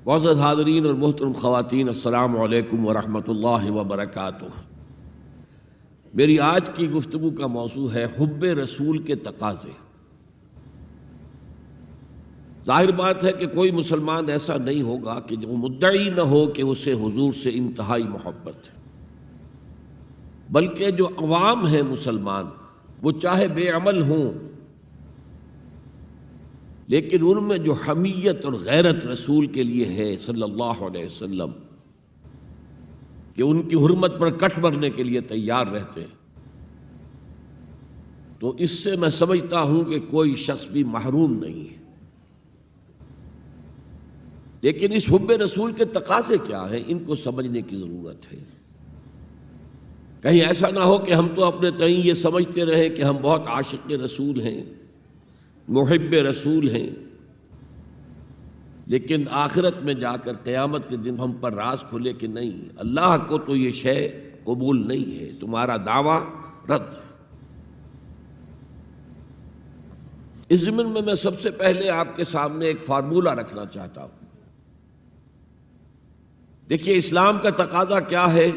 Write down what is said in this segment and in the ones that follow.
معزز حاضرین اور محترم خواتین، السلام علیکم ورحمۃ اللہ وبرکاتہ۔ میری آج کی گفتگو کا موضوع ہے حب رسول کے تقاضے۔ ظاہر بات ہے کہ کوئی مسلمان ایسا نہیں ہوگا کہ جو مدعی نہ ہو کہ اسے حضور سے انتہائی محبت ہے، بلکہ جو عوام ہیں مسلمان، وہ چاہے بے عمل ہوں لیکن ان میں جو حمیت اور غیرت رسول کے لیے ہے صلی اللہ علیہ وسلم، کہ ان کی حرمت پر کٹ بھرنے کے لیے تیار رہتے ہیں، تو اس سے میں سمجھتا ہوں کہ کوئی شخص بھی محروم نہیں ہے۔ لیکن اس حب رسول کے تقاضے کیا ہیں، ان کو سمجھنے کی ضرورت ہے۔ کہیں ایسا نہ ہو کہ ہم تو اپنے تئیں یہ سمجھتے رہیں کہ ہم بہت عاشق رسول ہیں، محب رسول ہیں، لیکن آخرت میں جا کر قیامت کے دن ہم پر راز کھلے کہ نہیں، اللہ کو تو یہ شے قبول نہیں ہے، تمہارا دعویٰ رد ہے۔ اس ضمن میں سب سے پہلے آپ کے سامنے ایک فارمولہ رکھنا چاہتا ہوں۔ دیکھیے، اسلام کا تقاضا کیا ہے؟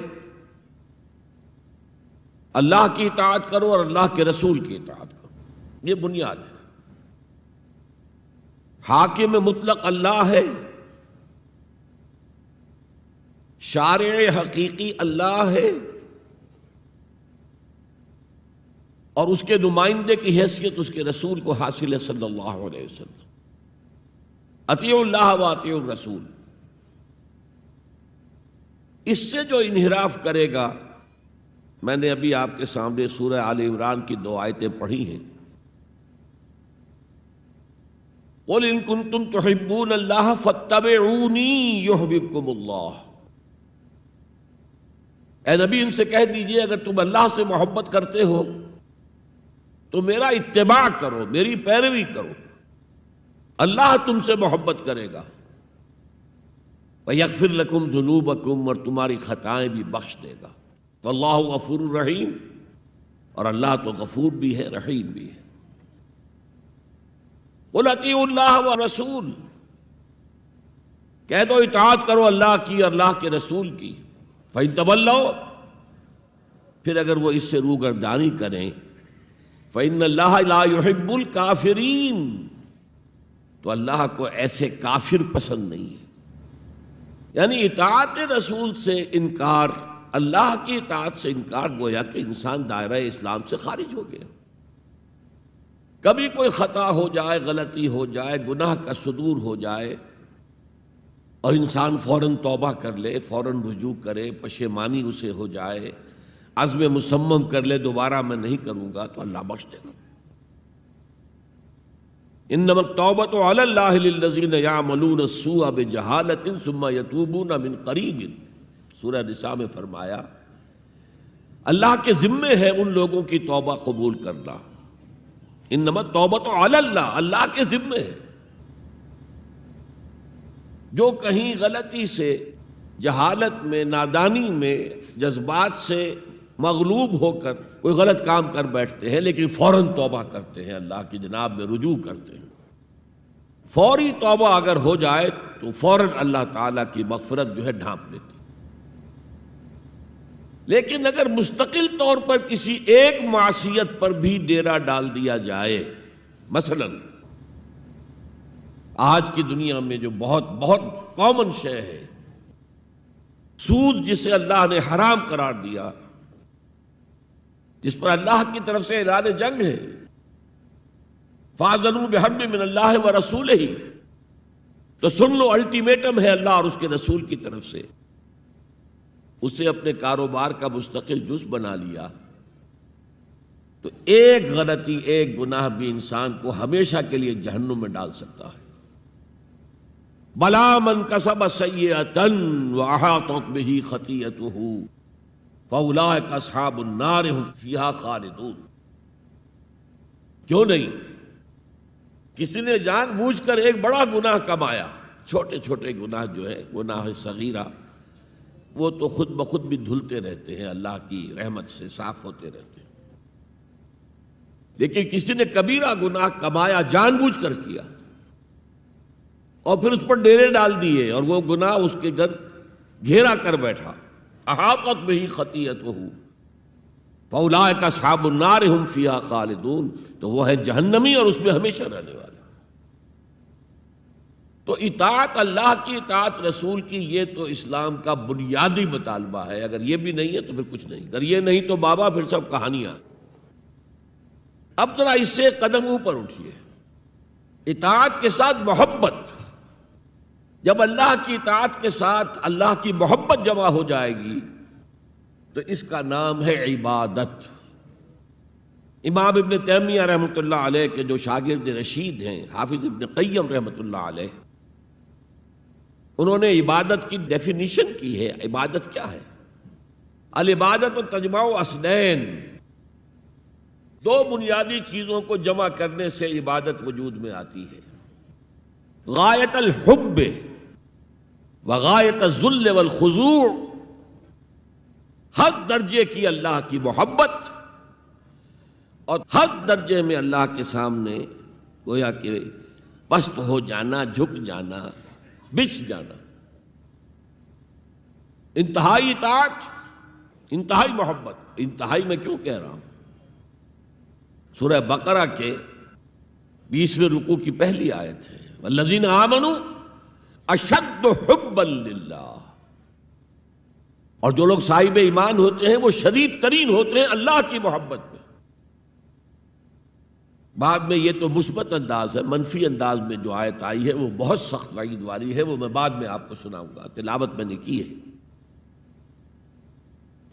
اللہ کی اطاعت کرو اور اللہ کے رسول کی اطاعت کرو، یہ بنیاد ہے۔ حاکم مطلق اللہ ہے، شارع حقیقی اللہ ہے، اور اس کے نمائندے کی حیثیت اس کے رسول کو حاصل ہے صلی اللہ علیہ وسلم۔ اطیعوا اللہ و اطیعوا الرسول۔ اس سے جو انحراف کرے گا، میں نے ابھی آپ کے سامنے سورہ آل عمران کی 2 آیتیں پڑھی ہیں۔ قُلْ إِن كُنتُمْ تُحِبُّونَ اللَّهَ فَاتَّبِعُونِي يُحْبِبْكُمُ اللَّهُ۔ اے نبی، ان سے کہہ دیجئے اگر تم اللہ سے محبت کرتے ہو تو میرا اتباع کرو، میری پیروی کرو، اللہ تم سے محبت کرے گا۔ وَيَغْفِرْ لَكُمْ ذُنُوبَكُمْ، اور تمہاری خطائیں بھی بخش دے گا۔ وَاللَّهُ غَفُورٌ رَحِيمٌ، اور اللہ تو غفور بھی ہے، رحیم بھی ہے۔ قُلْ اطیعوا اللہ والرسول، کہہ دو اطاعت کرو اللہ کی اور اللہ کے رسول کی۔ فَإِن تَوَلَّوْا، پھر اگر وہ اس سے روگردانی کریں، فَإِنَّ اللَّهَ لَا يُحِبُّ الْكَافِرِينَ، تو اللہ کو ایسے کافر پسند نہیں ہے۔ یعنی اطاعت رسول سے انکار، اللہ کی اطاعت سے انکار، گویا کہ انسان دائرہ اسلام سے خارج ہو گیا۔ کبھی کوئی خطا ہو جائے، غلطی ہو جائے، گناہ کا صدور ہو جائے، اور انسان فوراً توبہ کر لے، فوراً رجوع کرے، پشیمانی اسے ہو جائے، عزم مصمم کر لے دوبارہ میں نہیں کروں گا، تو اللہ بخش دے گا۔ انما التوبۃ علی اللہ للذین یعملون السوء بجہالۃ ثم یتوبون من قریب، سورہ نساء میں فرمایا اللہ کے ذمے ہے ان لوگوں کی توبہ قبول کرنا۔ انما التوبۃ علی اللہ، اللہ کے ذمے ہے۔ جو کہیں غلطی سے، جہالت میں، نادانی میں، جذبات سے مغلوب ہو کر کوئی غلط کام کر بیٹھتے ہیں، لیکن فوراً توبہ کرتے ہیں، اللہ کی جناب میں رجوع کرتے ہیں، فوری توبہ اگر ہو جائے تو فوراً اللہ تعالیٰ کی مغفرت جو ہے ڈھانپ لیتی۔ لیکن اگر مستقل طور پر کسی ایک معصیت پر بھی ڈیرا ڈال دیا جائے، مثلا آج کی دنیا میں جو بہت بہت کامن شے ہے، سود جسے اللہ نے حرام قرار دیا، جس پر اللہ کی طرف سے اعلان جنگ ہے، فَأَذَنُوا بِحَرْبٍ مِّنَ اللَّهِ وَرَسُولِهِ، تو سن لو، الٹیمیٹم ہے اللہ اور اس کے رسول کی طرف سے۔ اسے اپنے کاروبار کا مستقل جز بنا لیا تو ایک غلطی، ایک گناہ بھی انسان کو ہمیشہ کے لیے جہنم میں ڈال سکتا ہے۔ بَلَا مَنْ كَسَبَ سَيِّئَةً وَأَحَاطَتْ بِهِ خَطِيئَتُهُ فَأُولَٰئِكَ أَصْحَابُ النَّارِ هُمْ فِيهَا خَالِدُونَ۔ کیوں نہیں؟ کسی نے جان بوجھ کر ایک بڑا گناہ کمایا، چھوٹے چھوٹے گناہ جو ہے، گناہ صغیرہ، وہ تو خود بخود بھی دھلتے رہتے ہیں، اللہ کی رحمت سے صاف ہوتے رہتے ہیں۔ لیکن کسی نے کبیرہ گناہ کمایا، جان بوجھ کر کیا، اور پھر اس پر ڈیرے ڈال دیے اور وہ گناہ اس کے گھر گھیرا کر بیٹھا. احاطت بہ خطیئتہ فاولئک اصحاب النار هم فیہا خالدون، تو وہ ہے جہنمی اور اس میں ہمیشہ رہنے والے. تو اطاعت اللہ کی، اطاعت رسول کی، یہ تو اسلام کا بنیادی مطالبہ ہے. اگر یہ بھی نہیں ہے تو پھر کچھ نہیں. اگر یہ نہیں تو بابا پھر سب کہانیاں. اب ذرا اس سے قدم اوپر اٹھیے. اطاعت کے ساتھ محبت، جب اللہ کی اطاعت کے ساتھ اللہ کی محبت جمع ہو جائے گی تو اس کا نام ہے عبادت. امام ابن تیمیہ رحمۃ اللہ علیہ کے جو شاگرد رشید ہیں، حافظ ابن قیم رحمۃ اللہ علیہ، انہوں نے عبادت کی ڈیفینیشن کی ہے. عبادت کیا ہے؟ العبادت تجمع اصلین، دو بنیادی چیزوں کو جمع کرنے سے عبادت وجود میں آتی ہے. غایت الحب وغایت الذل والخضوع، حد درجے کی اللہ کی محبت اور حد درجے میں اللہ کے سامنے گویا کہ پست ہو جانا، جھک جانا، بچھ جانا. انتہائی اطاعت، انتہائی محبت. انتہائی میں کیوں کہہ رہا ہوں؟ سورہ بقرہ کے 20ویں رکوع کی پہلی آیت ہے، والذین آمنوا اشد حبا للہ، اور جو لوگ صاحب ایمان ہوتے ہیں وہ شدید ترین ہوتے ہیں اللہ کی محبت میں. بعد میں یہ تو مثبت انداز ہے، منفی انداز میں جو آیت آئی ہے وہ بہت سخت وعید والی ہے، وہ میں بعد میں آپ کو سناؤں گا، تلاوت میں نے کی ہے.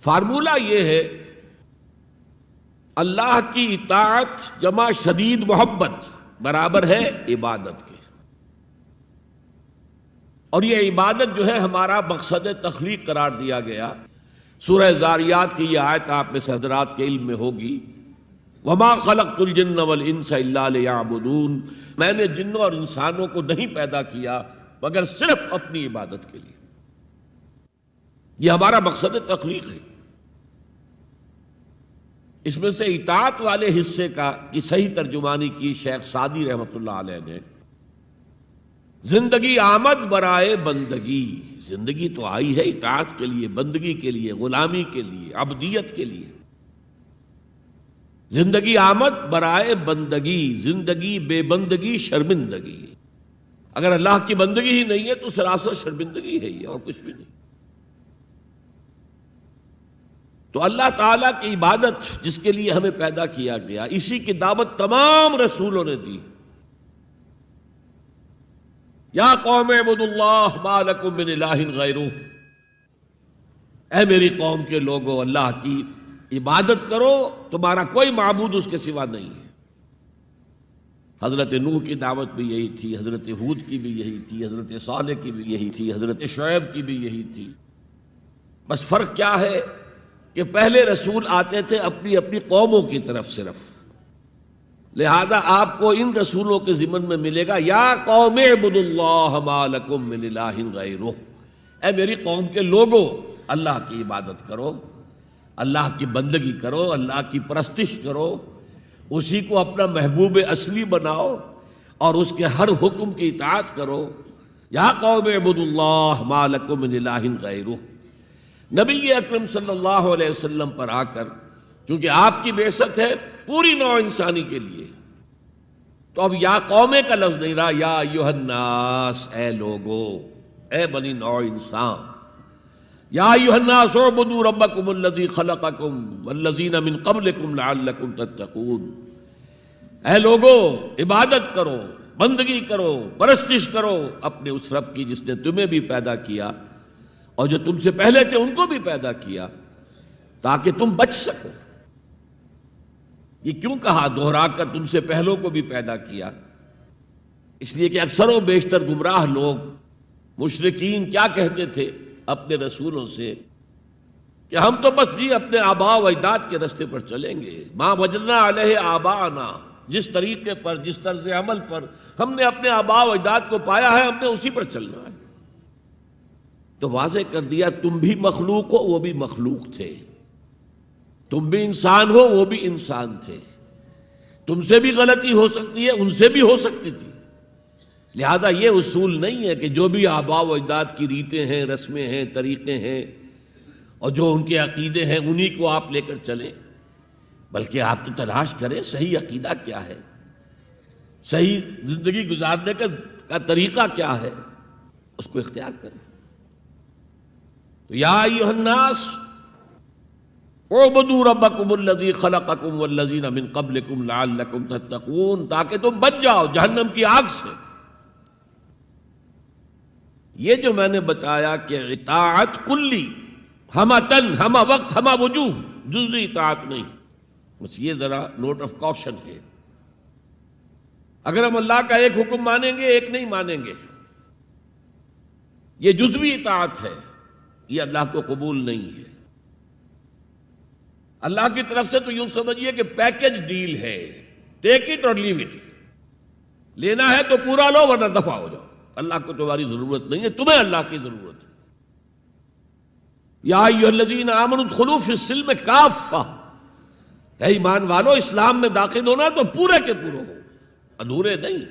فارمولہ یہ ہے، اللہ کی اطاعت جمع شدید محبت برابر ہے عبادت کے. اور یہ عبادت جو ہے ہمارا مقصد تخلیق قرار دیا گیا. سورہ زاریات کی یہ آیت آپ میں سے حضرات کے علم میں ہوگی، وَمَا خَلَقْتُ الْجِنَّ وَالْإِنسَ إِلَّا لِيَعْبُدُونَ، میں نے جنوں اور انسانوں کو نہیں پیدا کیا مگر صرف اپنی عبادت کے لیے. یہ ہمارا مقصد تخلیق ہے. اس میں سے اطاعت والے حصے کی صحیح ترجمانی کی شیخ سعدی رحمۃ اللہ علیہ نے، زندگی آمد برائے بندگی. زندگی تو آئی ہے اطاعت کے لیے، بندگی کے لیے، غلامی کے لیے، عبدیت کے لیے. زندگی آمد برائے بندگی، زندگی بے بندگی شرمندگی. اگر اللہ کی بندگی ہی نہیں ہے تو سراسر شرمندگی ہے یہ، اور کچھ بھی نہیں. تو اللہ تعالیٰ کی عبادت جس کے لیے ہمیں پیدا کیا گیا، اسی کی دعوت تمام رسولوں نے دی. یا قوم اعبدوا اللہ ما لکم من الہ غیرہ، اے میری قوم کے لوگوں اللہ کی عبادت کرو، تمہارا کوئی معبود اس کے سوا نہیں ہے. حضرت نوح کی دعوت بھی یہی تھی، حضرت ہود کی بھی یہی تھی، حضرت صالح کی بھی یہی تھی، حضرت شعیب کی بھی یہی تھی. بس فرق کیا ہے کہ پہلے رسول آتے تھے اپنی اپنی قوموں کی طرف صرف، لہذا آپ کو ان رسولوں کے ضمن میں ملے گا یا قوم اعبدوا اللہ ما لکم من الہ غیرہ، اے میری قوم کے لوگوں اللہ کی عبادت کرو، اللہ کی بندگی کرو، اللہ کی پرستش کرو، اسی کو اپنا محبوب اصلی بناؤ اور اس کے ہر حکم کی اطاعت کرو. یا قوم اعبدوا اللہ ما لکم من الہ غیرہ. نبی اکرم صلی اللہ علیہ وسلم پر آ کر، چونکہ آپ کی بعثت ہے پوری نوع انسانی کے لیے، تو اب یا قومے کا لفظ نہیں رہا، یا ایھا الناس، اے لوگو، اے بنی نوع انسان. یا ایھا الناس اعبدوا ربکم الذی خلقکم والذین من قبلکم لعلکم تتقون. اے لوگو عبادت کرو، بندگی کرو، پرستش کرو اپنے اس رب کی جس نے تمہیں بھی پیدا کیا اور جو تم سے پہلے تھے ان کو بھی پیدا کیا تاکہ تم بچ سکو. یہ کیوں کہا دوہرا کر تم سے پہلوں کو بھی پیدا کیا؟ اس لیے کہ اکثر و بیشتر گمراہ لوگ مشرکین کیا کہتے تھے اپنے رسولوں سے کہ ہم تو بس جی اپنے آباء و اجداد کے راستے پر چلیں گے، ما وجدنا علیہ آباءنا، جس طریقے پر، جس طرز عمل پر ہم نے اپنے آباء و اجداد کو پایا ہے ہم نے اسی پر چلنا ہے. تو واضح کر دیا تم بھی مخلوق ہو وہ بھی مخلوق تھے، تم بھی انسان ہو وہ بھی انسان تھے، تم سے بھی غلطی ہو سکتی ہے ان سے بھی ہو سکتی تھی، لہذا یہ اصول نہیں ہے کہ جو بھی آباء و اجداد کی ریتیں ہیں، رسمیں ہیں، طریقے ہیں اور جو ان کے عقیدے ہیں انہی کو آپ لے کر چلیں، بلکہ آپ تو تلاش کریں صحیح عقیدہ کیا ہے، صحیح زندگی گزارنے کا طریقہ کیا ہے، اس کو اختیار کریں۔ تو یا ایھا الناس اعبدوا ربکم الذی خلقکم والذین من قبلکم لعلکم تتقون، تاکہ تم بچ جاؤ جہنم کی آگ سے۔ یہ جو میں نے بتایا کہ اطاعت کلی، ہمہ تن، ہمہ وقت، ہمہ وجوہ، جزوی اطاعت نہیں، بس یہ ذرا نوٹ آف کوشن ہے۔ اگر ہم اللہ کا ایک حکم مانیں گے، ایک نہیں مانیں گے، یہ جزوی اطاعت ہے، یہ اللہ کو قبول نہیں ہے۔ اللہ کی طرف سے تو یوں سمجھیے کہ پیکج ڈیل ہے، ٹیک اٹ اور لیو اٹ، لینا ہے تو پورا لو ورنہ دفع ہو جاؤ، اللہ کو تمہاری ضرورت نہیں ہے، تمہیں اللہ کی ضرورت ہے۔ یا ایھا الذین آمنوا ادخلوا فی السلم کافہ، اے ایمان والو اسلام میں داخل ہونا تو پورے کے پورے ہو، ادھورے نہیں۔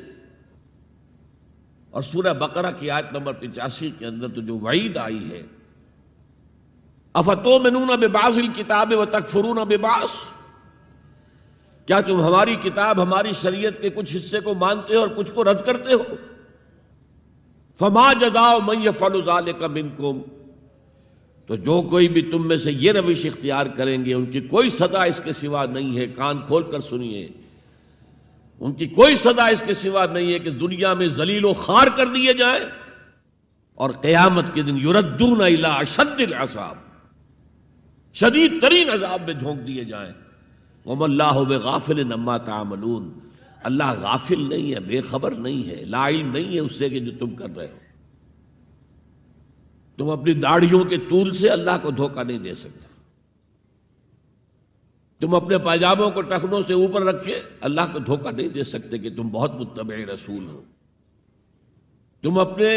اور سورہ بقرہ کی آیت نمبر 85 کے اندر تو جو وعید آئی ہے، افتؤمنون ببعض الکتاب وتکفرون ببعض، کیا تم ہماری کتاب، ہماری شریعت کے کچھ حصے کو مانتے ہو اور کچھ کو رد کرتے ہو؟ فما جزاء من یفعل ذلک منکم، تو جو کوئی بھی تم میں سے یہ روش اختیار کریں گے ان کی کوئی سزا اس کے سوا نہیں ہے، کان کھول کر سنیے، ان کی کوئی سزا اس کے سوا نہیں ہے کہ دنیا میں ذلیل و خوار کر دیے جائیں اور قیامت کے دن یردون الی اشد العذاب، شدید ترین عذاب میں جھونک دیے جائیں۔ وما اللہ بغافل عما تعملون، اللہ غافل نہیں ہے، بے خبر نہیں ہے، لا علم نہیں ہے اس سے کہ جو تم کر رہے ہو۔ تم اپنی داڑھیوں کے طول سے اللہ کو دھوکہ نہیں دے سکتے، تم اپنے پاجاموں کو ٹخنوں سے اوپر رکھے اللہ کو دھوکہ نہیں دے سکتے کہ تم بہت متبع رسول ہو، تم اپنے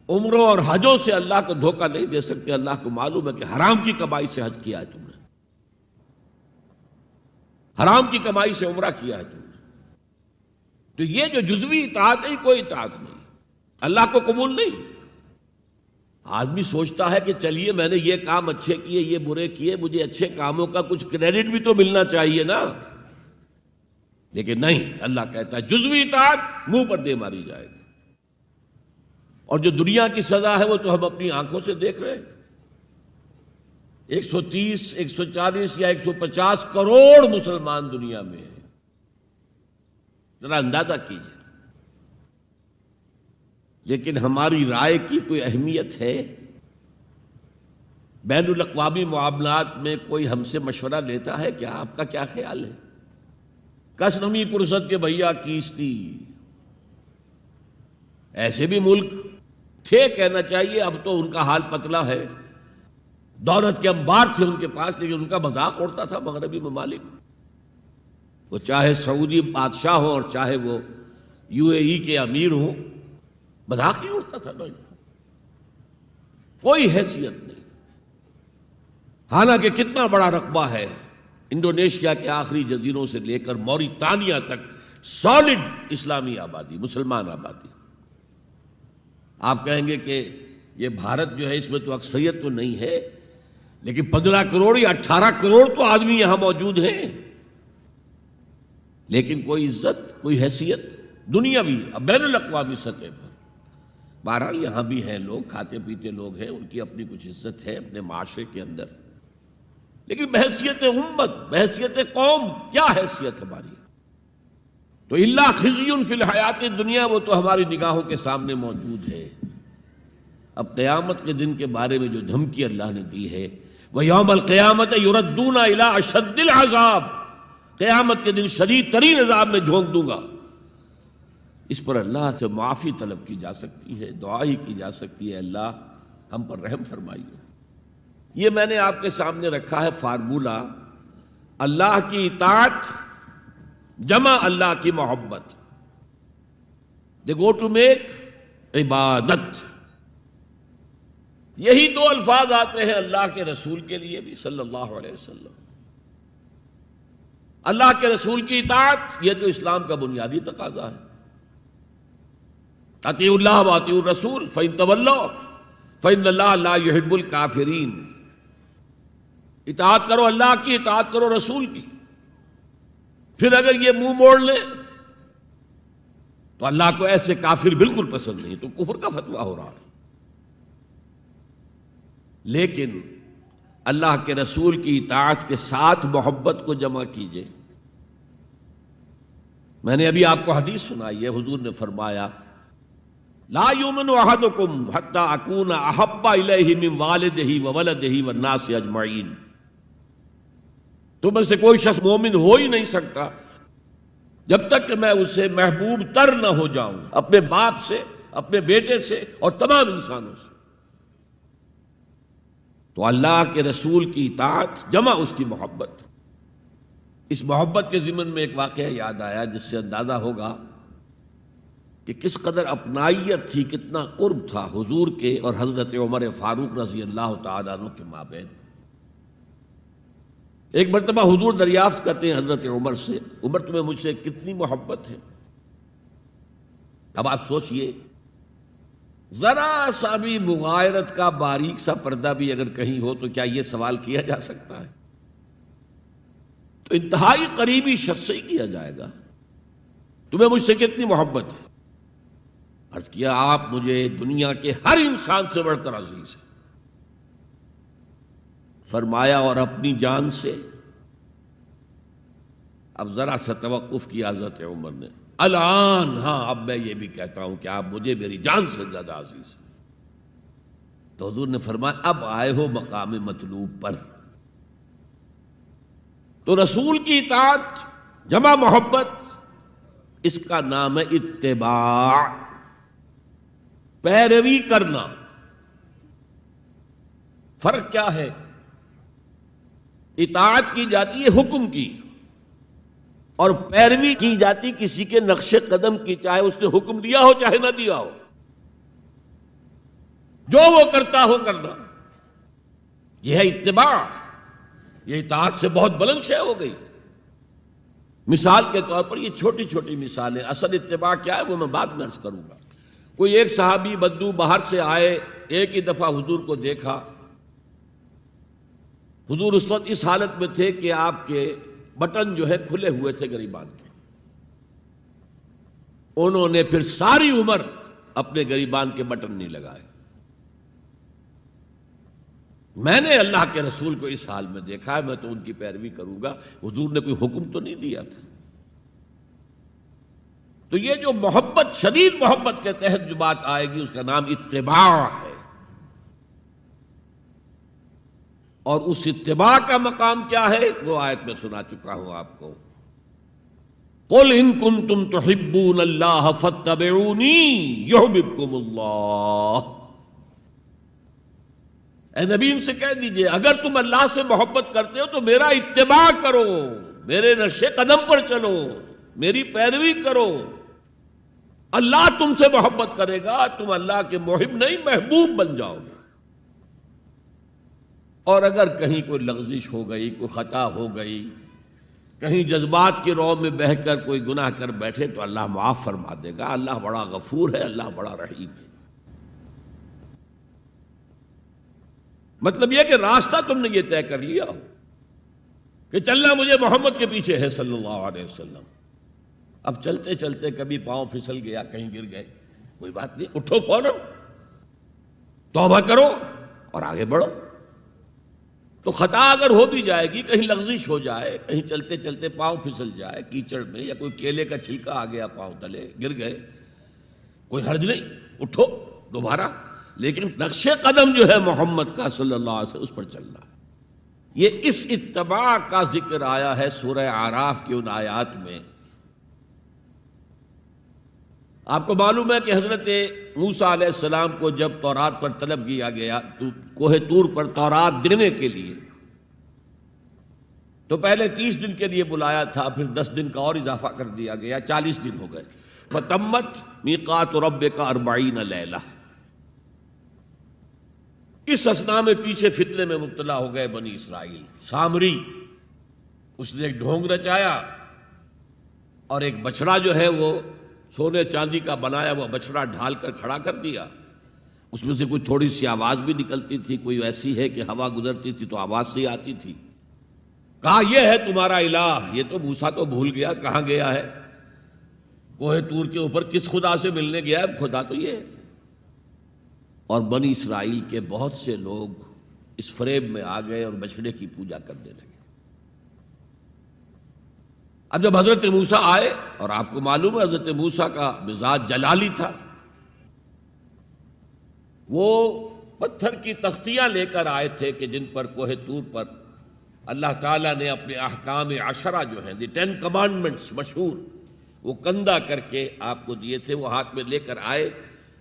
عمروں اور حجوں سے اللہ کو دھوکہ نہیں دے سکتے، اللہ کو معلوم ہے کہ حرام کی کمائی سے حج کیا ہے تم نے، حرام کی کمائی سے عمرہ کیا ہے تم نے۔ تو یہ جو جزوی اطاعت ہے کوئی اطاعت نہیں، اللہ کو قبول نہیں۔ آدمی سوچتا ہے کہ چلیے میں نے یہ کام اچھے کیے، یہ برے کیے، مجھے اچھے کاموں کا کچھ کریڈٹ بھی تو ملنا چاہیے نا، لیکن نہیں، اللہ کہتا ہے جزوی اطاعت منہ پر دے ماری جائے گی، اور جو دنیا کی سزا ہے وہ تو ہم اپنی آنکھوں سے دیکھ رہے ہیں۔ 130، 140 یا 150 کروڑ مسلمان دنیا میں ہیں، ذرا اندازہ کیجیے، لیکن ہماری رائے کی کوئی اہمیت ہے؟ بین الاقوامی معاملات میں کوئی ہم سے مشورہ لیتا ہے کیا؟ آپ کا کیا خیال ہے؟ کس نمی پرست کے بھیا کیستی، ایسے بھی ملک تھے کہنا چاہیے، اب تو ان کا حال پتلا ہے، دولت کے انبار تھے ان کے پاس، لیکن ان کا مذاق اڑتا تھا مغربی ممالک، وہ چاہے سعودی بادشاہ ہوں اور چاہے وہ UAE کے امیر ہوں، مذاق ہی اڑتا تھا نا، کوئی حیثیت نہیں۔ حالانکہ کتنا بڑا رقبہ ہے انڈونیشیا کے آخری جزیروں سے لے کر موریتانیہ تک، سالڈ اسلامی آبادی، مسلمان آبادی۔ آپ کہیں گے کہ یہ بھارت جو ہے اس میں تو اکثریت تو نہیں ہے، لیکن 15 کروڑ یا 18 کروڑ تو آدمی یہاں موجود ہیں، لیکن کوئی عزت، کوئی حیثیت دنیاوی بین الاقوامی سطح پر۔ بہرحال یہاں بھی ہیں لوگ، کھاتے پیتے لوگ ہیں، ان کی اپنی کچھ عزت ہے اپنے معاشرے کے اندر، لیکن بحیثیت امت، بحیثیت قوم کیا حیثیت ہماری؟ تو الا خزی فی الحیات الدنیا، وہ تو ہماری نگاہوں کے سامنے موجود ہے۔ اب قیامت کے دن کے بارے میں جو دھمکی اللہ نے دی ہے، وَيَوْمَ الْقِيَامَةِ يُرَدُّونَ إِلَىٰ أَشَدِّ الْعَذَابِ، قیامت کے دن شدید ترین عذاب میں جھونک دوں گا۔ اس پر اللہ سے معافی طلب کی جا سکتی ہے، دعا ہی کی جا سکتی ہے، اللہ ہم پر رحم فرمائیے۔ یہ میں نے آپ کے سامنے رکھا ہے فارمولہ، اللہ کی اطاعت جمع اللہ کی محبت، دے گو ٹو میک عبادت۔ یہی دو الفاظ آتے ہیں اللہ کے رسول کے لیے بھی صلی اللہ علیہ وسلم۔ اللہ کے رسول کی اطاعت یہ تو اسلام کا بنیادی تقاضا ہے، اطیعوا اللہ واطیعوا الرسول فإن تولوا فإن اللہ لا يحب الکافرین، اطاعت کرو اللہ کی، اطاعت کرو رسول کی، پھر اگر یہ منہ موڑ لیں تو اللہ کو ایسے کافر بالکل پسند نہیں، تو کفر کا فتویٰ ہو رہا ہے۔ لیکن اللہ کے رسول کی اطاعت کے ساتھ محبت کو جمع کیجئے۔ میں نے ابھی آپ کو حدیث سنائی ہے، حضور نے فرمایا لا یؤمن احدکم حتی اکون احب الیہ من والدہ وولدہ والناس اجمعین، تم میں سے کوئی شخص مومن ہو ہی نہیں سکتا جب تک کہ میں اسے محبوب تر نہ ہو جاؤں، اپنے باپ سے، اپنے بیٹے سے اور تمام انسانوں سے۔ تو اللہ کے رسول کی اطاعت جمع اس کی محبت۔ اس محبت کے ضمن میں ایک واقعہ یاد آیا جس سے اندازہ ہوگا کہ کس قدر اپنائیت تھی، کتنا قرب تھا حضور کے اور حضرت عمر فاروق رضی اللہ تعالیٰ عنہ کے مابین۔ ایک مرتبہ حضور دریافت کرتے ہیں حضرت عمر سے، عمر تمہیں مجھ سے کتنی محبت ہے؟ اب آپ سوچئے، ذرا سا بھی مغایرت کا باریک سا پردہ بھی اگر کہیں ہو تو کیا یہ سوال کیا جا سکتا ہے؟ تو انتہائی قریبی شخص سے ہی کیا جائے گا، تمہیں مجھ سے کتنی محبت ہے؟ عرض کیا آپ مجھے دنیا کے ہر انسان سے بڑھ کر عزیز ہیں۔ فرمایا اور اپنی جان سے؟ اب ذرا سا توقف کیا حضرت عمر نے، الان ہاں اب میں یہ بھی کہتا ہوں کہ آپ مجھے میری جان سے زیادہ عزیز ہیں۔ تو حضور نے فرمایا اب آئے ہو مقام مطلوب پر۔ تو رسول کی اطاعت جمع محبت، اس کا نام ہے اتباع، پیروی کرنا۔ فرق کیا ہے؟ اطاعت کی جاتی ہے حکم کی، اور پیروی کی جاتی کسی کے نقش قدم کی، چاہے اس نے حکم دیا ہو چاہے نہ دیا ہو، جو وہ کرتا ہو کرنا، یہ ہے اتباع۔ یہ اطاعت سے بہت بلند شے ہو گئی۔ مثال کے طور پر یہ چھوٹی چھوٹی مثالیں، اصل اتباع کیا ہے وہ میں بعد میں عرض کروں گا۔ کوئی ایک صحابی بدو باہر سے آئے، ایک ہی دفعہ حضور کو دیکھا، حضور اس وقت اس حالت میں تھے کہ آپ کے بٹن جو ہے کھلے ہوئے تھے گریبان کے، انہوں نے پھر ساری عمر اپنے گریبان کے بٹن نہیں لگائے۔ میں نے اللہ کے رسول کو اس حال میں دیکھا ہے، میں تو ان کی پیروی کروں گا، حضور نے کوئی حکم تو نہیں دیا تھا۔ تو یہ جو محبت، شدید محبت کے تحت جو بات آئے گی، اس کا نام اتباع ہے۔ اور اس اتباع کا مقام کیا ہے وہ آیت میں سنا چکا ہوں آپ کو۔ قُلْ إِن كُنتُمْ تُحِبُّونَ اللَّهَ فَاتَّبِعُونِي يُحْبِبْكُمُ اللَّهُ۔ اے نبی ان سے کہہ دیجئے اگر تم اللہ سے محبت کرتے ہو تو میرا اتباع کرو، میرے نقش قدم پر چلو، میری پیروی کرو۔ اللہ تم سے محبت کرے گا، تم اللہ کے محب نہیں محبوب بن جاؤ گے۔ اور اگر کہیں کوئی لغزش ہو گئی، کوئی خطا ہو گئی، کہیں جذبات کی رو میں بہہ کر کوئی گناہ کر بیٹھے تو اللہ معاف فرما دے گا۔ اللہ بڑا غفور ہے، اللہ بڑا رحیم ہے۔ مطلب یہ کہ راستہ تم نے یہ طے کر لیا ہو کہ چلنا مجھے محمد کے پیچھے ہے صلی اللہ علیہ وسلم۔ اب چلتے چلتے کبھی پاؤں پھسل گیا، کہیں گر گئے، کوئی بات نہیں، اٹھو فوراً، توبہ کرو اور آگے بڑھو۔ تو خطا اگر ہو بھی جائے گی، کہیں لغزش ہو جائے، کہیں چلتے چلتے پاؤں پھسل جائے کیچڑ میں، یا کوئی کیلے کا چھلکا آ گیا پاؤں تلے، گر گئے، کوئی حرج نہیں، اٹھو دوبارہ، لیکن نقش قدم جو ہے محمد کا صلی اللہ علیہ وسلم اس پر چلنا ہے۔ یہ اس اتباع کا ذکر آیا ہے سورہ اعراف کی ان آیات میں۔ آپ کو معلوم ہے کہ حضرت موسیٰ علیہ السلام کو جب تورات پر طلب کیا گیا تو کوہ طور پر تورات دینے کے لیے، تو پہلے 30 دن کے لیے بلایا تھا، پھر 10 دن کا اور اضافہ کر دیا گیا، 40 دن ہو گئے۔ فَتَمَّتْ مِیقَاتُ رَبِّکَ 40 لیلہ۔ اس اثنا میں پیچھے فتنے میں مبتلا ہو گئے بنی اسرائیل۔ سامری اس نے ایک ڈھونگ رچایا اور ایک بچڑا جو ہے وہ سونے چاندی کا بنایا ہوا بچڑا ڈھال کر کھڑا کر دیا، اس میں سے کوئی تھوڑی سی آواز بھی نکلتی تھی، کوئی ایسی ہے کہ ہوا گزرتی تھی تو آواز سے آتی تھی۔ کہا یہ ہے تمہارا الہ۔ یہ تو موسیٰ تو بھول گیا کہاں گیا ہے، کوہ طور کے اوپر کس خدا سے ملنے گیا ہے، خدا تو یہ ہے۔ اور بنی اسرائیل کے بہت سے لوگ اس فریب میں آ گئے اور بچڑے کی پوجا کرنے لگے۔ اب جب حضرت موسیٰ آئے، اور آپ کو معلوم ہے حضرت موسیٰ کا مزاج جلالی تھا، وہ پتھر کی تختیاں لے کر آئے تھے کہ جن پر کوہ طور پر اللہ تعالیٰ نے اپنے احکام عشرہ جو ہیں، دی 10 کمانڈمنٹس مشہور، وہ کندہ کر کے آپ کو دیے تھے، وہ ہاتھ میں لے کر آئے۔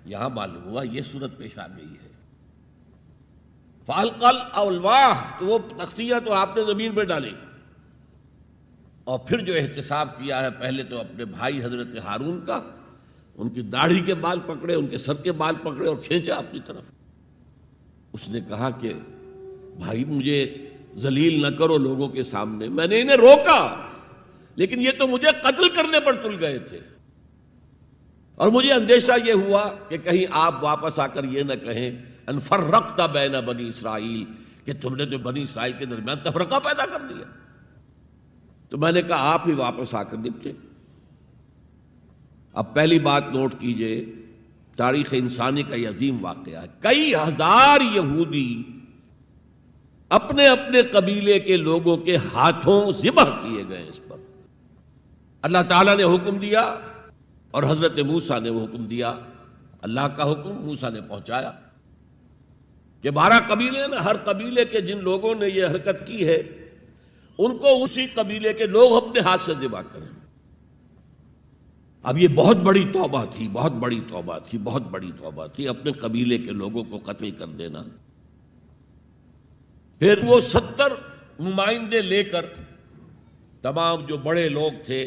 یہاں معلوم ہوا یہ صورت پیش آ گئی ہے۔ فَأَلْقَى الْأَلْوَاحَ، تو وہ تختیاں تو آپ نے زمین پہ ڈالی، اور پھر جو احتساب کیا ہے، پہلے تو اپنے بھائی حضرت ہارون کا، ان کی داڑھی کے بال پکڑے، ان کے سر کے بال پکڑے اور کھینچا اپنی طرف۔ اس نے کہا کہ بھائی مجھے ذلیل نہ کرو لوگوں کے سامنے، میں نے انہیں روکا لیکن یہ تو مجھے قتل کرنے پر تل گئے تھے، اور مجھے اندیشہ یہ ہوا کہ کہیں آپ واپس آ کر یہ نہ کہیں ان فرقت بین بنی اسرائیل، کہ تم نے جو بنی اسرائیل کے درمیان تفرقہ پیدا کر دیا۔ تو میں نے کہا آپ ہی واپس آ کر نپٹے۔ اب پہلی بات نوٹ کیجئے، تاریخ انسانی کا یہ عظیم واقعہ ہے، کئی ہزار یہودی اپنے اپنے قبیلے کے لوگوں کے ہاتھوں ذبح کیے گئے اس پر۔ اللہ تعالیٰ نے حکم دیا اور حضرت موسیٰ نے وہ حکم دیا، اللہ کا حکم موسیٰ نے پہنچایا کہ 12 قبیلے نا، ہر قبیلے کے جن لوگوں نے یہ حرکت کی ہے ان کو اسی قبیلے کے لوگ اپنے ہاتھ سے ذبح کریں۔ اب یہ بہت بڑی توبہ تھی، بہت بڑی توبہ تھی، بہت بڑی توبہ تھی، اپنے قبیلے کے لوگوں کو قتل کر دینا۔ پھر وہ 70 نمائندے لے کر تمام جو بڑے لوگ تھے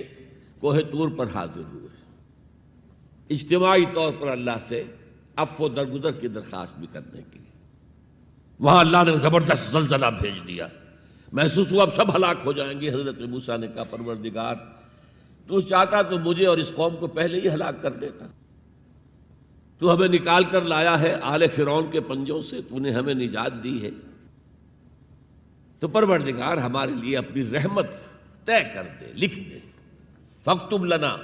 کوہ طور پر حاضر ہوئے، اجتماعی طور پر اللہ سے عفو و درگزر کی درخواست بھی کرنے کی۔ وہاں اللہ نے زبردست زلزلہ بھیج دیا، محسوس ہوا اب سب ہلاک ہو جائیں گے۔ حضرت موسیٰ نے کہا پروردگار تو چاہتا تو مجھے اور اس قوم کو پہلے ہی ہلاک کر دیتا، تو ہمیں نکال کر لایا ہے آل فرعون کے پنجوں سے، تو نے ہمیں نجات دی ہے، تو پروردگار ہمارے لیے اپنی رحمت طے کر دے، لکھ دے، فاکتب لنا،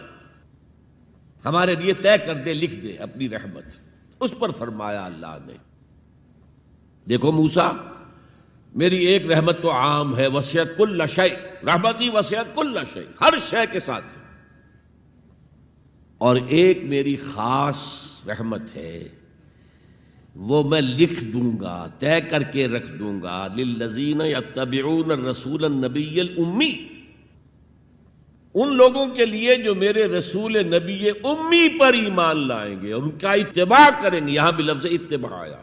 ہمارے لیے طے کر دے، لکھ دے اپنی رحمت۔ اس پر فرمایا اللہ نے دیکھو موسیٰ، میری ایک رحمت تو عام ہے، وسعت کل شیء، رحمتی وسعت کل شیء، ہر شے کے ساتھ ہے، اور ایک میری خاص رحمت ہے، وہ میں لکھ دوں گا، طے کر کے رکھ دوں گا، للذین یتبعون الرسول النبی الامی، ان لوگوں کے لیے جو میرے رسول نبی امی پر ایمان لائیں گے اور ان کا اتباع کریں گے۔ یہاں بھی لفظ اتباع آیا،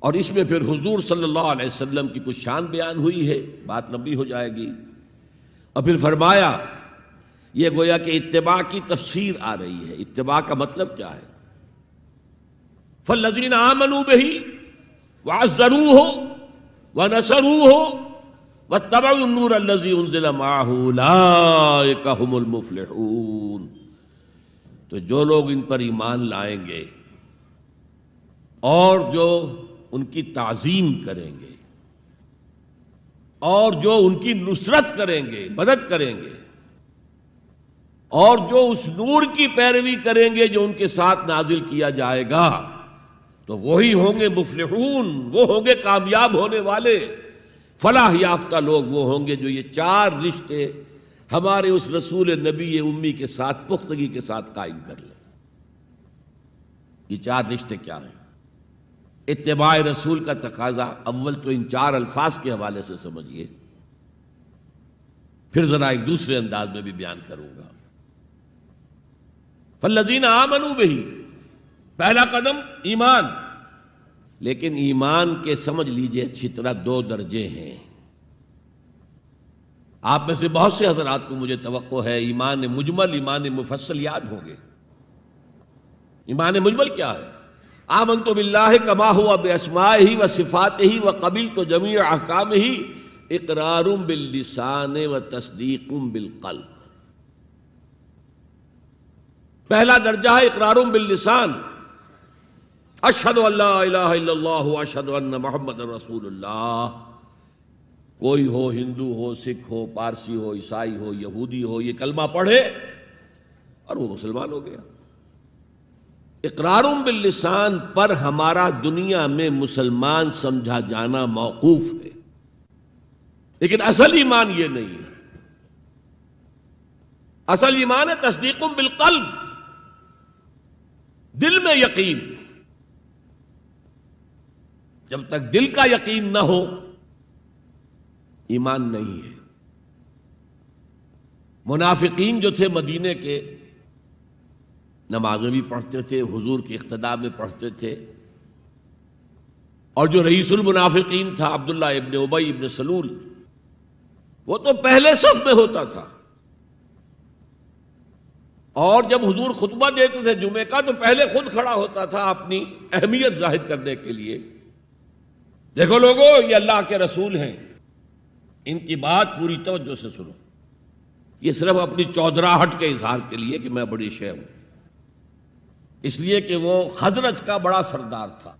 اور اس میں پھر حضور صلی اللہ علیہ وسلم کی کچھ شان بیان ہوئی ہے، بات لمبی ہو جائے گی، اور پھر فرمایا یہ گویا کہ اتباع کی تفسیر آ رہی ہے۔ اتباع کا مطلب کیا ہے؟ فالذین آمنوا بہ وعزروہ ونصروہ واتبعوا النور الذی انزل معہ اولئک ھم المفلحون، تو جو لوگ ان پر ایمان لائیں گے اور جو ان کی تعظیم کریں گے اور جو ان کی نصرت کریں گے، مدد کریں گے، اور جو اس نور کی پیروی کریں گے جو ان کے ساتھ نازل کیا جائے گا، تو وہی ہوں گے مفلحون، وہ ہوں گے کامیاب ہونے والے، فلاح یافتہ لوگ وہ ہوں گے جو یہ 4 رشتے ہمارے اس رسول نبی امی کے ساتھ پختگی کے ساتھ قائم کر لیں۔ یہ 4 رشتے کیا ہیں؟ اتباع رسول کا تقاضا اول تو ان 4 الفاظ کے حوالے سے سمجھیے، پھر ذرا ایک دوسرے انداز میں بھی بیان کروں گا۔ فالذین آمنوا بہ، پہلا قدم ایمان، لیکن ایمان کے سمجھ لیجئے اچھی طرح 2 درجے ہیں۔ آپ میں سے بہت سے حضرات کو مجھے توقع ہے ایمان مجمل، ایمان مفصل یاد ہوں گے۔ ایمان مجمل کیا ہے؟ آمنت باللہ کما ہوا باسمائہ و صفاتہ و قبلت جمیع احکامہ اقرار باللسان و تصدیق بالقلب۔ پہلا درجہ ہے اقرار باللسان، اشہد ان لا الہ الا اللہ اشہد ان محمد رسول اللہ. کوئی ہو، ہندو ہو، سکھ ہو، پارسی ہو، عیسائی ہو، یہودی ہو، یہ کلمہ پڑھے اور وہ مسلمان ہو گیا. اقرار باللسان پر ہمارا دنیا میں مسلمان سمجھا جانا موقوف ہے، لیکن اصل ایمان یہ نہیں ہے. اصل ایمان ہے تصدیق بالقلب، دل میں یقین. جب تک دل کا یقین نہ ہو ایمان نہیں ہے. منافقین جو تھے مدینے کے، نمازیں بھی پڑھتے تھے، حضور کی اقتداء میں پڑھتے تھے، اور جو رئیس المنافقین تھا عبداللہ ابن ابی ابن سلول، وہ تو پہلے صف میں ہوتا تھا. اور جب حضور خطبہ دیتے تھے جمعے کا تو پہلے خود کھڑا ہوتا تھا اپنی اہمیت ظاہر کرنے کے لیے. دیکھو لوگو، یہ اللہ کے رسول ہیں، ان کی بات پوری توجہ سے سنو. یہ صرف اپنی چودراہٹ کے اظہار کے لیے کہ میں بڑی شے ہوں، اس لیے کہ وہ خزرج کا بڑا سردار تھا.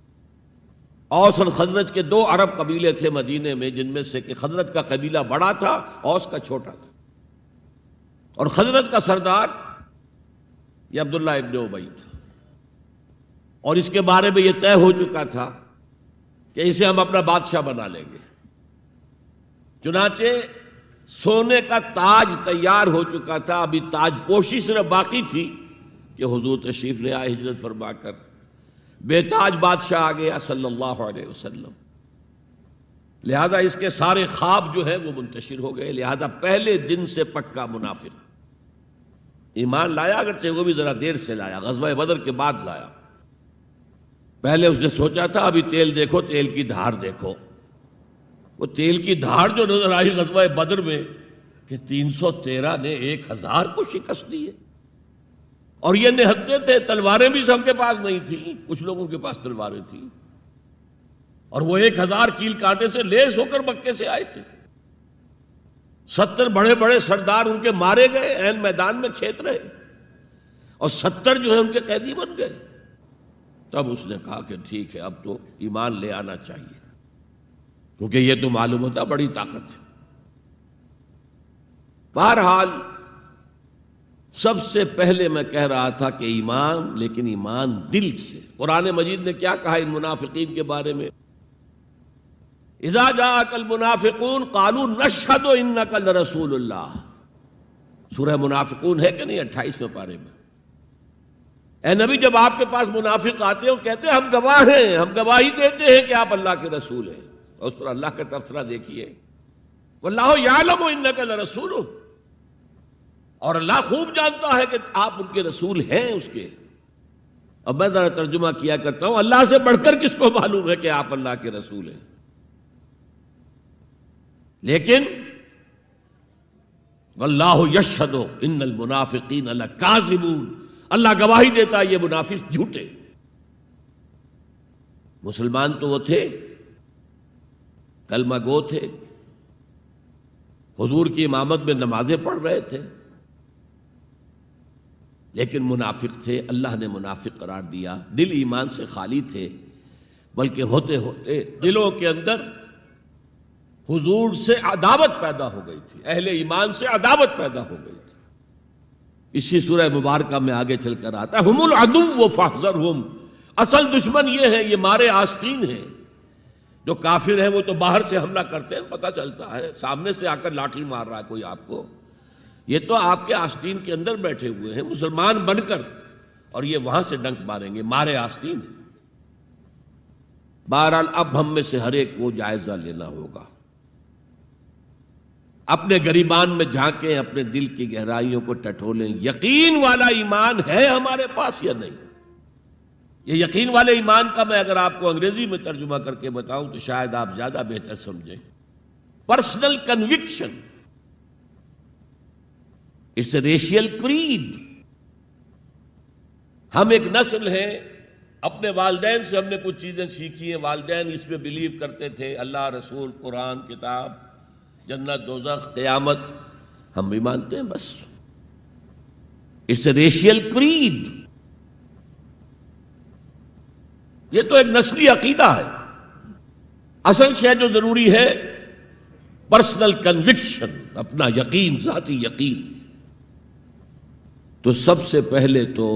اوس اور خزرج کے 2 عرب قبیلے تھے مدینے میں، جن میں سے کہ خزرج کا قبیلہ بڑا تھا، اوس کا چھوٹا تھا. اور خزرج کا سردار یہ عبداللہ ابن ابی تھا، اور اس کے بارے میں یہ طے ہو چکا تھا کہ اسے ہم اپنا بادشاہ بنا لیں گے. چنانچہ سونے کا تاج تیار ہو چکا تھا، ابھی تاج پوشی صرف باقی تھی کہ حضور تشریف لے آئے ہجرت فرما کر. بے تاج بادشاہ آ گیا صلی اللہ علیہ وسلم. لہذا اس کے سارے خواب جو ہیں وہ منتشر ہو گئے. لہذا پہلے دن سے پکا منافق. ایمان لایا، اگرچہ وہ بھی ذرا دیر سے لایا، غزوہ بدر کے بعد لایا. پہلے اس نے سوچا تھا ابھی تیل دیکھو، تیل کی دھار دیکھو. وہ تیل کی دھار جو نظر آئی غزوہ بدر میں کہ 313 نے 1000 کو شکست دی ہے. اور یہ نہتے تھے، تلواریں بھی سب کے پاس نہیں تھیں، کچھ لوگوں کے پاس تلواریں تھیں، اور وہ 1000 کیل کانٹے سے لیس ہو کر مکے سے آئے تھے. 70 بڑے بڑے سردار ان کے مارے گئے، عین میدان میں کھیت رہے، اور 70 جو ہیں ان کے قیدی بن گئے. تب اس نے کہا کہ ٹھیک ہے، اب تو ایمان لے آنا چاہیے، کیونکہ یہ تو معلوم ہوتا بڑی طاقت ہے. بہرحال سب سے پہلے میں کہہ رہا تھا کہ ایمان، لیکن ایمان دل سے. قرآن مجید نے کیا کہا ان منافقین کے بارے میں؟ اذا جاءک المنافقون قالوا نشہد انک لرسول اللہ. سورہ منافقون ہے کہ نہیں 28ویں پارے میں. اے نبی، جب آپ کے پاس منافق آتے ہیں وہ کہتے ہیں ہم گواہ ہیں، ہم گواہی دیتے ہیں کہ آپ اللہ کے رسول ہیں. اور اس پر اللہ کا تبصرہ دیکھیے، واللہ یعلم انک لرسول، اور اللہ خوب جانتا ہے کہ آپ ان کے رسول ہیں اس کے. اب میں ذرا ترجمہ کیا کرتا ہوں، اللہ سے بڑھ کر کس کو معلوم ہے کہ آپ اللہ کے رسول ہیں؟ لیکن واللہ یشہد ان المنافقین لکاذبون، اللہ گواہی دیتا ہے یہ منافق جھوٹے. مسلمان تو وہ تھے، کلمہ گو تھے، حضور کی امامت میں نمازیں پڑھ رہے تھے، لیکن منافق تھے. اللہ نے منافق قرار دیا. دل ایمان سے خالی تھے، بلکہ ہوتے ہوتے دلوں کے اندر حضور سے عداوت پیدا ہو گئی تھی، اہل ایمان سے عداوت پیدا ہو گئی تھی. اسی سورہ مبارکہ میں آگے چل کر آتا ہے ہم العدو فاحذرہم، اصل دشمن یہ ہے، یہ مارے آستین ہیں. جو کافر ہیں وہ تو باہر سے حملہ کرتے ہیں، پتہ چلتا ہے، سامنے سے آ کر لاٹھی مار رہا ہے کوئی آپ کو. یہ تو آپ کے آستین کے اندر بیٹھے ہوئے ہیں مسلمان بن کر، اور یہ وہاں سے ڈنک ماریں گے، مارے آستین. بہرحال اب ہم میں سے ہر ایک کو جائزہ لینا ہوگا. اپنے گریبان میں جھانکیں، اپنے دل کی گہرائیوں کو ٹٹولیں. یقین والا ایمان ہے ہمارے پاس یا نہیں؟ یہ یقین والے ایمان کا میں اگر آپ کو انگریزی میں ترجمہ کر کے بتاؤں تو شاید آپ زیادہ بہتر سمجھیں. Personal conviction, it's a racial creed. ہم ایک نسل ہیں، اپنے والدین سے ہم نے کچھ چیزیں سیکھی ہیں، والدین اس میں بلیو کرتے تھے، اللہ، رسول، قرآن، کتاب، جنت، دوزخ، قیامت، ہم بھی مانتے ہیں. بس اٹس اے ریشیل کریڈ. یہ تو ایک نسلی عقیدہ ہے. اصل شے جو ضروری ہے پرسنل کنوکشن، اپنا یقین، ذاتی یقین. تو سب سے پہلے تو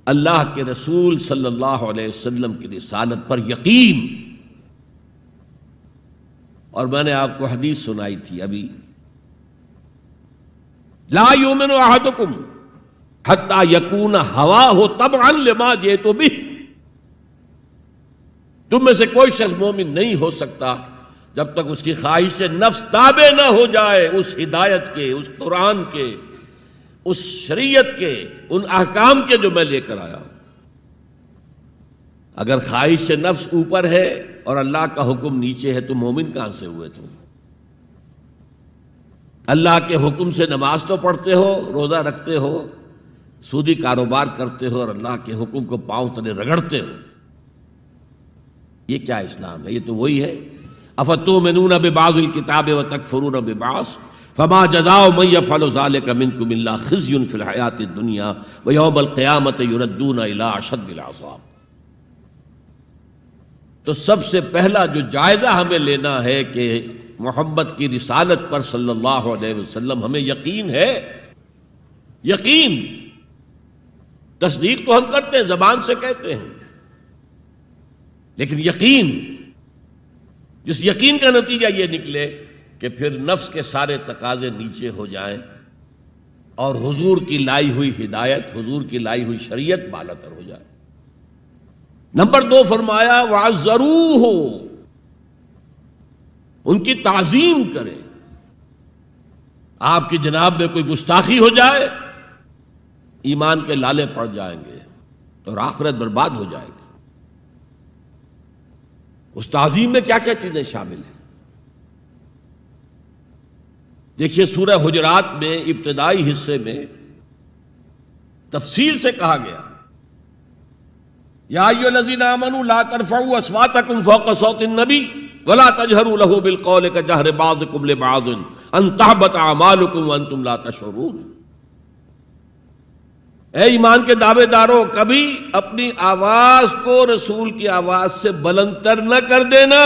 اللہ کے رسول صلی اللہ علیہ وسلم کی رسالت پر یقین. اور میں نے آپ کو حدیث سنائی تھی ابھی، لا یؤمن احدکم حتی یکون ہواہ تبعا لما جئت بہ. تم میں سے کوئی شخص مومن نہیں ہو سکتا جب تک اس کی خواہش نفس تابع نہ ہو جائے اس ہدایت کے، اس قرآن کے، اس شریعت کے، ان احکام کے جو میں لے کر آیا ہوں. اگر خواہش نفس اوپر ہے اور اللہ کا حکم نیچے ہے تو مومن کہاں سے ہوئے تم؟ اللہ کے حکم سے نماز تو پڑھتے ہو، روزہ رکھتے ہو، سودی کاروبار کرتے ہو، اور اللہ کے حکم کو پاؤں تلے رگڑتے ہو. یہ کیا اسلام ہے؟ یہ تو وہی ہے، افتؤمنون ببعض الکتاب وتکفرون ببعض فما جزاء من يفعل ذلك منكم الا خزي في الحياة الدنيا ويوم القيامة يردون الى اشد العذاب. تو سب سے پہلا جو جائزہ ہمیں لینا ہے کہ محمد کی رسالت پر صلی اللہ علیہ وسلم ہمیں یقین ہے. یقین، تصدیق تو ہم کرتے ہیں، زبان سے کہتے ہیں، لیکن یقین، جس یقین کا نتیجہ یہ نکلے کہ پھر نفس کے سارے تقاضے نیچے ہو جائیں اور حضور کی لائی ہوئی ہدایت، حضور کی لائی ہوئی شریعت بالاتر ہو جائے. نمبر 2 فرمایا وَعَزَّرُوهُ، ان کی تعظیم کریں. آپ کی جناب میں کوئی گستاخی ہو جائے، ایمان کے لالے پڑ جائیں گے اور آخرت برباد ہو جائے گی. اس تعظیم میں کیا کیا چیزیں شامل ہیں؟ دیکھیے سورہ حجرات میں ابتدائی حصے میں تفصیل سے کہا گیا، یا ایھا الذین آمنوا لا ترفعوا اصواتکم فوق صوت النبی ولا تجہروا له بالقول کجہر بعضکم لبعض ان تحبط اعمالکم وانتم لا تشعرون. اے ایمان کے دعوے دارو، کبھی اپنی آواز کو رسول کی آواز سے بلندتر نہ کر دینا،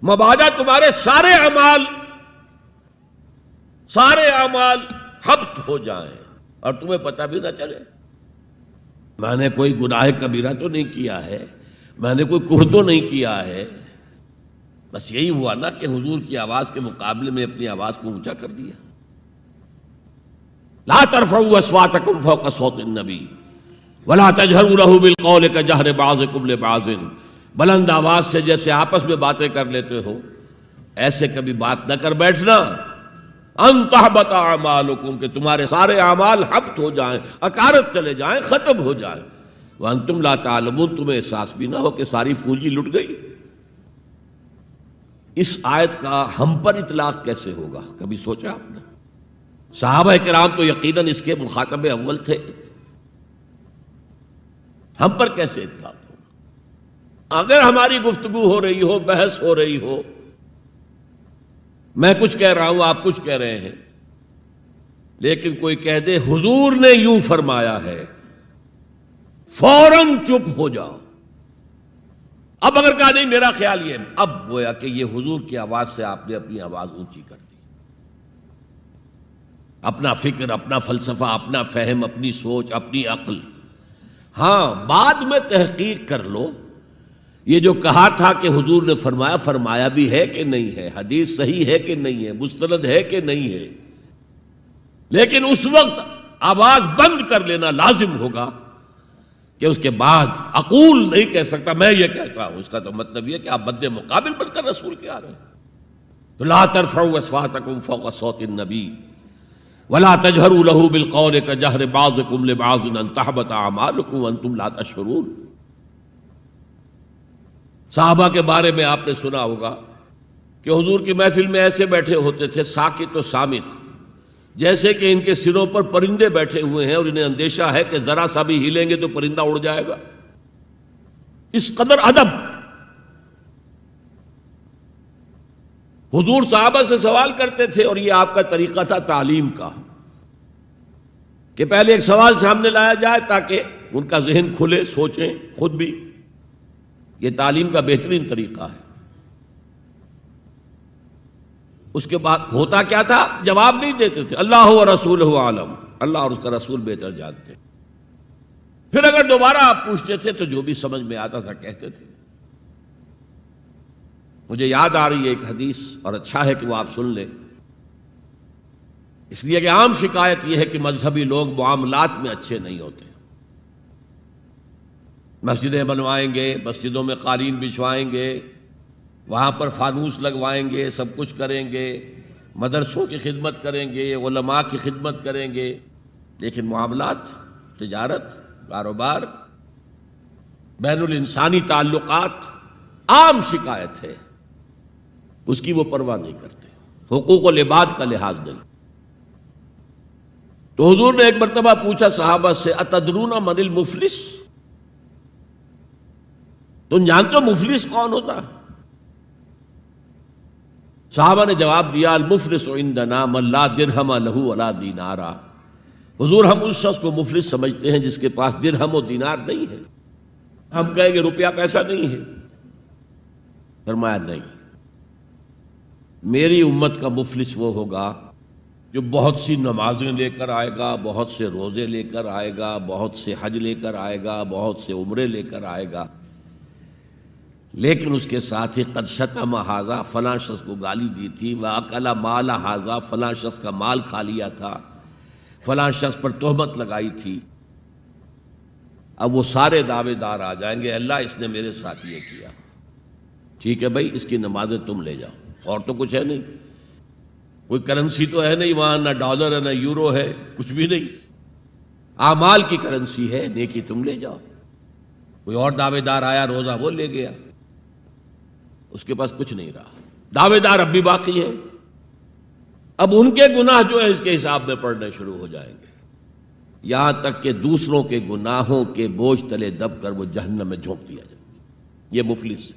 مبادا تمہارے سارے اعمال حبط ہو جائیں اور تمہیں پتہ بھی نہ چلے. میں نے کوئی گناہ کبیرہ تو نہیں کیا ہے، میں نے کوئی کفر تو نہیں کیا ہے، بس یہی ہوا نا کہ حضور کی آواز کے مقابلے میں اپنی آواز کو اونچا کر دیا. لا ترفعوا اصواتکم فوق صوت النبی ولا تجہروا له بالقول کجہر بعضکم لبعض. بلند آواز سے جیسے آپس میں باتیں کر لیتے ہو ایسے کبھی بات نہ کر بیٹھنا. ان تحبط اعمالکم، کہ تمہارے سارے اعمال حبط ہو جائیں، اکارت چلے جائیں، ختم ہو جائیں. وانتم لا تعلمون، تمہیں احساس بھی نہ ہو کہ ساری پونجی لٹ گئی. اس آیت کا ہم پر اطلاق کیسے ہوگا؟ کبھی سوچا آپ نے؟ صحابہ کرام تو یقیناً اس کے مخاطب اول تھے، ہم پر کیسے اطلاق ہوگا؟ اگر ہماری گفتگو ہو رہی ہو، بحث ہو رہی ہو، میں کچھ کہہ رہا ہوں، آپ کچھ کہہ رہے ہیں، لیکن کوئی کہہ دے حضور نے یوں فرمایا ہے، فوراً چپ ہو جاؤ. اب اگر کہا نہیں میرا خیال یہ، اب گویا کہ یہ حضور کی آواز سے آپ نے اپنی آواز اونچی کر دی. اپنا فکر، اپنا فلسفہ، اپنا فہم، اپنی سوچ، اپنی عقل. ہاں بعد میں تحقیق کر لو یہ جو کہا تھا کہ حضور نے فرمایا بھی ہے کہ نہیں ہے، حدیث صحیح ہے کہ نہیں ہے، مستند ہے کہ نہیں ہے. لیکن اس وقت آواز بند کر لینا لازم ہوگا کہ اس کے بعد اقول نہیں کہہ سکتا میں یہ کہتا ہوں. اس کا تو مطلب یہ کہ آپ بد مقابل بن کر رسول کے آ رہے ہیں. تو لا ترفعوا اصواتکم فوق صوت النبی ولا تجہروا له بالقول کجہر بعضکم لبعض ان تحبط اعمالکم وانتم لا تشعرون. صحابہ کے بارے میں آپ نے سنا ہوگا کہ حضور کی محفل میں ایسے بیٹھے ہوتے تھے ساکت و صامت، جیسے کہ ان کے سروں پر پرندے بیٹھے ہوئے ہیں اور انہیں اندیشہ ہے کہ ذرا سا بھی ہلیں گے تو پرندہ اڑ جائے گا. اس قدر ادب. حضور صحابہ سے سوال کرتے تھے، اور یہ آپ کا طریقہ تھا تعلیم کا، کہ پہلے ایک سوال سامنے لایا جائے تاکہ ان کا ذہن کھلے، سوچیں خود بھی. یہ تعلیم کا بہترین طریقہ ہے. اس کے بعد ہوتا کیا تھا؟ جواب نہیں دیتے تھے، اللہ و رسولہ عالم، اللہ اور اس کا رسول بہتر جانتے. پھر اگر دوبارہ آپ پوچھتے تھے تو جو بھی سمجھ میں آتا تھا کہتے تھے. مجھے یاد آ رہی ہے ایک حدیث، اور اچھا ہے کہ وہ آپ سن لیں، اس لیے کہ عام شکایت یہ ہے کہ مذہبی لوگ معاملات میں اچھے نہیں ہوتے. مسجدیں بنوائیں گے، مسجدوں میں قالین بچھوائیں گے، وہاں پر فانوس لگوائیں گے، سب کچھ کریں گے، مدرسوں کی خدمت کریں گے، علماء کی خدمت کریں گے، لیکن معاملات، تجارت، کاروبار، بین الانسانی تعلقات، عام شکایت ہے، اس کی وہ پرواہ نہیں کرتے، حقوق العباد کا لحاظ نہیں. تو حضور نے ایک مرتبہ پوچھا صحابہ سے، اتدرون من المفلس، تم جانتے ہو مفلس کون ہوتا؟ صحابہ نے جواب دیا، المفلس عندنا من لا درہم لہ ولا دینارا. حضور ہم اس شخص کو مفلس سمجھتے ہیں جس کے پاس درہم و دینار نہیں ہے. ہم کہیں گے روپیہ پیسہ نہیں ہے. فرمایا نہیں، میری امت کا مفلس وہ ہوگا جو بہت سی نمازیں لے کر آئے گا، بہت سے روزے لے کر آئے گا، بہت سے حج لے کر آئے گا، بہت سے عمرے لے کر آئے گا، لیکن اس کے ساتھ ہی قد شتم ھذا، فلاں شخص کو گالی دی تھی، واکل مال ھذا، فلاں شخص کا مال کھا لیا تھا، فلاں شخص پر تہمت لگائی تھی. اب وہ سارے دعوے دار آ جائیں گے، اللہ اس نے میرے ساتھ یہ کیا. ٹھیک ہے بھائی، اس کی نمازیں تم لے جاؤ، اور تو کچھ ہے نہیں، کوئی کرنسی تو ہے نہیں وہاں، نہ ڈالر ہے نہ یورو ہے، کچھ بھی نہیں، اعمال کی کرنسی ہے، نیکی تم لے جاؤ. کوئی اور دعوے دار آیا، روزہ وہ لے گیا، اس کے پاس کچھ نہیں رہا. دعوے دار اب بھی باقی ہیں. اب ان کے گناہ جو ہے اس کے حساب میں پڑنے شروع ہو جائیں گے، یہاں تک کہ دوسروں کے گناہوں کے بوجھ تلے دب کر وہ جہنم میں جھونک دیا جائے. یہ مفلس.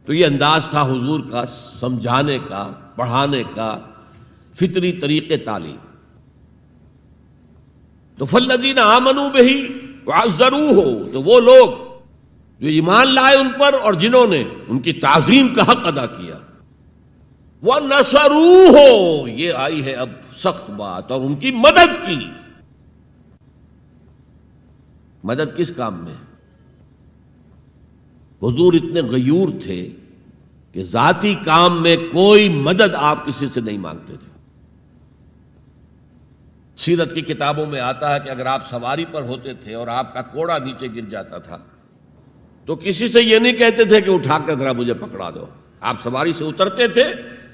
تو یہ انداز تھا حضور کا سمجھانے کا، پڑھانے کا، فطری طریقے تعلیم. تو فالذین آمنوا بہ وعزروہ، تو وہ لوگ جو ایمان لائے ان پر اور جنہوں نے ان کی تعظیم کا حق ادا کیا. وَنَصَرُوهُ، یہ آئی ہے اب سخت بات، اور ان کی مدد کی. مدد کس کام میں؟ حضور اتنے غیور تھے کہ ذاتی کام میں کوئی مدد آپ کسی سے نہیں مانگتے تھے. سیرت کی کتابوں میں آتا ہے کہ اگر آپ سواری پر ہوتے تھے اور آپ کا کوڑا نیچے گر جاتا تھا تو کسی سے یہ نہیں کہتے تھے کہ اٹھا کر ذرا مجھے پکڑا دو. آپ سواری سے اترتے تھے،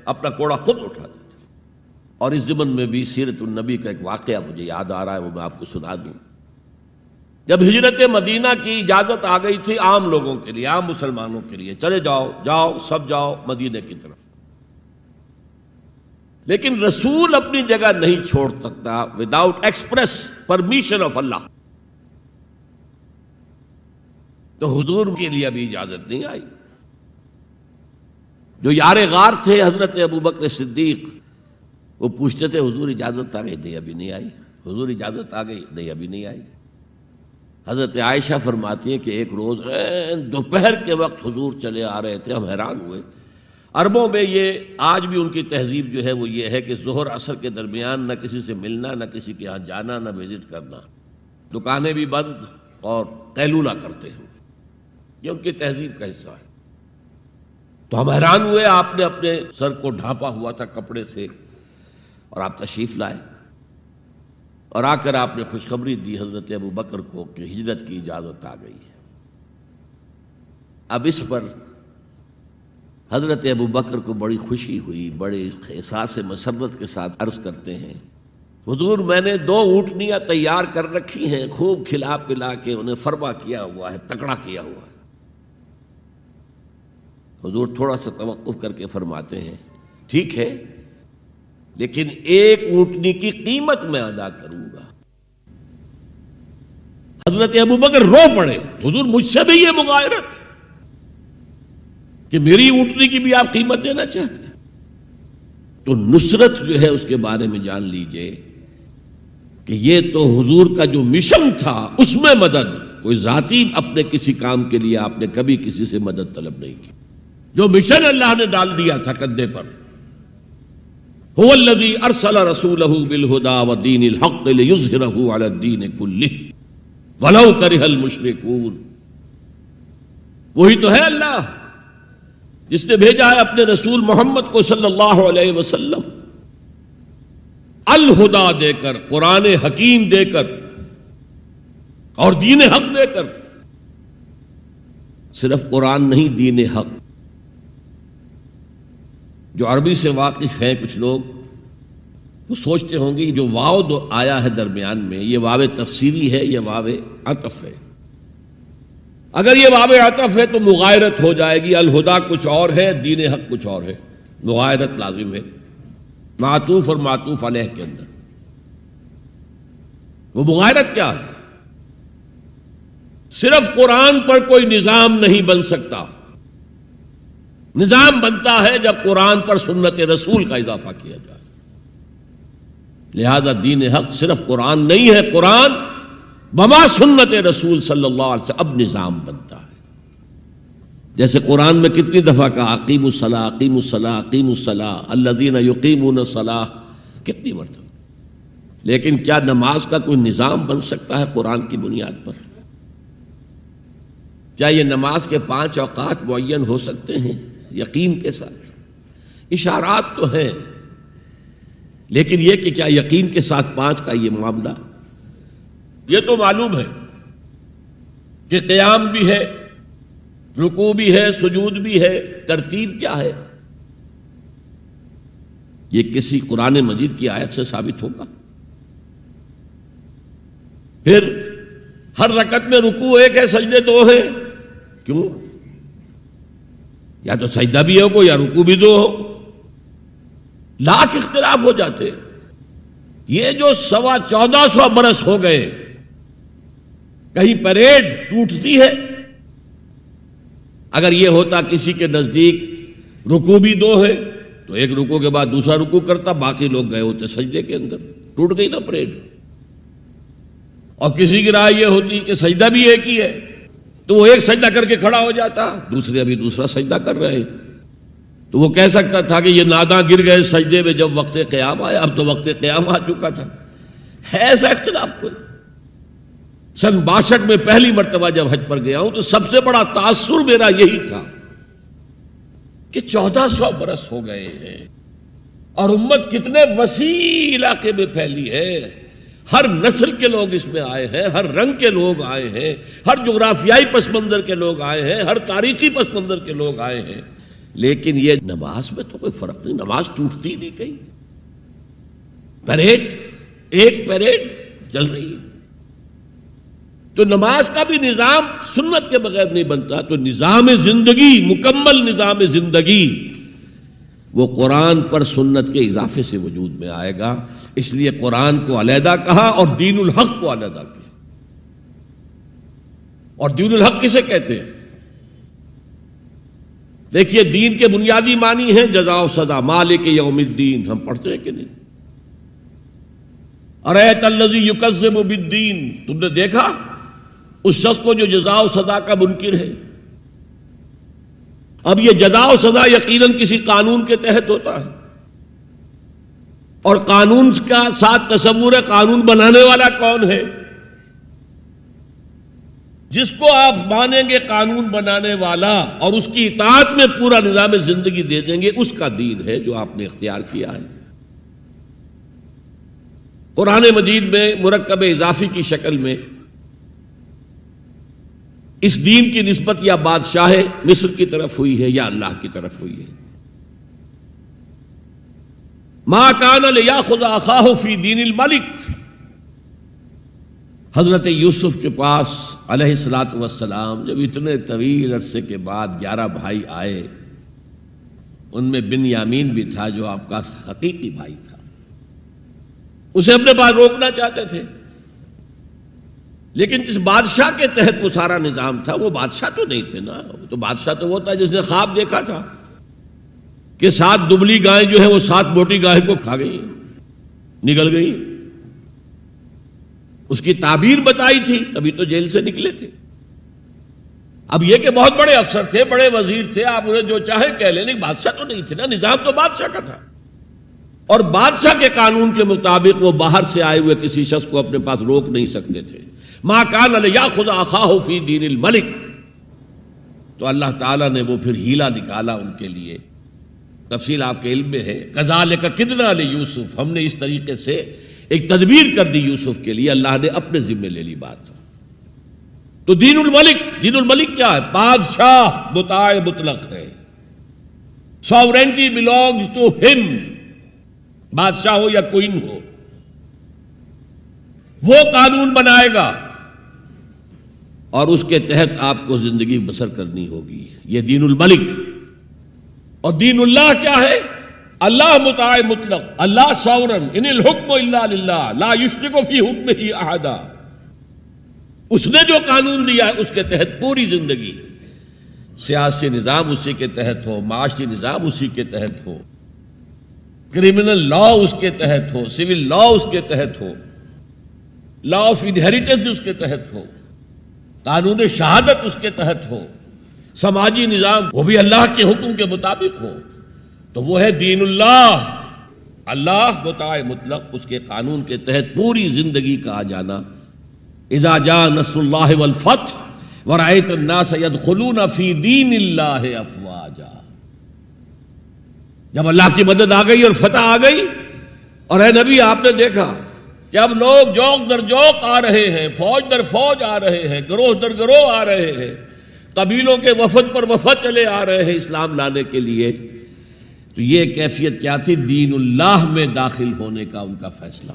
اپنا کوڑا خود اٹھاتے تھے. اور اس ضمن میں بھی سیرت النبی کا ایک واقعہ مجھے یاد آ رہا ہے، وہ میں آپ کو سنا دوں. جب ہجرت مدینہ کی اجازت آ گئی تھی عام لوگوں کے لیے، عام مسلمانوں کے لیے، چلے جاؤ جاؤ سب جاؤ مدینہ کی طرف، لیکن رسول اپنی جگہ نہیں چھوڑ سکتا وداؤٹ ایکسپریس پرمیشن آف اللہ. تو حضور کے لیے ابھی اجازت نہیں آئی. جو یار غار تھے حضرت ابوبکر صدیق، وہ پوچھتے تھے حضور اجازت آ گئی؟ نہیں ابھی نہیں آئی. حضور اجازت آ گئی؟ نہیں ابھی نہیں آئی. حضرت عائشہ فرماتی ہیں کہ ایک روز دوپہر کے وقت حضور چلے آ رہے تھے، ہم حیران ہوئے. عربوں میں یہ آج بھی ان کی تہذیب جو ہے وہ یہ ہے کہ ظہر عصر کے درمیان نہ کسی سے ملنا، نہ کسی کے ہاں جانا، نہ وزٹ کرنا، دکانیں بھی بند اور قیلولہ کرتے ہیں. یہ ان کی تہذیب کا حصہ ہے. تو ہم حیران ہوئے، آپ نے اپنے سر کو ڈھانپا ہوا تھا کپڑے سے اور آپ تشریف لائے، اور آ کر آپ نے خوشخبری دی حضرت ابوبکر کو کہ ہجرت کی اجازت آ گئی ہے. اب اس پر حضرت ابوبکر کو بڑی خوشی ہوئی، بڑے احساس مسرت کے ساتھ عرض کرتے ہیں، حضور میں نے 2 اونٹنیاں تیار کر رکھی ہیں، خوب کھلا پلا کے انہیں فربا کیا ہوا ہے، تکڑا کیا ہوا ہے. حضور تھوڑا سا توقف کر کے فرماتے ہیں، ٹھیک ہے لیکن 1 اونٹنی کی قیمت میں ادا کروں گا. حضرت ابوبکر رو پڑے، حضور مجھ سے بھی یہ مغایرت کہ میری اونٹنی کی بھی آپ قیمت دینا چاہتے ہیں؟ تو نصرت جو ہے اس کے بارے میں جان لیجئے کہ یہ تو حضور کا جو مشن تھا اس میں مدد، کوئی ذاتی اپنے کسی کام کے لیے آپ نے کبھی کسی سے مدد طلب نہیں کی. جو مشن اللہ نے ڈال دیا تھا کندھے پر، هو الذی ارسل رسولہ بالہدی ودین الحق لیظہرہ علی الدین کلہ ولو کرہ المشرکون. وہی تو ہے اللہ جس نے بھیجا ہے اپنے رسول محمد کو صلی اللہ علیہ وسلم الہدا دے کر، قرآن حکیم دے کر اور دین حق دے کر. صرف قرآن نہیں، دین حق. جو عربی سے واقف ہیں کچھ لوگ وہ سوچتے ہوں گے جو واو آیا ہے درمیان میں، یہ واو تفسیری ہے، یہ واو عطف ہے. اگر یہ واو عطف ہے تو مغایرت ہو جائے گی. الہدا کچھ اور ہے، دین حق کچھ اور ہے، مغایرت لازم ہے معطوف اور معطوف علیہ کے اندر. وہ مغایرت کیا ہے؟ صرف قرآن پر کوئی نظام نہیں بن سکتا. نظام بنتا ہے جب قرآن پر سنت رسول کا اضافہ کیا جائے. لہذا دین حق صرف قرآن نہیں ہے، قرآن بما سنت رسول صلی اللہ علیہ وسلم اب نظام بنتا ہے. جیسے قرآن میں کتنی دفعہ کہا اقیموا الصلاۃ اقیموا الصلاۃ اقیموا الصلاۃ الذین یقیمون الصلاۃ، کتنی مرتبہ. لیکن کیا نماز کا کوئی نظام بن سکتا ہے قرآن کی بنیاد پر؟ کیا یہ نماز کے 5 اوقات معین ہو سکتے ہیں یقین کے ساتھ؟ اشارات تو ہیں، لیکن یہ کہ کیا یقین کے ساتھ 5 کا یہ معاملہ؟ یہ تو معلوم ہے کہ قیام بھی ہے، رکوع بھی ہے، سجود بھی ہے. ترتیب کیا ہے؟ یہ کسی قرآن مجید کی آیت سے ثابت ہوگا؟ پھر ہر رکعت میں رکوع ایک ہے، سجدے 2 ہیں. کیوں؟ یا تو سجدہ بھی ہو یا رکوع بھی 2 ہو. لاکھ اختلاف ہو جاتے. یہ جو 1450 برس ہو گئے، کہیں پریڈ ٹوٹتی ہے. اگر یہ ہوتا کسی کے نزدیک رکوع بھی 2 ہے تو ایک رکوع کے بعد دوسرا رکوع کرتا، باقی لوگ گئے ہوتے سجدے کے اندر. ٹوٹ گئی نا پریڈ. اور کسی کی رائے یہ ہوتی کہ سجدہ بھی ایک ہی ہے تو وہ ایک سجدہ کر کے کھڑا ہو جاتا، دوسرے ابھی دوسرا سجدہ کر رہے ہیں. تو وہ کہہ سکتا تھا کہ یہ ناداں گر گئے سجدے میں جب وقت قیام آیا، اب تو وقت قیام آ چکا تھا. ہے ایسا اختلاف کوئی؟ سن 62 میں پہلی مرتبہ جب حج پر گیا ہوں تو سب سے بڑا تاثر میرا یہی تھا کہ 1400 برس ہو گئے ہیں اور امت کتنے وسیع علاقے میں پھیلی ہے. ہر نسل کے لوگ اس میں آئے ہیں، ہر رنگ کے لوگ آئے ہیں، ہر جغرافیائی پس منظر کے لوگ آئے ہیں، ہر تاریخی پس منظر کے لوگ آئے ہیں. لیکن یہ نماز میں تو کوئی فرق نہیں، نماز ٹوٹتی نہیں کہیں. پریڈ، ایک پریڈ چل رہی ہے. تو نماز کا بھی نظام سنت کے بغیر نہیں بنتا. تو نظام زندگی، مکمل نظام زندگی، وہ قرآن پر سنت کے اضافے سے وجود میں آئے گا. اس لیے قرآن کو علیحدہ کہا اور دین الحق کو علیحدہ کیا. اور دین الحق کسے کہتے ہیں؟ دیکھیے دین کے بنیادی معنی ہیں جزا و سزا، مالک یوم الدین. ہم پڑھتے ہیں کہ نہیں؟ ارأیت الذی یکذب بالدین، تم نے دیکھا اس شخص کو جو جزا و سزا کا منکر ہے. اب یہ جزا و سزا یقیناً کسی قانون کے تحت ہوتا ہے، اور قانون کا ساتھ تصور ہے قانون بنانے والا کون ہے. جس کو آپ مانیں گے قانون بنانے والا اور اس کی اطاعت میں پورا نظام زندگی دے دیں گے، اس کا دین ہے جو آپ نے اختیار کیا ہے. قرآن مجید میں مرکب اضافی کی شکل میں اس دین کی نسبت یا بادشاہ مصر کی طرف ہوئی ہے یا اللہ کی طرف ہوئی ہے. ما کان لیاخذ اخاہ فی دین الملک، حضرت یوسف کے پاس علیہ الصلاۃ والسلام جب اتنے طویل عرصے کے بعد 11 بھائی آئے، ان میں بنیامین بھی تھا جو آپ کا حقیقی بھائی تھا. اسے اپنے پاس روکنا چاہتے تھے. لیکن جس بادشاہ کے تحت وہ سارا نظام تھا وہ بادشاہ تو نہیں تھے نا، تو بادشاہ تو وہ تھا جس نے خواب دیکھا تھا کہ 7 دبلی گائیں جو ہیں وہ 7 موٹی گائیں کو کھا گئی، نگل گئی، اس کی تعبیر بتائی تھی، تبھی تو جیل سے نکلے تھے۔ اب یہ کہ بہت بڑے افسر تھے، بڑے وزیر تھے، آپ انہیں جو چاہے کہہ لیں، لیکن بادشاہ تو نہیں تھے نا، نظام تو بادشاہ کا تھا، اور بادشاہ کے قانون کے مطابق وہ باہر سے آئے ہوئے کسی شخص کو اپنے پاس روک نہیں سکتے تھے۔ ما کان لیاخذ اخاہ فی دین الملک، تو اللہ تعالیٰ نے وہ پھر ہیلا نکالا ان کے لیے، تفصیل آپ کے علم میں ہے۔ کذالک کدنا لیوسف، ہم نے اس طریقے سے ایک تدبیر کر دی یوسف کے لیے، اللہ نے اپنے ذمے لے لی بات۔ تو دین الملک، دین الملک کیا ہے؟ بادشاہ مطاع مطلق ہے، ساورینٹی بلونگز ٹو ہم، بادشاہ ہو یا کوئن ہو، وہ قانون بنائے گا اور اس کے تحت آپ کو زندگی بسر کرنی ہوگی، یہ دین الملک۔ اور دین اللہ کیا ہے؟ اللہ مطاع مطلق، اللہ ساورن، ان الحکم الا للہ لا یشرک فی حکمہ احدا، اس نے جو قانون دیا ہے اس کے تحت پوری زندگی، سیاسی نظام اسی کے تحت ہو، معاشی نظام اسی کے تحت ہو، کرمنل لا اس کے تحت ہو، سول لا اس کے تحت ہو، لا آف انہیریٹنس اس کے تحت ہو، قانون شہادت اس کے تحت ہو، سماجی نظام وہ بھی اللہ کے حکم کے مطابق ہو، تو وہ ہے دین اللہ، اللہ مطاع مطلق، اس کے قانون کے تحت پوری زندگی کا آ جانا۔ اذا جاء نصر اللہ والفتح ورأیت الناس يدخلون فی دین اللہ افواجا، جب اللہ کی مدد آ گئی اور فتح آ گئی، اور اے نبی آپ نے دیکھا کہ اب لوگ جوق در جوق آ رہے ہیں، فوج در فوج آ رہے ہیں، گروہ در گروہ آ رہے ہیں، قبیلوں کے وفد پر وفد چلے آ رہے ہیں اسلام لانے کے لیے، تو یہ کیفیت کیا تھی؟ دین اللہ میں داخل ہونے کا ان کا فیصلہ۔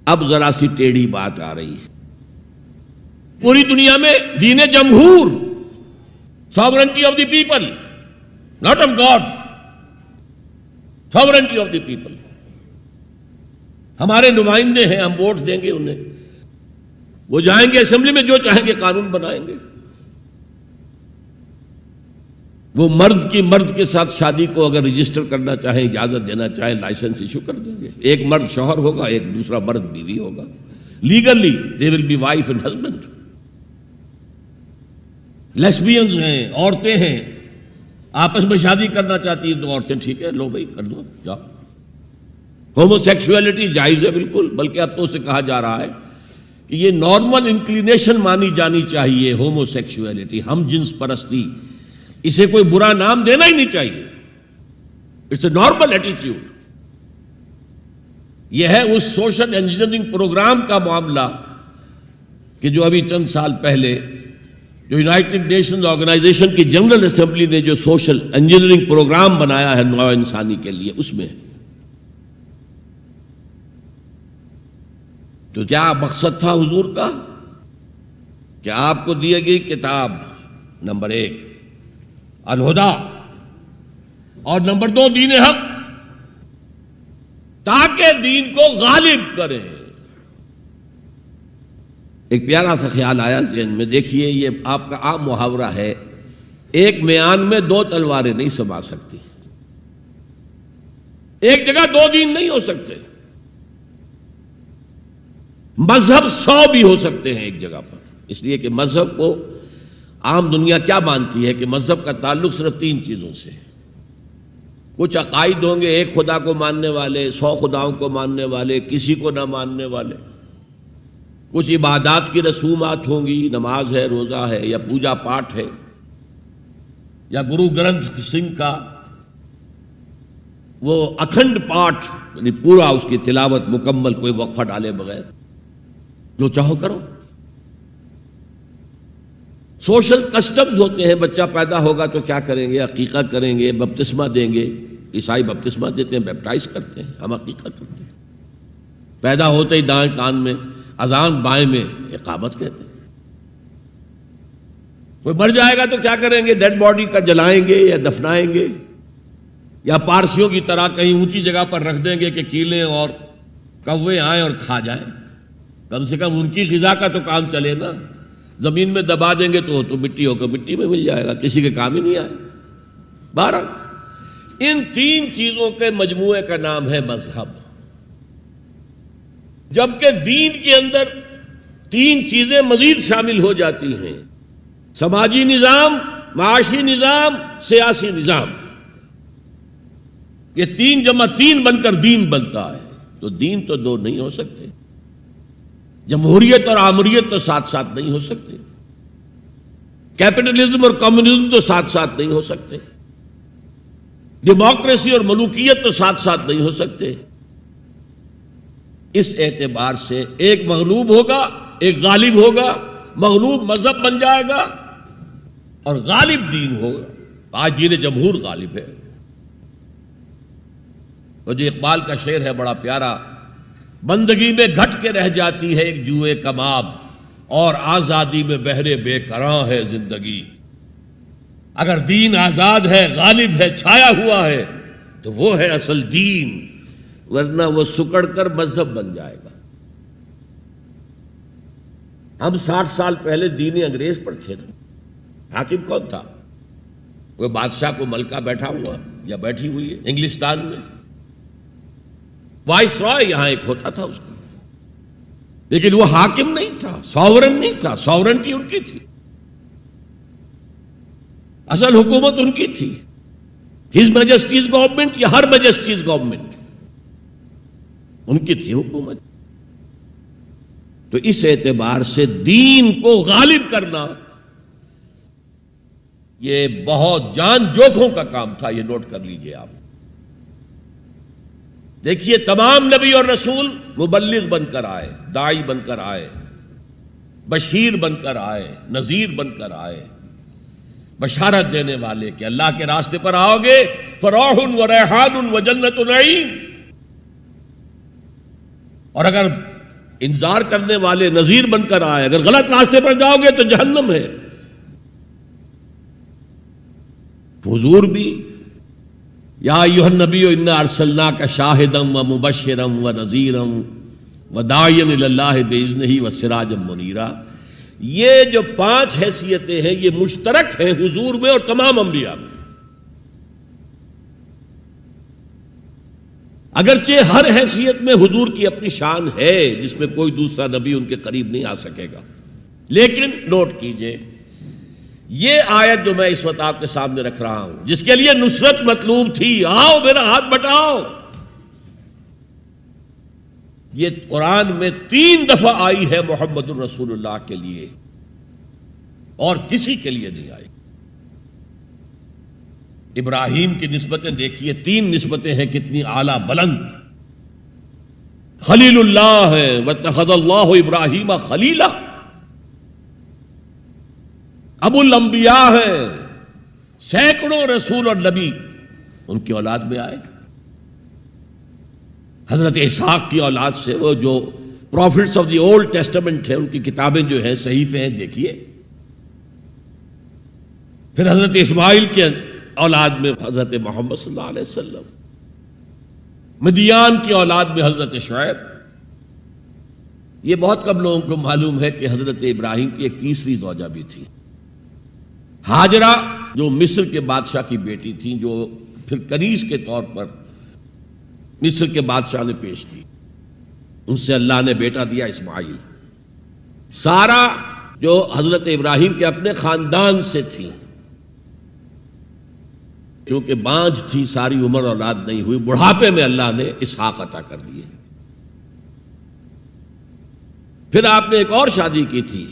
اب ذرا سی ٹیڑھی بات آ رہی ہے، پوری دنیا میں دین جمہور، sovereignty of the people, not of God, sovereignty of the people, ہمارے نمائندے ہیں، ہم ووٹ دیں گے انہیں، وہ جائیں گے اسمبلی میں، جو چاہیں گے قانون بنائیں گے، وہ مرد کی مرد کے ساتھ شادی کو اگر رجسٹر کرنا چاہیں، اجازت دینا چاہیں، لائسنس ایشو کر دیں گے، ایک مرد شوہر ہوگا، ایک دوسرا مرد بیوی ہوگا، legally they will be wife and husband. Lesbians ہیں، عورتیں ہیں، آپس میں شادی کرنا چاہتی ہیں تو عورتیں ٹھیک ہے، لو بھائی کر دو، جاؤ۔ ہومو سیکسولیٹی جائز ہے بالکل، بلکہ اب تو اسے کہا جا رہا ہے کہ یہ نارمل انکلینیشن مانی جانی چاہیے، ہومو سیکسولیٹی، ہم جنس پرستی، اسے کوئی برا نام دینا ہی نہیں چاہیے، اٹس اے نارمل ایٹیٹیوڈ۔ یہ ہے اس سوشل انجینئرنگ پروگرام کا معاملہ کہ جو ابھی چند سال پہلے جو یونائٹڈ نیشنز آرگنائزیشن کی جنرل اسمبلی نے جو سوشل انجینئرنگ پروگرام بنایا ہے نوع انسانی کے لیے، اس میں تو کیا مقصد تھا حضور کا؟ کہ آپ کو دی گئی کتاب نمبر 1 الہدیٰ، اور نمبر 2 دین حق، تاکہ دین کو غالب کرے۔ ایک پیارا سا خیال آیا ذہن میں، دیکھیے یہ آپ کا عام محاورہ ہے، ایک میان میں 2 تلواریں نہیں سما سکتی، ایک جگہ 2 دین نہیں ہو سکتے، مذہب 100 بھی ہو سکتے ہیں ایک جگہ پر، اس لیے کہ مذہب کو عام دنیا کیا مانتی ہے کہ مذہب کا تعلق صرف 3 چیزوں سے، کچھ عقائد ہوں گے، ایک خدا کو ماننے والے، 100 خداؤں کو ماننے والے، کسی کو نہ ماننے والے، کچھ عبادات کی رسومات ہوں گی، نماز ہے، روزہ ہے، یا پوجا پاٹ ہے، یا گرو گرنتھ سنگھ کا وہ اکھنڈ پاٹ، یعنی پورا اس کی تلاوت مکمل، کوئی وقفہ ڈالے بغیر، جو چاہو کرو۔ سوشل کسٹمز ہوتے ہیں، بچہ پیدا ہوگا تو کیا کریں گے؟ عقیقہ کریں گے، بپتسمہ دیں گے، عیسائی بپتسمہ دیتے ہیں، بیپٹائز کرتے ہیں، ہم عقیقہ کرتے ہیں، پیدا ہوتے ہی دائیں کان میں اذان، بائیں میں اقامت کہتے ہیں۔ کوئی مر جائے گا تو کیا کریں گے؟ ڈیڈ باڈی کا جلائیں گے یا دفنائیں گے، یا پارسیوں کی طرح کہیں اونچی جگہ پر رکھ دیں گے کہ کیلیں اور کوے آئیں اور کھا جائیں۔ کم سے کم ان کی غذا کا تو کام چلے نا. زمین میں دبا دیں گے تو مٹی ہو کر مٹی میں مل جائے گا, کسی کے کام ہی نہیں آئے. بہرحال ان تین چیزوں کے مجموعے کا نام ہے مذہب. جبکہ دین کے اندر تین چیزیں مزید شامل ہو جاتی ہیں: سماجی نظام، معاشی نظام، سیاسی نظام. یہ 3 جمع 3 بن کر دین بنتا ہے. تو دین تو دو نہیں ہو سکتے. جمہوریت اور آمریت تو ساتھ ساتھ نہیں ہو سکتے. کیپٹلزم اور کمیونزم تو ساتھ ساتھ نہیں ہو سکتے. ڈیموکریسی اور ملوکیت تو ساتھ ساتھ نہیں ہو سکتے. اس اعتبار سے ایک مغلوب ہوگا، ایک غالب ہوگا. مغلوب مذہب بن جائے گا اور غالب دین ہوگا. آج دین جمہور غالب ہے. اور جو اقبال کا شعر ہے بڑا پیارا: بندگی میں گھٹ کے رہ جاتی ہے ایک جوئے کباب، اور آزادی میں بہرے بے کراں ہے زندگی. اگر دین آزاد ہے، غالب ہے، چھایا ہوا ہے تو وہ ہے اصل دین، ورنہ وہ سکڑ کر مذہب بن جائے گا. ہم 60 سال پہلے دین انگریز پر تھے نا. حاکم کون تھا؟ وہ بادشاہ کو ملکہ بیٹھا ہوا یا بیٹھی ہوئی ہے انگلستان میں. وائس رائے یہاں ایک ہوتا تھا اس کا، لیکن وہ حاکم نہیں تھا، ساورن نہیں تھا. ساورنٹی ان کی تھی، اصل حکومت ان کی تھی. ہز میجسٹیز گورنمنٹ یا ہر میجسٹیز گورنمنٹ، ان کی تھی حکومت. تو اس اعتبار سے دین کو غالب کرنا یہ بہت جان جوکھوں کا کام تھا. یہ نوٹ کر لیجئے آپ. دیکھیے تمام نبی اور رسول مبلغ بن کر آئے، داعی بن کر آئے، بشیر بن کر آئے، نذیر بن کر آئے، بشارت دینے والے کہ اللہ کے راستے پر آؤ گے فروح و ریحان و جنت نعیم. اور اگر انذار کرنے والے نذیر بن کر آئے، اگر غلط راستے پر جاؤ گے تو جہنم ہے. حضور بھی یا ایھا النبی انا ارسلناک شاہدا و مبشرا و نذیرا و داعیا الی اللہ باذنہ و سراجا منیرا. یہ جو 5 حیثیتیں ہیں یہ مشترک ہیں حضور میں اور تمام انبیاء میں. اگرچہ ہر حیثیت میں حضور کی اپنی شان ہے جس میں کوئی دوسرا نبی ان کے قریب نہیں آ سکے گا. لیکن نوٹ کیجئے یہ آیت جو میں اس وقت آپ کے سامنے رکھ رہا ہوں، جس کے لیے نصرت مطلوب تھی، آؤ میرا ہاتھ بٹاؤ، یہ قرآن میں 3 دفعہ آئی ہے محمد الرسول اللہ کے لیے، اور کسی کے لیے نہیں آئی. ابراہیم کی نسبتیں دیکھیے، 3 نسبتیں ہیں کتنی اعلیٰ بلند. خلیل اللہ ہے واتخذ اللہ ابراہیم خلیلا. ابو الانبیاء ہے، سینکڑوں رسول اور نبی ان کی اولاد میں آئے. حضرت اسحاق کی اولاد سے، وہ جو prophets of the Old Testament ہیں، ان کی کتابیں جو ہیں، صحیفے ہیں، دیکھیے. پھر حضرت اسماعیل کے اولاد میں حضرت محمد صلی اللہ علیہ وسلم، مدیان کی اولاد میں حضرت شعیب. یہ بہت کم لوگوں کو معلوم ہے کہ حضرت ابراہیم کی ایک تیسری زوجہ بھی تھی، ہاجرہ، جو مصر کے بادشاہ کی بیٹی تھی، جو پھر کنیز کے طور پر مصر کے بادشاہ نے پیش کی. ان سے اللہ نے بیٹا دیا اسماعیل. سارا جو حضرت ابراہیم کے اپنے خاندان سے تھی، کیونکہ بانجھ تھی، ساری عمر اولاد نہیں ہوئی، بڑھاپے میں اللہ نے اسحاق عطا کر دیے. پھر آپ نے ایک اور شادی کی تھی،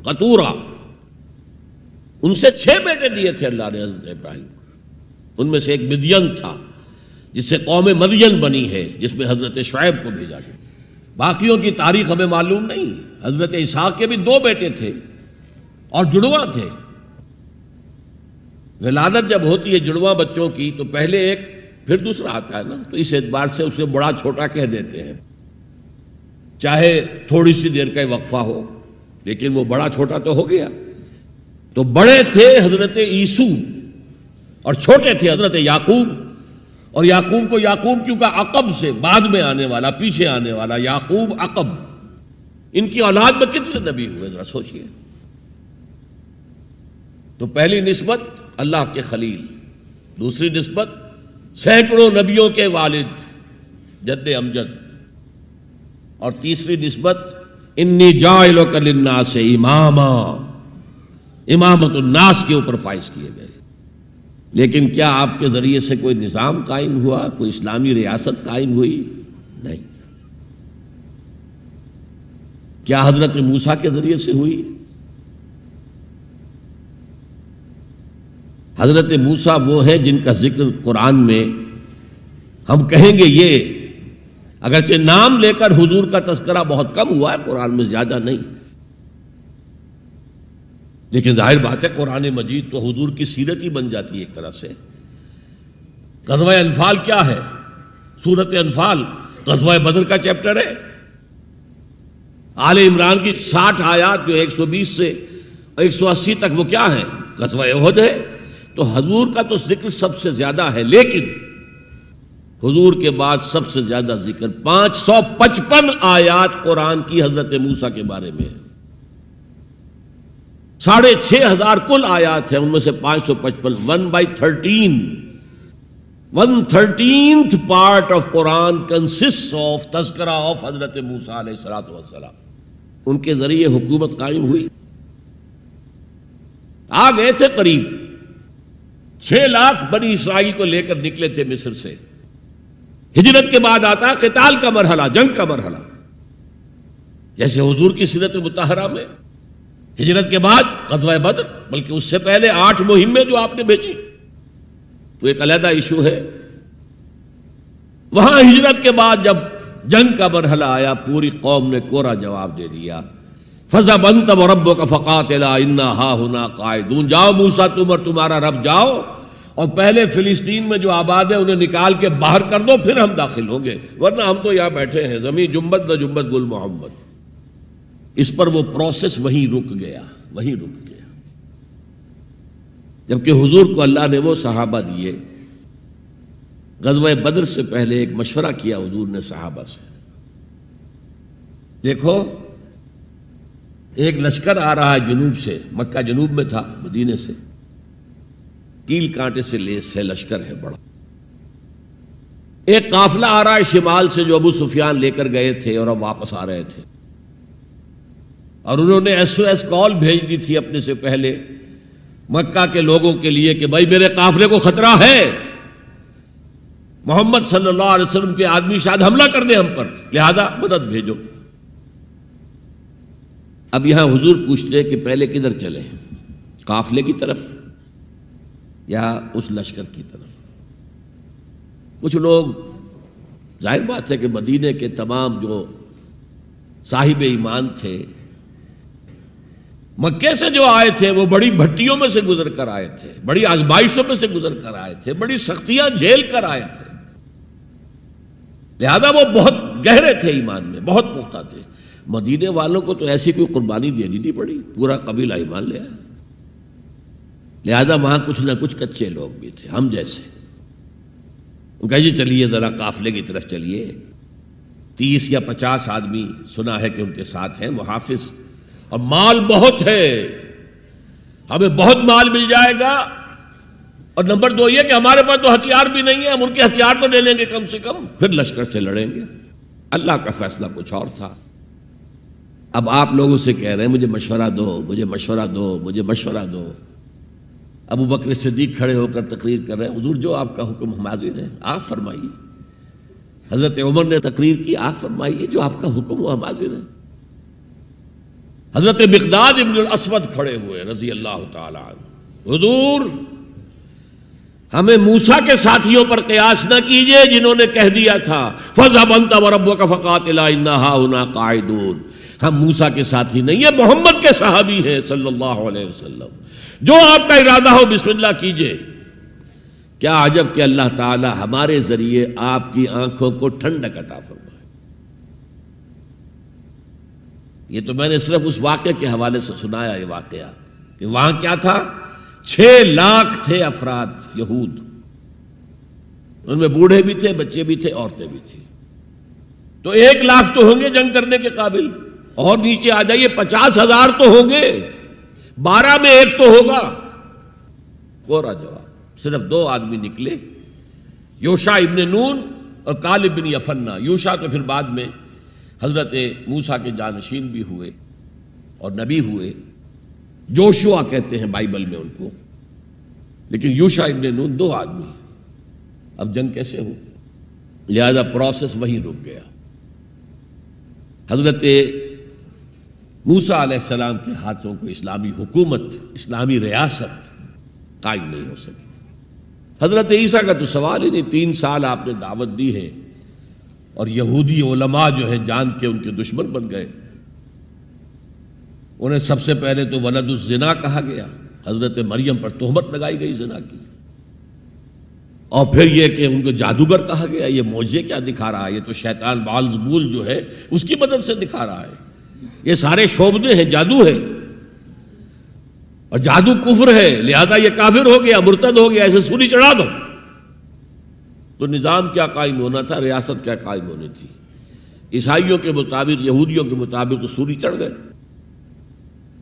قطورہ. ان سے 6 بیٹے دیے تھے اللہ نے حضرت ابراہیم کو. ان میں سے ایک مدین تھا جس سے قوم مدین بنی ہے، جس میں حضرت شعیب کو بھیجا گیا. باقیوں کی تاریخ ہمیں معلوم نہیں. حضرت اسحاق کے بھی 2 بیٹے تھے اور جڑواں تھے. ولادت جب ہوتی ہے جڑواں بچوں کی تو پہلے ایک پھر دوسرا آتا ہے نا، تو اس اعتبار سے اسے بڑا چھوٹا کہہ دیتے ہیں، چاہے تھوڑی سی دیر کا وقفہ ہو، لیکن وہ بڑا چھوٹا تو ہو گیا. تو بڑے تھے حضرت عیسو اور چھوٹے تھے حضرت یعقوب. اور یعقوب کو یعقوب کیوں کہا؟ عقب سے، بعد میں آنے والا، پیچھے آنے والا. یعقوب عقب. ان کی اولاد میں کتنے نبی ہوئے ذرا سوچئے. تو پہلی نسبت اللہ کے خلیل، دوسری نسبت سینکڑوں نبیوں کے والد جد امجد، اور تیسری نسبت انی جاعلک للناس اماما، امامت الناس کے اوپر فائز کیے گئے. لیکن کیا آپ کے ذریعے سے کوئی نظام قائم ہوا، کوئی اسلامی ریاست قائم ہوئی؟ نہیں. کیا حضرت موسیٰ کے ذریعے سے ہوئی؟ حضرت موسیٰ وہ ہے جن کا ذکر قرآن میں ہم کہیں گے یہ، اگرچہ نام لے کر حضور کا تذکرہ بہت کم ہوا ہے قرآن میں، زیادہ نہیں، لیکن ظاہر بات ہے قرآن مجید تو حضور کی سیرت ہی بن جاتی ہے ایک طرح سے. غزوہ انفال کیا ہے؟ سورت انفال غزوہ بدر کا چیپٹر ہے. آل عمران کی 60 آیات جو 120 سے 180 تک وہ کیا ہے؟ غزوہ احد ہے. تو حضور کا تو ذکر سب سے زیادہ ہے، لیکن حضور کے بعد سب سے زیادہ ذکر 555 آیات قرآن کی حضرت موسیٰ کے بارے میں ہے. 6,500 کل آیات ہیں، ان میں سے 555 1/13th part of Quran consists of تذکرہ of حضرت موسیٰ علیہ السلام. ان کے ذریعے حکومت قائم ہوئی. آ گئے تھے قریب 6 لاکھ بنی اسرائیل کو لے کر نکلے تھے مصر سے. ہجرت کے بعد آتا ہے قتال کا مرحلہ، جنگ کا مرحلہ، جیسے حضور کی سیرت مطہرہ میں ہجرت کے بعد غزوہ بدر، بلکہ اس سے پہلے 8 مہمیں جو آپ نے بھیجی وہ ایک علیحدہ ایشو ہے. وہاں ہجرت کے بعد جب جنگ کا مرحلہ آیا پوری قوم نے کوڑا جواب دے دیا. فَذْهَبْ أَنْتَ وَرَبُّكَ فَقَاتِلَا إِنَّا هَاهُنَا قَاعِدُونَ. جاؤ موسیٰ تم اور تمہارا رب جاؤ، اور پہلے فلسطین میں جو آباد ہے انہیں نکال کے باہر کر دو، پھر ہم داخل ہوں گے، ورنہ ہم تو یہاں بیٹھے ہیں، زمین جنبت نہ جنبت گل محمد. اس پر وہ پروسیس وہیں رک گیا. جبکہ حضور کو اللہ نے وہ صحابہ دیے. غزوہ بدر سے پہلے ایک مشورہ کیا حضور نے صحابہ سے. دیکھو ایک لشکر آ رہا ہے جنوب سے، مکہ جنوب میں تھا مدینے سے، کیل کانٹے سے لیس ہے، لشکر ہے بڑا. ایک قافلہ آ رہا ہے شمال سے جو ابو سفیان لے کر گئے تھے اور اب واپس آ رہے تھے، اور انہوں نے SOS کال بھیج دی تھی اپنے سے پہلے مکہ کے لوگوں کے لیے کہ بھائی میرے قافلے کو خطرہ ہے، محمد صلی اللہ علیہ وسلم کے آدمی شاید حملہ کر دیں ہم پر، لہذا مدد بھیجو. اب یہاں حضور پوچھتے ہیں کہ پہلے کدھر چلیں، قافلے کی طرف یا اس لشکر کی طرف؟ کچھ لوگ، ظاہر بات ہے کہ مدینے کے تمام جو صاحب ایمان تھے مکے سے جو آئے تھے وہ بڑی بھٹیوں میں سے گزر کر آئے تھے، بڑی آزمائشوں میں سے گزر کر آئے تھے، بڑی سختیاں جھیل کر آئے تھے، لہذا وہ بہت گہرے تھے ایمان میں، بہت پختہ تھے. مدینے والوں کو تو ایسی کوئی قربانی دینی نہیں پڑی، پورا قبیلہ ایمان لے آیا. لہذا وہاں کچھ نہ کچھ کچے لوگ بھی تھے ہم جیسے. ان کہا جی چلیے ذرا قافلے کی طرف چلیے. 30 یا 50 آدمی سنا ہے کہ ان کے ساتھ ہیں محافظ، اور مال بہت ہے، ہمیں بہت مال مل جائے گا، اور نمبر 2 یہ کہ ہمارے پاس تو ہتھیار بھی نہیں ہے، ہم ان کے ہتھیار تو لے لیں گے کم سے کم، پھر لشکر سے لڑیں گے. اللہ کا فیصلہ کچھ اور تھا. اب آپ لوگوں سے کہہ رہے ہیں مجھے مشورہ دو، مجھے مشورہ دو، مجھے مشورہ دو. ابو بکر صدیق کھڑے ہو کر تقریر کر رہے ہیں، حضور جو آپ کا حکم ہم حاضر ہیں، آپ فرمائیے. حضرت عمر نے تقریر کی، آپ فرمائیے جو آپ کا حکم ہو ہم حاضر ہیں. حضرت مقداد ابن الاسود کھڑے ہوئے رضی اللہ تعالی عنہ، حضور ہمیں موسیٰ کے ساتھیوں پر قیاس نہ کیجئے جنہوں نے کہہ دیا تھا فَاذْهَبْ أَنْتَ وَرَبُّكَ فَقَاتِلَا إِنَّا هَاهُنَا قَاعِدُونَ. ہم موسیٰ کے ساتھی نہیں ہیں، محمد کے صحابی ہیں صلی اللہ علیہ وسلم. جو آپ کا ارادہ ہو بسم اللہ کیجئے. کیا عجب کہ اللہ تعالی ہمارے ذریعے آپ کی آنکھوں کو ٹھنڈک عطا فرمائے. یہ تو میں نے صرف اس واقعے کے حوالے سے سنایا یہ واقعہ کہ وہاں کیا تھا، 6 لاکھ تھے افراد یہود، ان میں بوڑھے بھی تھے، بچے بھی تھے، عورتیں بھی تھیں. تو 1 لاکھ تو ہوں گے جنگ کرنے کے قابل، اور نیچے آ جائیے 50,000 تو ہوں گے، 12 میں ایک تو ہوگا۔ کوڑا جواب، صرف 2 آدمی نکلے، یوشع ابن نون اور کالب بن یفنہ۔ یوشع تو پھر بعد میں حضرت موسیٰ کے جانشین بھی ہوئے اور نبی ہوئے، جوشوا کہتے ہیں بائبل میں ان کو، لیکن یوشع ابن نون 2 آدمی۔ اب جنگ کیسے ہو؟ لہذا پروسیس وہی رک گیا۔ حضرت موسیٰ علیہ السلام کے ہاتھوں کو اسلامی حکومت، اسلامی ریاست قائم نہیں ہو سکی۔ حضرت عیسیٰ کا تو سوال ہی نہیں، 3 سال آپ نے دعوت دی ہے اور یہودی علماء جو ہیں جان کے ان کے دشمن بن گئے۔ انہیں سب سے پہلے تو ولد الزنا کہا گیا، حضرت مریم پر تہمت لگائی گئی زنا کی، اور پھر یہ کہ ان کو جادوگر کہا گیا۔ یہ معجزے کیا دکھا رہا ہے؟ یہ تو شیطان بعلزبول جو ہے اس کی مدد سے دکھا رہا ہے۔ یہ سارے شعبدے ہیں، جادو ہے، اور جادو کفر ہے، لہذا یہ کافر ہو گیا، مرتد ہو گیا، ایسے سولی چڑھا دو۔ تو نظام کیا قائم ہونا تھا، ریاست کیا قائم ہونی تھی؟ عیسائیوں کے مطابق، یہودیوں کے مطابق تو سولی چڑھ گئے۔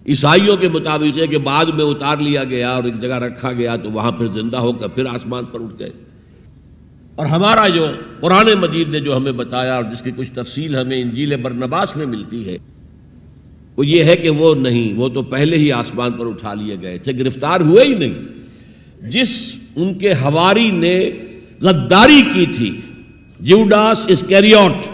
عیسائیوں کے مطابق ہے کہ بعد میں اتار لیا گیا اور ایک جگہ رکھا گیا تو وہاں پھر زندہ ہو کر پھر آسمان پر اٹھ گئے۔ اور ہمارا جو قرآن مجید نے جو ہمیں بتایا اور جس کی کچھ تفصیل ہمیں انجیل برنباس میں ملتی ہے، وہ یہ ہے کہ وہ نہیں، وہ تو پہلے ہی آسمان پر اٹھا لیے گئے تھے، گرفتار ہوئے ہی نہیں۔ جس ان کے حواری نے غداری کی تھی، جیوڈاس اسکیریوٹ،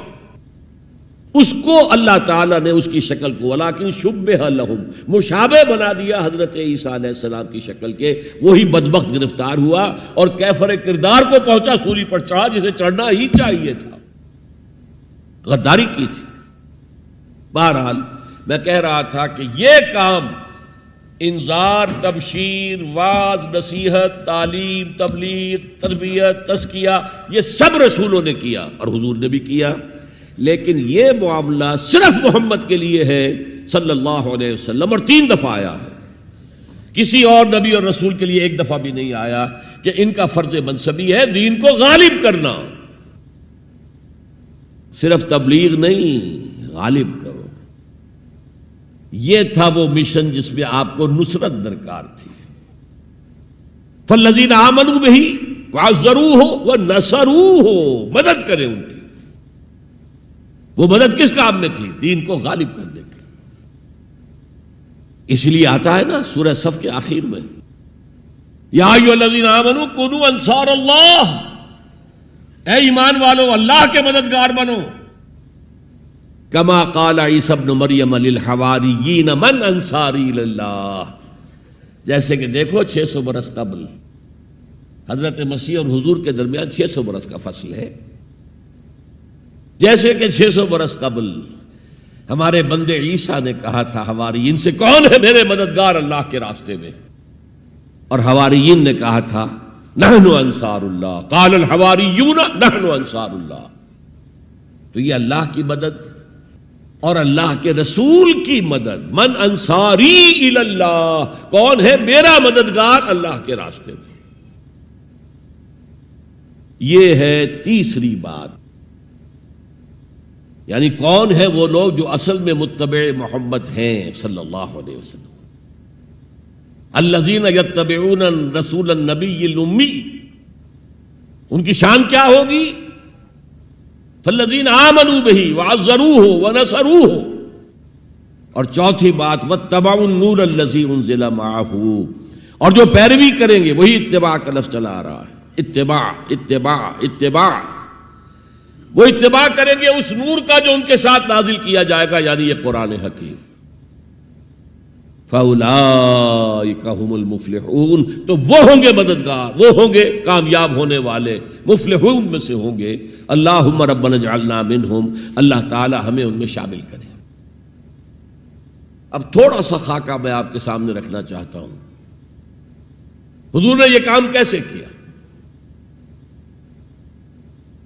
اس کو اللہ تعالیٰ نے اس کی شکل کو ولیکن شبہ لہم، مشابہ بنا دیا حضرت عیسیٰ علیہ السلام کی شکل کے۔ وہی بدبخت گرفتار ہوا اور کیفر کردار کو پہنچا، سولی پر چڑھا جسے چڑھنا ہی چاہیے تھا، غداری کی تھی۔ بہرحال میں کہہ رہا تھا کہ یہ کام انذار، تبشیر، واعظ، نصیحت، تعلیم، تبلیغ، تربیت، تزکیہ، یہ سب رسولوں نے کیا اور حضور نے بھی کیا، لیکن یہ معاملہ صرف محمد کے لیے ہے صلی اللہ علیہ وسلم، اور 3 دفعہ آیا ہے۔ کسی اور نبی اور رسول کے لیے 1 دفعہ بھی نہیں آیا کہ ان کا فرض منصبی ہے دین کو غالب کرنا۔ صرف تبلیغ نہیں، غالب کرو۔ یہ تھا وہ مشن جس میں آپ کو نصرت درکار تھی۔ فالذین آمنوا بہ وعزروہ ونصروہ، مدد کریں ان کی۔ وہ مدد کس کام میں تھی؟ دین کو غالب کرنے کی۔ اس لیے آتا ہے نا سورہ صف کے آخر میں، یا ایھا الذین آمنوا کونوا انصار اللہ، اے ایمان والو اللہ کے مددگار بنو۔ کما قال عیسی ابن مریم للحواریین من انصاری اللہ، جیسے کہ دیکھو 600 برس قبل حضرت مسیح اور حضور کے درمیان 600 برس کا فصل ہے، جیسے کہ 600 برس قبل ہمارے بندے عیسیٰ نے کہا تھا حواریین سے، کون ہے میرے مددگار اللہ کے راستے میں؟ اور حواریین نے کہا تھا نحن انصار اللہ، قال الحواریون نحن انصار اللہ۔ تو یہ اللہ کی مدد اور اللہ کے رسول کی مدد، من انصاری الی اللہ، کون ہے میرا مددگار اللہ کے راستے میں؟ یہ ہے تیسری بات، یعنی کون ہے وہ لوگ جو اصل میں متبع محمد ہیں صلی اللہ علیہ وسلم۔ الذین یتبعون رسول النبی الامی، ان کی شان کیا ہوگی؟ فالذین آمنوا بہ وعزروہ ونصروہ۔ اور چوتھی بات واتبعوا النور الذی انزل معہ، اور جو پیروی کریں گے، وہی اتباع کا لفظ چلا آ رہا ہے، اتباع اتباع اتباع، وہ اتباع کریں گے اس نور کا جو ان کے ساتھ نازل کیا جائے گا، یعنی یہ قرآن حکیم۔ فَأُولَئِكَ هُمُ الْمُفْلِحُونَ، تو وہ ہوں گے مددگار، وہ ہوں گے کامیاب ہونے والے، مفلحون میں سے ہوں گے۔ اللہم ربنا اجعلنا منہم، اللہ تعالی ہمیں ان میں شامل کرے۔ اب تھوڑا سا خاکہ میں آپ کے سامنے رکھنا چاہتا ہوں، حضور نے یہ کام کیسے کیا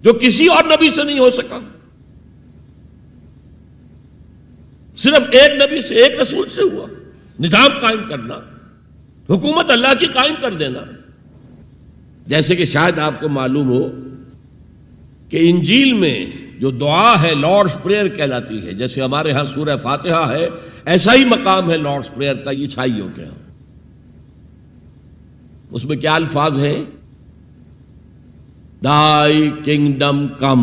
جو کسی اور نبی سے نہیں ہو سکا؟ صرف ایک نبی سے، ایک رسول سے ہوا۔ نظام قائم کرنا، حکومت اللہ کی قائم کر دینا۔ جیسے کہ شاید آپ کو معلوم ہو کہ انجیل میں جو دعا ہے لارڈس پریئر کہلاتی ہے، جیسے ہمارے ہاں سورہ فاتحہ ہے، ایسا ہی مقام ہے لارڈس پریئر کا عیسائیوں کے ہاں۔ اس میں کیا الفاظ ہیں؟ Thy kingdom come,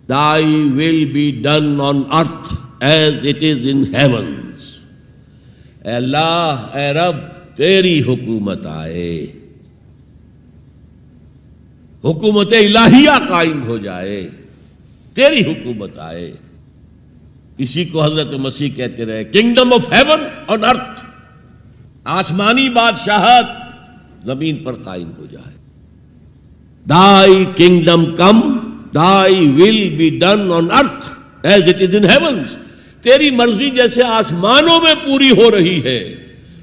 Thy will be done on earth as it is in heavens. اے اللہ، اے رب، تیری حکومت آئے، حکومت الہیہ قائم ہو جائے، تیری حکومت آئے۔ اسی کو حضرت مسیح کہتے رہے، کنگڈم آف ہیون آن ارتھ، آسمانی بادشاہت زمین پر قائم ہو جائے۔ Thy kingdom come, Thy will be done on earth as it is in heavens. تیری مرضی جیسے آسمانوں میں پوری ہو رہی ہے،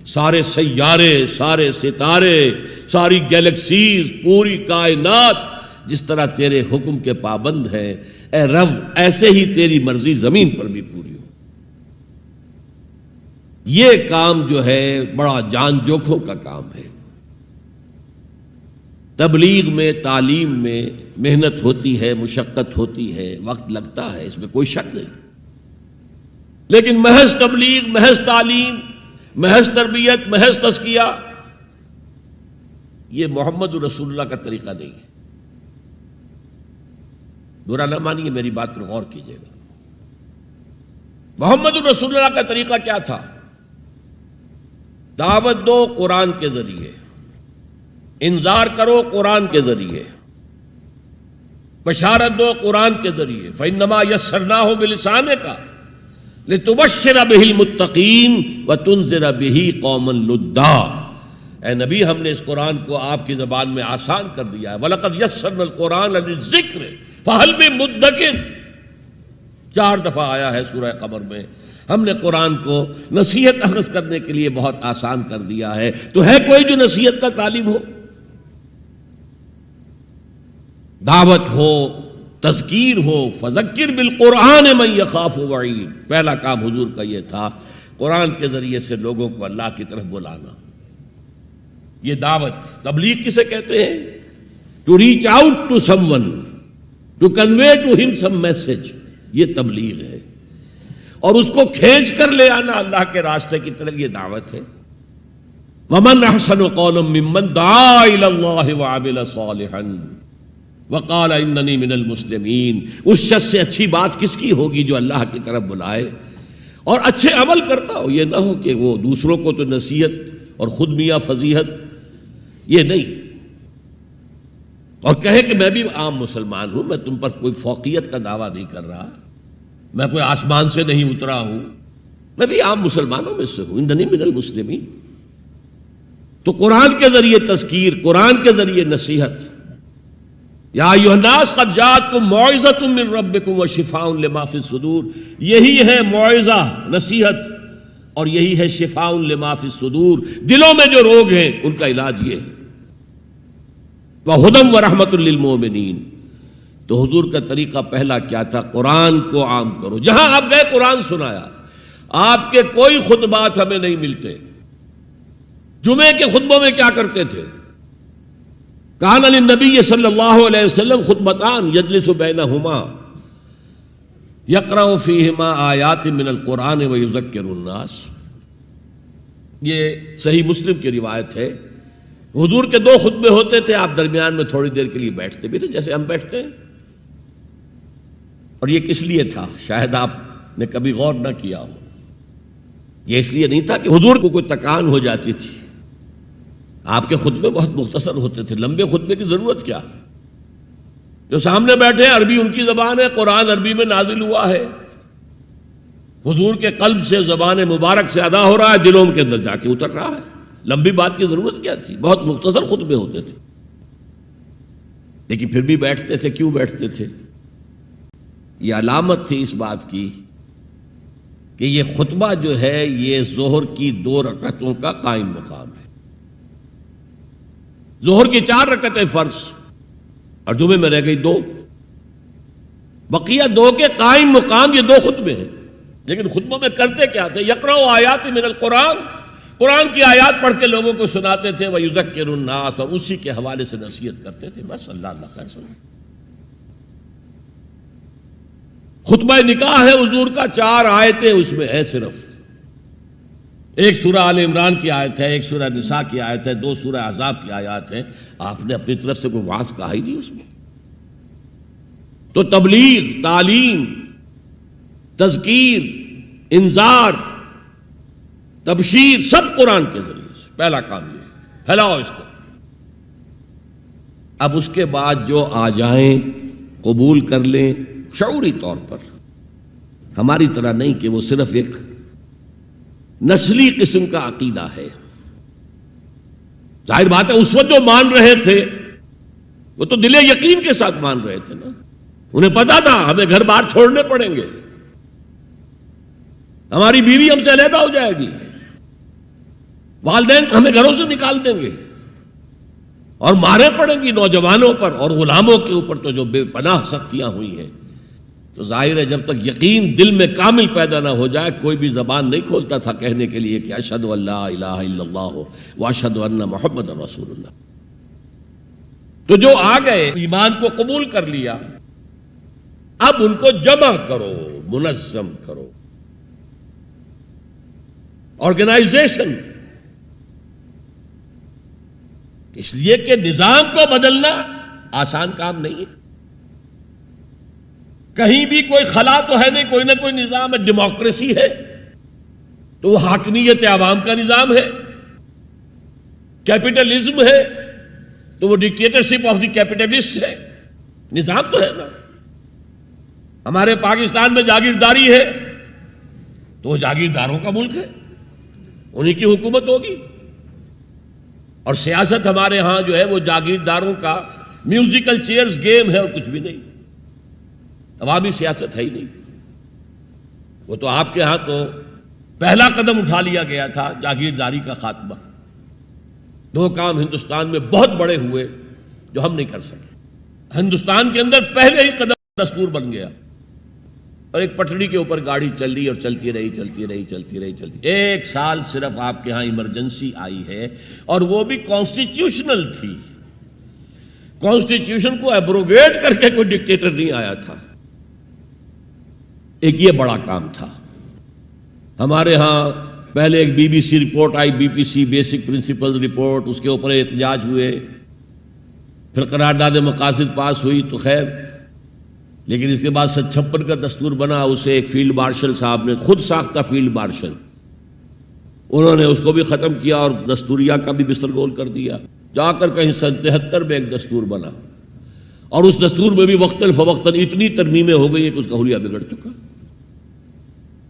سارے سیارے، سارے ستارے، ساری گیلیکسیز، پوری کائنات جس طرح تیرے حکم کے پابند ہیں، اے رب ایسے ہی تیری مرضی زمین پر بھی پوری ہو۔ یہ کام جو ہے بڑا جان جوکھوں کا کام ہے۔ تبلیغ میں، تعلیم میں محنت ہوتی ہے، مشقت ہوتی ہے، وقت لگتا ہے، اس میں کوئی شک نہیں، لیکن محض تبلیغ، محض تعلیم، محض تربیت، محض تزکیہ، یہ محمد رسول اللہ کا طریقہ نہیں ہے۔ برا نہ مانیے، میری بات پر غور کیجیے گا۔ محمد رسول اللہ کا طریقہ کیا تھا؟ دعوت دو قرآن کے ذریعے، انذار کرو قرآن کے ذریعے، بشارت دو قرآن کے ذریعے۔ فَإِنَّمَا يَسَّرْنَاهُ بِلِسَانِكَ لِتُبَشِّرَ بِهِ الْمُتَّقِينَ وَتُنذِرَ بِهِ قَوْمًا لُدًّا۔ اے نبی، ہم نے اس قرآن کو آپ کی زبان میں آسان کر دیا ہے۔ وَلَقَدْ يَسَّرْنَا الْقُرْآنَ لِلذِّكْرِ فَهَلْ مِن مُدَّكِرٍ، 4 دفعہ آیا ہے سورہ قمر میں۔ ہم نے قرآن کو نصیحت اخذ کرنے کے لیے بہت آسان کر دیا ہے، تو ہے کوئی جو نصیحت کا طالب ہو؟ دعوت ہو، تذکیر ہو، فذکر بالقرآن من یخاف وعید، پہلا کام حضور کا یہ تھا، قرآن کے ذریعے سے لوگوں کو اللہ کی طرف بلانا۔ یہ دعوت، تبلیغ کسے کہتے ہیں؟ To reach out to someone, to convey to him some message, یہ تبلیغ ہے، اور اس کو کھینچ کر لے آنا اللہ کے راستے کی طرف، یہ دعوت ہے۔ ومن احسن قولا ممن دعا الی اللہ وعمل صالحا وقال اننی من المسلمین، اس شخص سے اچھی بات کس کی ہوگی جو اللہ کی طرف بلائے اور اچھے عمل کرتا ہو۔ یہ نہ ہو کہ وہ دوسروں کو تو نصیحت اور خود میاں فضیحت، یہ نہیں، اور کہے کہ میں بھی عام مسلمان ہوں، میں تم پر کوئی فوقیت کا دعویٰ نہیں کر رہا، میں کوئی آسمان سے نہیں اترا ہوں، میں بھی عام مسلمانوں میں سے ہوں، اننی من المسلمین۔ تو قرآن کے ذریعے تذکیر، قرآن کے ذریعے نصیحت۔ یا ایھا الناس قد جاءتکم موعظۃ من ربکم وشفاء لما فی الصدور، یہی ہے موعظہ، نصیحت، اور یہی ہے شفاء لما فی الصدور، دلوں میں جو روگ ہیں ان کا علاج یہ ہے۔ وہدی ورحمۃ للمؤمنین، تو حضور کا طریقہ پہلا کیا تھا؟ قرآن کو عام کرو، جہاں آپ گئے قرآن سنایا۔ آپ کے کوئی خطبات ہمیں نہیں ملتے۔ جمعے کے خطبوں میں کیا کرتے تھے؟ کان للنبی صلی اللہ علیہ وسلم خطبتان یجلس بینہما یقرأ فیہما آیات من القرآن ویذکر الناس، یہ صحیح مسلم کی روایت ہے۔ حضور کے 2 خطبے ہوتے تھے، آپ درمیان میں تھوڑی دیر کے لیے بیٹھتے بھی تھے جیسے ہم بیٹھتے ہیں۔ اور یہ کس لیے تھا؟ شاید آپ نے کبھی غور نہ کیا ہو۔ یہ اس لیے نہیں تھا کہ حضور کو کوئی تکان ہو جاتی تھی، آپ کے خطبے بہت مختصر ہوتے تھے، لمبے خطبے کی ضرورت کیا؟ جو سامنے بیٹھے ہیں عربی ان کی زبان ہے، قرآن عربی میں نازل ہوا ہے، حضور کے قلب سے زبان مبارک سے ادا ہو رہا ہے، دلوں کے اندر جا کے اتر رہا ہے، لمبی بات کی ضرورت کیا تھی؟ بہت مختصر خطبے ہوتے تھے، لیکن پھر بھی بیٹھتے تھے۔ کیوں بیٹھتے تھے؟ یہ علامت تھی اس بات کی کہ یہ خطبہ جو ہے یہ ظہر کی 2 رکعتوں کا قائم مقام ہے۔ ظہر کی 4 رکعتیں فرض اور جمعے میں رہ گئی 2، بقیہ 2 کے قائم مقام یہ 2 خطبے ہیں۔ لیکن خطبوں میں کرتے کیا تھے؟ یقرأ آیات من القرآن، قرآن کی آیات پڑھ کے لوگوں کو سناتے تھے، وَيُذَكِّرُ النَّاسَ، اور اسی کے حوالے سے نصیحت کرتے تھے، بس۔ اللہ اللہ خیر سنا۔ خطبہ نکاح ہے حضور کا، 4 آیتیں اس میں ہیں صرف. ایک سورہ آل عمران کی آیت ہے، ایک سورہ نساء کی آیت ہے، 2 سورہ احزاب کی آیات ہیں. آپ نے اپنی طرف سے کوئی وعظ کہا ہی نہیں اس میں. تو تبلیغ، تعلیم، تذکیر، انذار، تبشیر سب قرآن کے ذریعے سے. پہلا کام یہ ہے، پھیلاؤ اس کو. اب اس کے بعد جو آ جائیں قبول کر لیں شعوری طور پر، ہماری طرح نہیں کہ وہ صرف ایک نسلی قسم کا عقیدہ ہے. ظاہر بات ہے اس وقت جو مان رہے تھے وہ تو دل یقین کے ساتھ مان رہے تھے نا. انہیں پتا تھا ہمیں گھر باہر چھوڑنے پڑیں گے، ہماری بیوی ہم سے علیحدہ ہو جائے گی، والدین ہمیں گھروں سے نکال دیں گے، اور مارے پڑیں گی نوجوانوں پر اور غلاموں کے اوپر تو جو بے پناہ سختیاں ہوئی ہیں. تو ظاہر ہے جب تک یقین دل میں کامل پیدا نہ ہو جائے کوئی بھی زبان نہیں کھولتا تھا کہنے کے لیے کہ اشہد ان لا الہ الا اللہ واشہد ان محمد رسول اللہ. تو جو آ گئے ایمان کو قبول کر لیا، اب ان کو جمع کرو، منظم کرو. آرگنائزیشن، اس لیے کہ نظام کو بدلنا آسان کام نہیں ہے. کہیں بھی کوئی خلا تو ہے نہیں، کوئی نہ کوئی نظام ہے. ڈیموکریسی ہے تو وہ حاکمیت عوام کا نظام ہے، کیپٹلزم ہے تو وہ ڈکٹیٹرشپ آف دی کیپٹلسٹ ہے. نظام تو ہے نا. ہمارے پاکستان میں جاگیرداری ہے تو وہ جاگیرداروں کا ملک ہے، انہی کی حکومت ہوگی. اور سیاست ہمارے ہاں جو ہے وہ جاگیرداروں کا میوزیکل چیئرز گیم ہے اور کچھ بھی نہیں. عوامی سیاست ہے ہی نہیں. وہ تو آپ کے ہاں تو پہلا قدم اٹھا لیا گیا تھا جاگیرداری کا خاتمہ. 2 کام ہندوستان میں بہت بڑے ہوئے جو ہم نہیں کر سکے. ہندوستان کے اندر پہلے ہی قدم دستور بن گیا اور ایک پٹڑی کے اوپر گاڑی چل رہی اور چلتی رہی. 1 سال صرف آپ کے ہاں ایمرجنسی آئی ہے اور وہ بھی کانسٹیٹیوشنل تھی. کانسٹیٹیوشن کو ایبروگیٹ کر کے کوئی ڈکٹیٹر نہیں آیا تھا. ایک یہ بڑا کام تھا. ہمارے ہاں پہلے ایک بی بی سی رپورٹ آئی، B P C basic principle report, اس کے اوپر احتجاج ہوئے، پھر قرارداد مقاصد پاس ہوئی تو خیر. لیکن اس کے بعد 56 کا دستور بنا، اسے ایک فیلڈ مارشل صاحب نے، خود ساختہ فیلڈ مارشل، انہوں نے اس کو بھی ختم کیا اور دستوریہ کا بھی بستر گول کر دیا. جا کر کہیں 73 میں ایک دستور بنا اور اس دستور میں بھی وقتاً فوقتاً اتنی ترمیمیں ہو گئی ہیں کہ اس کا حلیہ بگڑ چکا.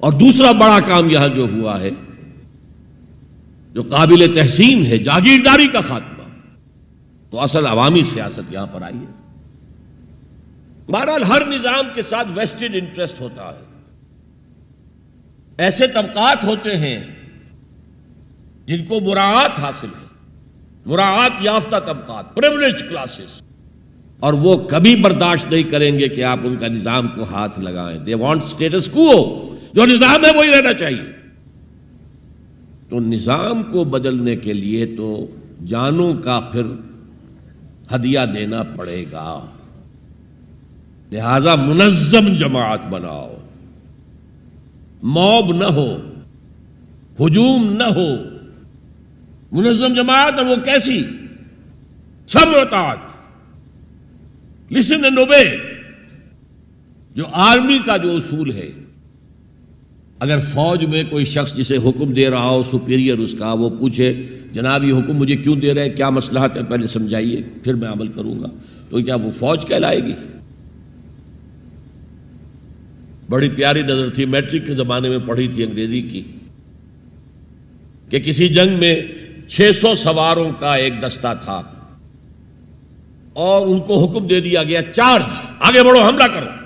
اور دوسرا بڑا کام یہاں جو ہوا ہے جو قابل تحسین ہے، جاگیرداری کا خاتمہ. تو اصل عوامی سیاست یہاں پر آئی ہے. بہرحال ہر نظام کے ساتھ ویسٹڈ انٹرسٹ ہوتا ہے. ایسے طبقات ہوتے ہیں جن کو مراعات حاصل ہے، مراعات یافتہ طبقات، پریولیج کلاسز، اور وہ کبھی برداشت نہیں کریں گے کہ آپ ان کا نظام کو ہاتھ لگائیں. دے وانٹ اسٹیٹس کو، جو نظام ہے وہی رہنا چاہیے. تو نظام کو بدلنے کے لیے تو جانوں کا پھر ہدیہ دینا پڑے گا. لہذا منظم جماعت بناؤ، موب نہ ہو، ہجوم نہ ہو. منظم جماعت، اور وہ کیسی؟ سمع و اطاعت، لسن اینڈ اوبے، جو آرمی کا جو اصول ہے. اگر فوج میں کوئی شخص جسے حکم دے رہا ہو، سپیریئر اس کا، وہ پوچھے جناب یہ حکم مجھے کیوں دے رہے ہیں، کیا مصلحت ہے، پہلے سمجھائیے پھر میں عمل کروں گا، تو کیا وہ فوج کہلائے گی؟ بڑی پیاری نظر تھی، میٹرک کے زمانے میں پڑھی تھی انگریزی کی، کہ کسی جنگ میں 600 سواروں کا ایک دستہ تھا اور ان کو حکم دے دیا گیا چارج، آگے بڑھو، حملہ کرو.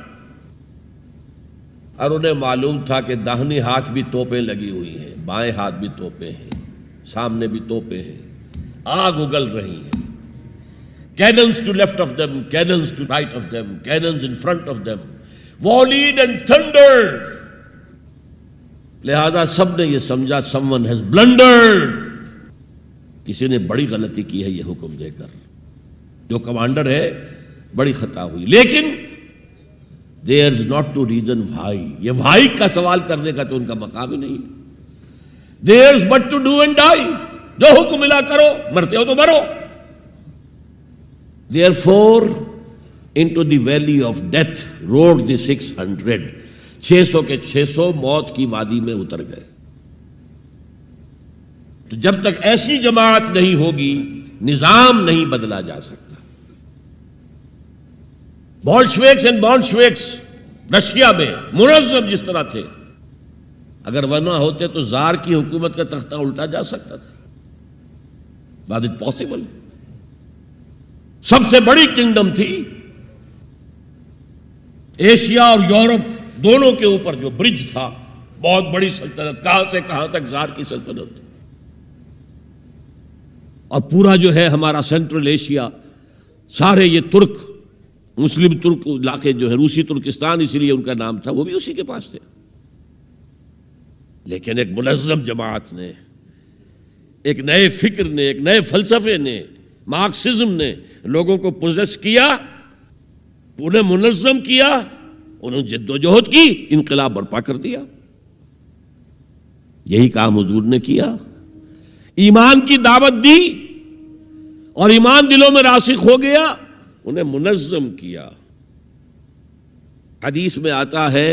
اور انہیں معلوم تھا کہ داہنے ہاتھ بھی توپیں لگی ہوئی ہیں، بائیں ہاتھ بھی توپیں ہیں، سامنے بھی توپیں ہیں، آگ اگل رہی ہیں. Cannons to left of them, cannons to right of them, cannons in front of them, volleyed and thundered. لہذا سب نے یہ سمجھا someone has blundered. کسی نے بڑی غلطی کی ہے یہ حکم دے کر، جو کمانڈر ہے بڑی خطا ہوئی. لیکن There's not to reason why. یہ why کا سوال کرنے کا تو ان کا مقام ہی نہیں ہے. There's but to do and die. جو حکم ملا کرو, مرتے ہو تو مرو. Therefore, into the valley of death rode the 600. 600 کے 600 موت کی وادی میں اتر گئے. تو جب تک ایسی جماعت نہیں ہوگی نظام نہیں بدلا جا سکتا. بولشویکس اینڈ بولشویکس رشیا میں منظم جس طرح تھے, اگر وہ نہ ہوتے تو زار کی حکومت کا تختہ الٹا جا سکتا تھا. بات اٹ پاسبل. سب سے بڑی کنگڈم تھی ایشیا اور یورپ دونوں کے اوپر جو برج تھا, بہت بڑی سلطنت, کہاں سے کہاں تک زار کی سلطنت. اور پورا جو ہے ہمارا سینٹرل ایشیا, سارے یہ ترک, مسلم ترک علاقے جو ہے, روسی ترکستان اسی لیے ان کا نام تھا, وہ بھی اسی کے پاس تھے. لیکن ایک منظم جماعت نے, ایک نئے فکر نے, ایک نئے فلسفے نے, مارکسزم نے لوگوں کو پوزیس کیا, انہیں منظم کیا, انہوں نے جد و جہد کی, انقلاب برپا کر دیا. یہی کام حضور نے کیا. ایمان کی دعوت دی اور ایمان دلوں میں راسخ ہو گیا, انہیں منظم کیا. حدیث میں آتا ہے,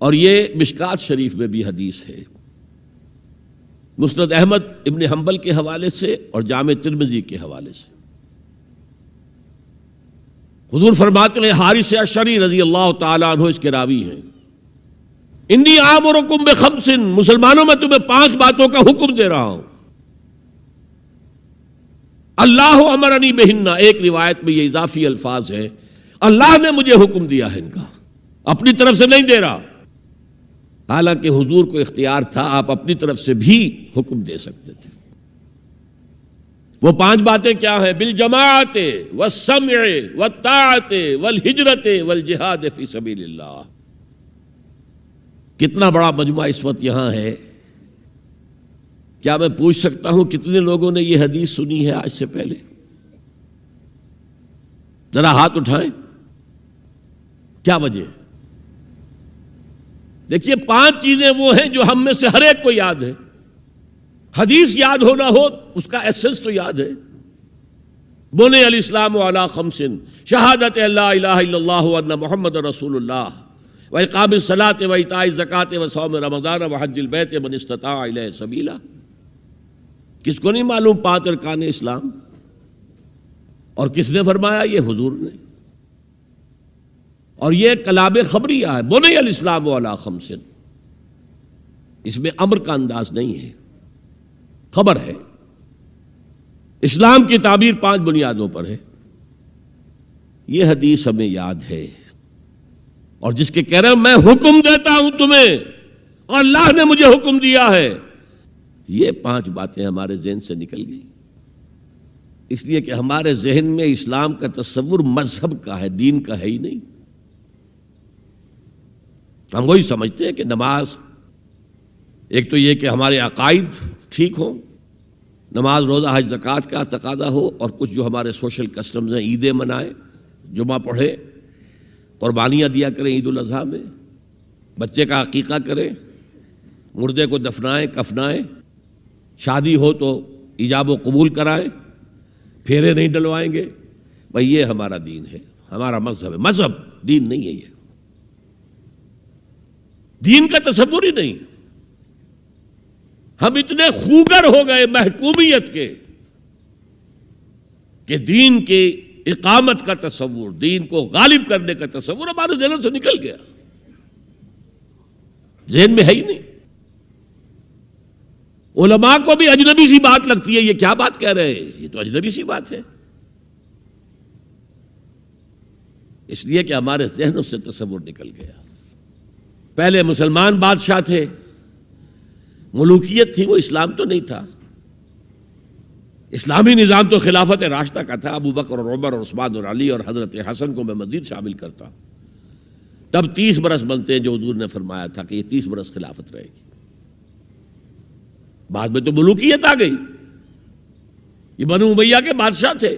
اور یہ مشکات شریف میں بھی حدیث ہے, مسند احمد ابن حنبل کے حوالے سے اور جامع ترمذی کے حوالے سے. حضور فرماتے ہیں, حارث اشعری رضی اللہ تعالیٰ عنہ اس کے راوی ہیں, انی آمرکم بخمس, مسلمانوں میں تمہیں 5 باتوں کا حکم دے رہا ہوں. اللہ امرنی بہن, ایک روایت میں یہ اضافی الفاظ ہے, اللہ نے مجھے حکم دیا ہے ان کا, اپنی طرف سے نہیں دے رہا. حالانکہ حضور کو اختیار تھا, آپ اپنی طرف سے بھی حکم دے سکتے تھے. وہ 5 باتیں کیا ہیں؟ بالجماعت والسمع والطاعت والہجرت والجہاد فی سبیل اللہ. کتنا بڑا مجمع اس وقت یہاں ہے. کیا میں پوچھ سکتا ہوں کتنے لوگوں نے یہ حدیث سنی ہے آج سے پہلے؟ ذرا ہاتھ اٹھائیں. کیا وجہ؟ دیکھیے 5 چیزیں وہ ہیں جو ہم میں سے ہر ایک کو یاد ہے. حدیث یاد ہونا ہو, اس کا ایسنس تو یاد ہے. بنی الاسلام علی 5, شہادت لا الہ الا اللہ وان محمد رسول اللہ, واقام الصلاۃ وایتاء الزکوٰۃ وصوم رمضان وحج البیت من استطاع الیہ سبیلا. کس کو نہیں معلوم 5 ارکان اسلام؟ اور کس نے فرمایا؟ یہ حضور نے. اور یہ کلام خبریہ ہے, بنی الاسلام علی 5. اس میں امر کا انداز نہیں ہے, خبر ہے. اسلام کی تعبیر 5 بنیادوں پر ہے. یہ حدیث ہمیں یاد ہے. اور جس کے کہہ رہے ہیں میں حکم دیتا ہوں تمہیں اور اللہ نے مجھے حکم دیا ہے, یہ 5 باتیں ہمارے ذہن سے نکل گئی. اس لیے کہ ہمارے ذہن میں اسلام کا تصور مذہب کا ہے, دین کا ہے ہی نہیں. ہم وہی سمجھتے ہیں کہ نماز, ایک تو یہ کہ ہمارے عقائد ٹھیک ہوں, نماز روزہ حج زکوٰۃ کا تقاضا ہو, اور کچھ جو ہمارے سوشل کسٹمز ہیں, عیدیں منائیں, جمعہ پڑھے, قربانیاں دیا کریں عید الاضحیٰ میں, بچے کا عقیقہ کریں, مردے کو دفنائیں کفنائیں, شادی ہو تو ایجاب و قبول کرائیں, پھیرے نہیں ڈلوائیں گے. بھائی یہ ہمارا دین ہے, ہمارا مذہب ہے. مذہب دین نہیں ہے. یہ دین کا تصور ہی نہیں. ہم اتنے خوگر ہو گئے محکومیت کے کہ دین کی اقامت کا تصور, دین کو غالب کرنے کا تصور ہمارے ذہنوں سے نکل گیا, ذہن میں ہے ہی نہیں. علماء کو بھی اجنبی سی بات لگتی ہے, یہ کیا بات کہہ رہے ہیں, یہ تو اجنبی سی بات ہے. اس لیے کہ ہمارے ذہنوں سے تصور نکل گیا. پہلے مسلمان بادشاہ تھے, ملوکیت تھی, وہ اسلام تو نہیں تھا. اسلامی نظام تو خلافت راشدہ کا تھا, ابو بکر اور عمر اور عثمان اور علی اور حضرت حسن کو میں مزید شامل کرتا. تب 30 برس بنتے ہیں جو حضور نے فرمایا تھا کہ یہ 30 برس خلافت رہے گی. بعد میں تو ملوکیت آ گئی. یہ بنو امیہ کے بادشاہ تھے,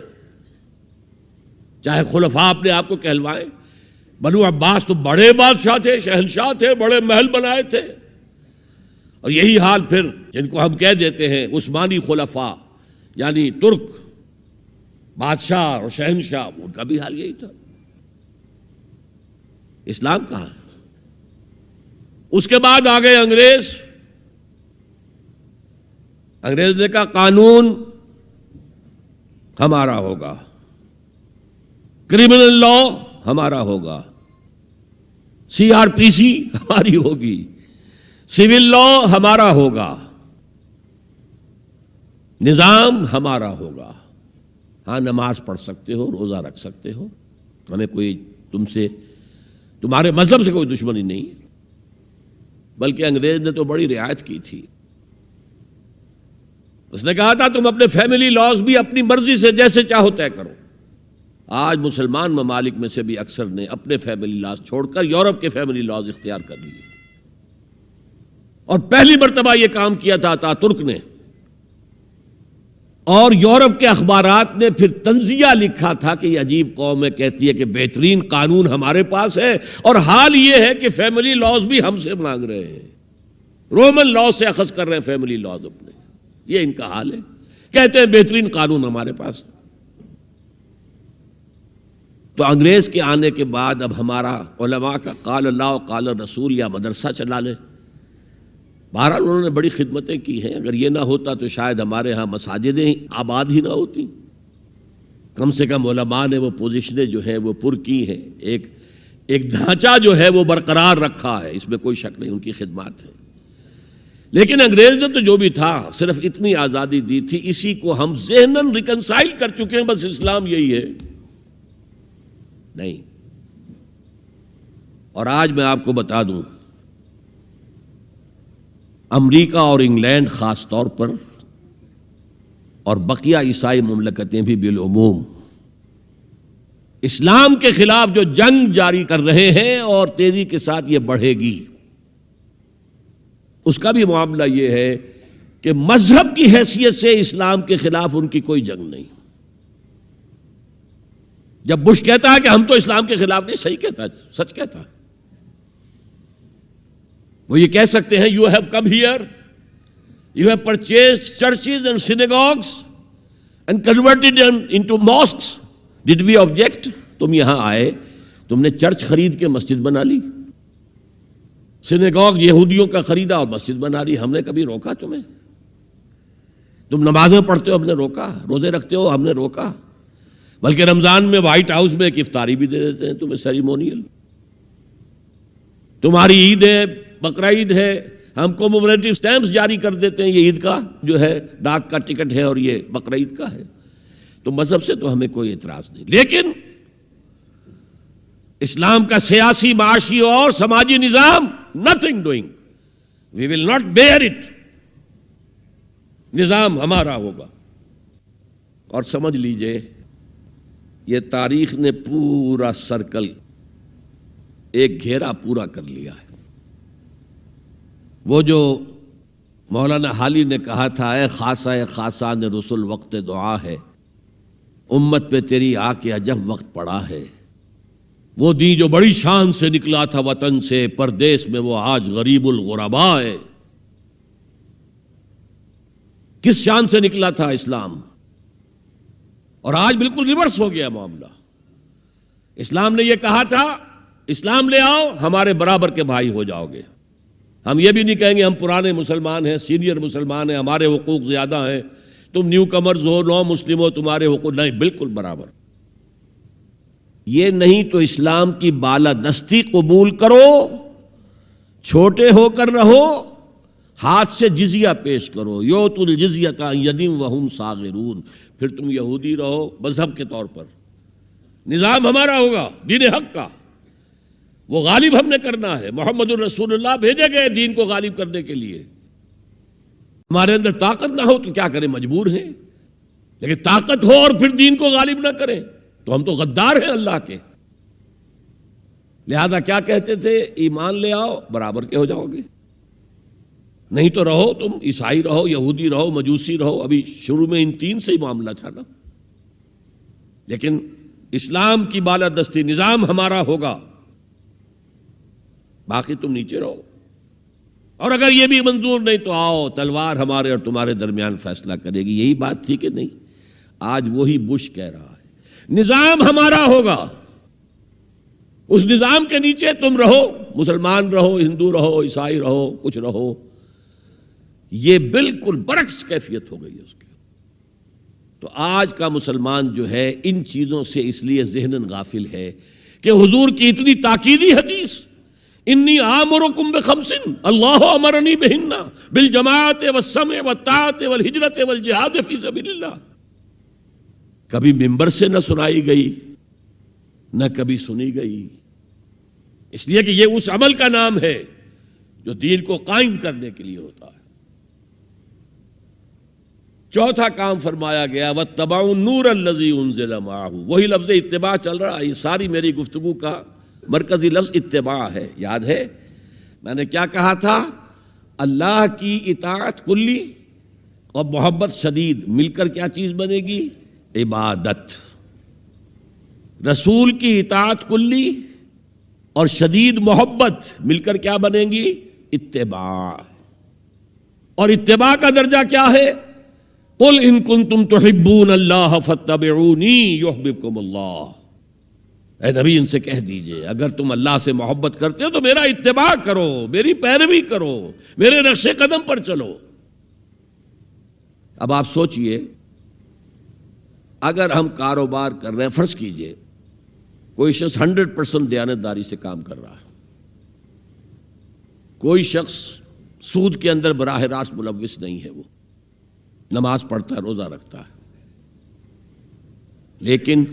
چاہے خلفاء اپنے آپ کو کہلوائیں, بنو عباس تو بڑے بادشاہ تھے، شہنشاہ تھے، بڑے محل بنائے تھے، اور یہی حال پھر جن کو ہم کہہ دیتے ہیں عثمانی خلفاء، یعنی ترک بادشاہ اور شہنشاہ، ان کا بھی حال یہی تھا۔ اسلام کہاں ہے؟ اس کے بعد آ گئے انگریز نے کہا قانون ہمارا ہوگا، کرمنل لا ہمارا ہوگا، CRPC ہماری ہوگی، سول لا ہمارا ہوگا، نظام ہمارا ہوگا۔ ہاں نماز پڑھ سکتے ہو، روزہ رکھ سکتے ہو، ہمیں کوئی تمہارے مذہب سے کوئی دشمنی نہیں ہے، بلکہ انگریز نے تو بڑی رعایت کی تھی۔ اس نے کہا تھا تم اپنے فیملی لاز بھی اپنی مرضی سے جیسے چاہو طے کرو۔ آج مسلمان ممالک میں سے بھی اکثر نے اپنے فیملی لاز چھوڑ کر یورپ کے فیملی لاز اختیار کر لیے، اور پہلی مرتبہ یہ کام کیا تھا ترک نے، اور یورپ کے اخبارات نے پھر تنزیہ لکھا تھا کہ یہ عجیب قوم ہے، کہتی ہے کہ بہترین قانون ہمارے پاس ہے، اور حال یہ ہے کہ فیملی لاز بھی ہم سے مانگ رہے ہیں، رومن لاز سے اخذ کر رہے ہیں فیملی لاز اپنے۔ یہ ان کا حال ہے، کہتے ہیں بہترین قانون ہمارے پاس۔ تو انگریز کے آنے کے بعد اب ہمارا علماء کا قال اللہ و قال رسول یا مدرسہ چلا لیں۔ بہرحال انہوں نے بڑی خدمتیں کی ہیں، اگر یہ نہ ہوتا تو شاید ہمارے ہاں مساجدیں آباد ہی نہ ہوتی۔ کم سے کم علماء نے وہ پوزیشنیں جو ہیں وہ پر کی ہیں، ایک ڈھانچہ جو ہے وہ برقرار رکھا ہے، اس میں کوئی شک نہیں، ان کی خدمات ہے۔ لیکن انگریز نے تو جو بھی تھا صرف اتنی آزادی دی تھی، اسی کو ہم ذہناً ریکنسائل کر چکے ہیں، بس اسلام یہی ہے نہیں۔ اور آج میں آپ کو بتا دوں، امریکہ اور انگلینڈ خاص طور پر، اور بقیہ عیسائی مملکتیں بھی بالعموم، اسلام کے خلاف جو جنگ جاری کر رہے ہیں، اور تیزی کے ساتھ یہ بڑھے گی، اس کا بھی معاملہ یہ ہے کہ مذہب کی حیثیت سے اسلام کے خلاف ان کی کوئی جنگ نہیں۔ جب بش کہتا ہے کہ ہم تو اسلام کے خلاف نہیں، صحیح کہتا ہے، سچ کہتا ہے۔ وہ یہ کہہ سکتے ہیں you have come here, you have purchased churches and synagogues and converted into mosques, did we object? تم یہاں آئے، تم نے چرچ خرید کے مسجد بنا لی، سینیگوگ یہودیوں کا خریدا اور مسجد بنا لی، ہم نے کبھی روکا تمہیں؟ تم نمازیں پڑھتے ہو، ہم نے روکا؟ روزے رکھتے ہو، ہم نے روکا؟ بلکہ رمضان میں وائٹ ہاؤس میں ایک افطاری بھی دے دیتے ہیں تمہیں، سیریمونیل۔ تمہاری عید ہے، بقرہ عید ہے، ہم کو کومیموریٹو سٹیمپس جاری کر دیتے ہیں، یہ عید کا جو ہے ڈاک کا ٹکٹ ہے اور یہ بقرہ عید کا ہے۔ تو مذہب سے تو ہمیں کوئی اعتراض نہیں، لیکن اسلام کا سیاسی، معاشی اور سماجی نظام nothing doing, we will not bear it، نظام ہمارا ہوگا۔ اور سمجھ لیجئے یہ تاریخ نے پورا سرکل، ایک گھیرا پورا کر لیا ہے۔ وہ جو مولانا حالی نے کہا تھا، اے خاصہ خاصان رسول وقت دعا ہے، امت پہ تیری آ کے عجب وقت پڑا ہے، وہ دین جو بڑی شان سے نکلا تھا وطن سے، پردیس میں وہ آج غریب الغرباء ہے۔ کس شان سے نکلا تھا اسلام، اور آج بالکل ریورس ہو گیا معاملہ۔ اسلام نے یہ کہا تھا اسلام لے آؤ، ہمارے برابر کے بھائی ہو جاؤ گے۔ ہم یہ بھی نہیں کہیں گے ہم پرانے مسلمان ہیں، سینئر مسلمان ہیں، ہمارے حقوق زیادہ ہیں، تم نیو کمرز ہو، نو مسلم ہو، تمہارے حقوق نہیں، بالکل برابر۔ یہ نہیں تو اسلام کی بالادستی قبول کرو، چھوٹے ہو کر رہو، ہاتھ سے جزیہ پیش کرو، یؤتوا الجزیۃ عن ید وہم صاغرون، پھر تم یہودی رہو مذہب کے طور پر، نظام ہمارا ہوگا، دین حق کا، وہ غالب ہم نے کرنا ہے۔ محمد الرسول اللہ بھیجے گئے دین کو غالب کرنے کے لیے۔ ہمارے اندر طاقت نہ ہو تو کیا کریں، مجبور ہیں، لیکن طاقت ہو اور پھر دین کو غالب نہ کریں تو ہم تو غدار ہیں اللہ کے۔ لہذا کیا کہتے تھے، ایمان لے آؤ برابر کے ہو جاؤ گے، نہیں تو رہو تم عیسائی رہو، یہودی رہو، مجوسی رہو۔ ابھی شروع میں ان تین سے ہی معاملہ تھا نا، لیکن اسلام کی بالادستی، نظام ہمارا ہوگا، باقی تم نیچے رہو، اور اگر یہ بھی منظور نہیں تو آؤ تلوار ہمارے اور تمہارے درمیان فیصلہ کرے گی۔ یہی بات تھی کہ نہیں؟ آج وہی بش کہہ رہا ہے نظام ہمارا ہوگا، اس نظام کے نیچے تم رہو، مسلمان رہو، ہندو رہو، عیسائی رہو، کچھ رہو۔ یہ بالکل برعکس کیفیت ہو گئی ہے اس کی۔ تو آج کا مسلمان جو ہے ان چیزوں سے اس لیے ذہناً غافل ہے کہ حضور کی اتنی تاکیدی حدیث انی آمرکم بخمس اللہ امرنی بہن بالجماعت والسمع والطاعت والہجرت والجہاد فی سبیل اللہ، کبھی ممبر سے نہ سنائی گئی نہ کبھی سنی گئی، اس لیے کہ یہ اس عمل کا نام ہے جو دین کو قائم کرنے کے لیے ہوتا ہے۔ چوتھا کام فرمایا گیا واتبعوا النور الذی انزل معہ، وہی لفظ اتباع چل رہا ہے۔ یہ ساری میری گفتگو کا مرکزی لفظ اتباع ہے، یاد ہے میں نے کیا کہا تھا؟ اللہ کی اطاعت کلی اور محبت شدید مل کر کیا چیز بنے گی؟ عبادت۔ رسول کی اطاعت کلی اور شدید محبت مل کر کیا بنیں گی؟ اتباع۔ اور اتباع کا درجہ کیا ہے؟ قل ان کنتم تحبون اللہ فاتبعونی یحببکم اللہ، اے نبی ان سے کہہ دیجئے اگر تم اللہ سے محبت کرتے ہو تو میرا اتباع کرو، میری پیروی کرو، میرے نقش قدم پر چلو۔ اب آپ سوچئے اگر ہم کاروبار کر رہے ہیں، فرض کیجئے کوئی شخص 100% دیانتداری سے کام کر رہا ہے، کوئی شخص سود کے اندر براہ راست ملوث نہیں ہے، وہ نماز پڑھتا ہے، روزہ رکھتا ہے، لیکن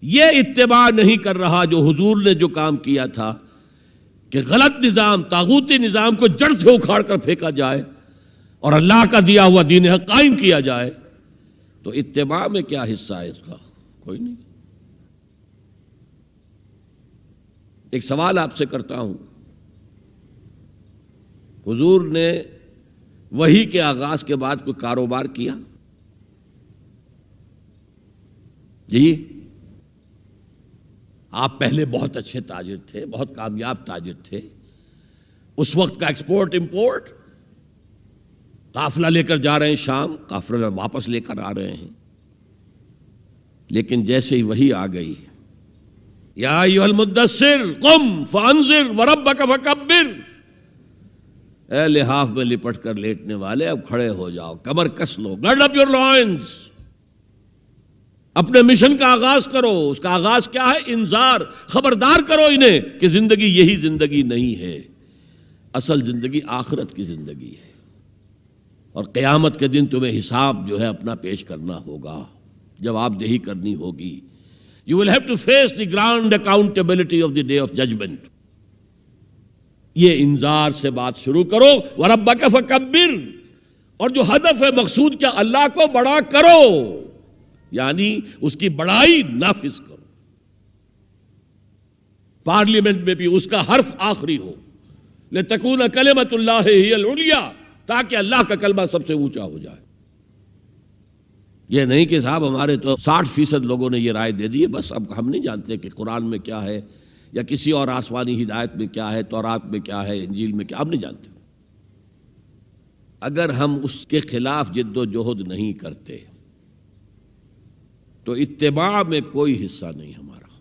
یہ اتباع نہیں کر رہا جو حضور نے جو کام کیا تھا کہ غلط نظام، طاغوتی نظام کو جڑ سے اکھاڑ کر پھینکا جائے اور اللہ کا دیا ہوا دین حق قائم کیا جائے، تو اتباع میں کیا حصہ ہے اس کا؟ کوئی نہیں۔ ایک سوال آپ سے کرتا ہوں، حضور نے وحی کے آغاز کے بعد کوئی کاروبار کیا؟ جی آپ پہلے بہت اچھے تاجر تھے، بہت کامیاب تاجر تھے، اس وقت کا ایکسپورٹ امپورٹ، قافلہ لے کر جا رہے ہیں شام، قافلہ واپس لے کر آ رہے ہیں، لیکن جیسے ہی وحی آ گئی یا ایھا المدثر قم فانذر وربک فکبر، اے لحاف میں لپٹ کر لیٹنے والے اب کھڑے ہو جاؤ، کمر کس لو، گرڈ اپ یور لائنز، اپنے مشن کا آغاز کرو۔ اس کا آغاز کیا ہے؟ انذار، خبردار کرو انہیں کہ زندگی یہی زندگی نہیں ہے، اصل زندگی آخرت کی زندگی ہے، اور قیامت کے دن تمہیں حساب جو ہے اپنا پیش کرنا ہوگا، جواب دہی کرنی ہوگی۔ You will have to face the grand accountability of the day of judgment۔ یہ انذار سے بات شروع کرو، وَرَبَّكَ فَكَبِّرْ، اور جو ہدف ہے مقصود کیا؟ اللہ کو بڑا کرو، یعنی اس کی بڑائی نافذ کرو۔ پارلیمنٹ میں بھی اس کا حرف آخری ہو، لِتَكُونَ كَلِمَةُ اللَّهِ هِيَ الْعُلْيَا، تاکہ اللہ کا کلمہ سب سے اونچا ہو جائے۔ یہ نہیں کہ صاحب ہمارے تو 60% لوگوں نے یہ رائے دے دی ہے، بس اب ہم نہیں جانتے کہ قرآن میں کیا ہے یا کسی اور آسمانی ہدایت میں کیا ہے، تورات میں کیا ہے، انجیل میں کیا، ہم نہیں جانتے۔ اگر ہم اس کے خلاف جد و جہد نہیں کرتے تو اتباع میں کوئی حصہ نہیں ہمارا۔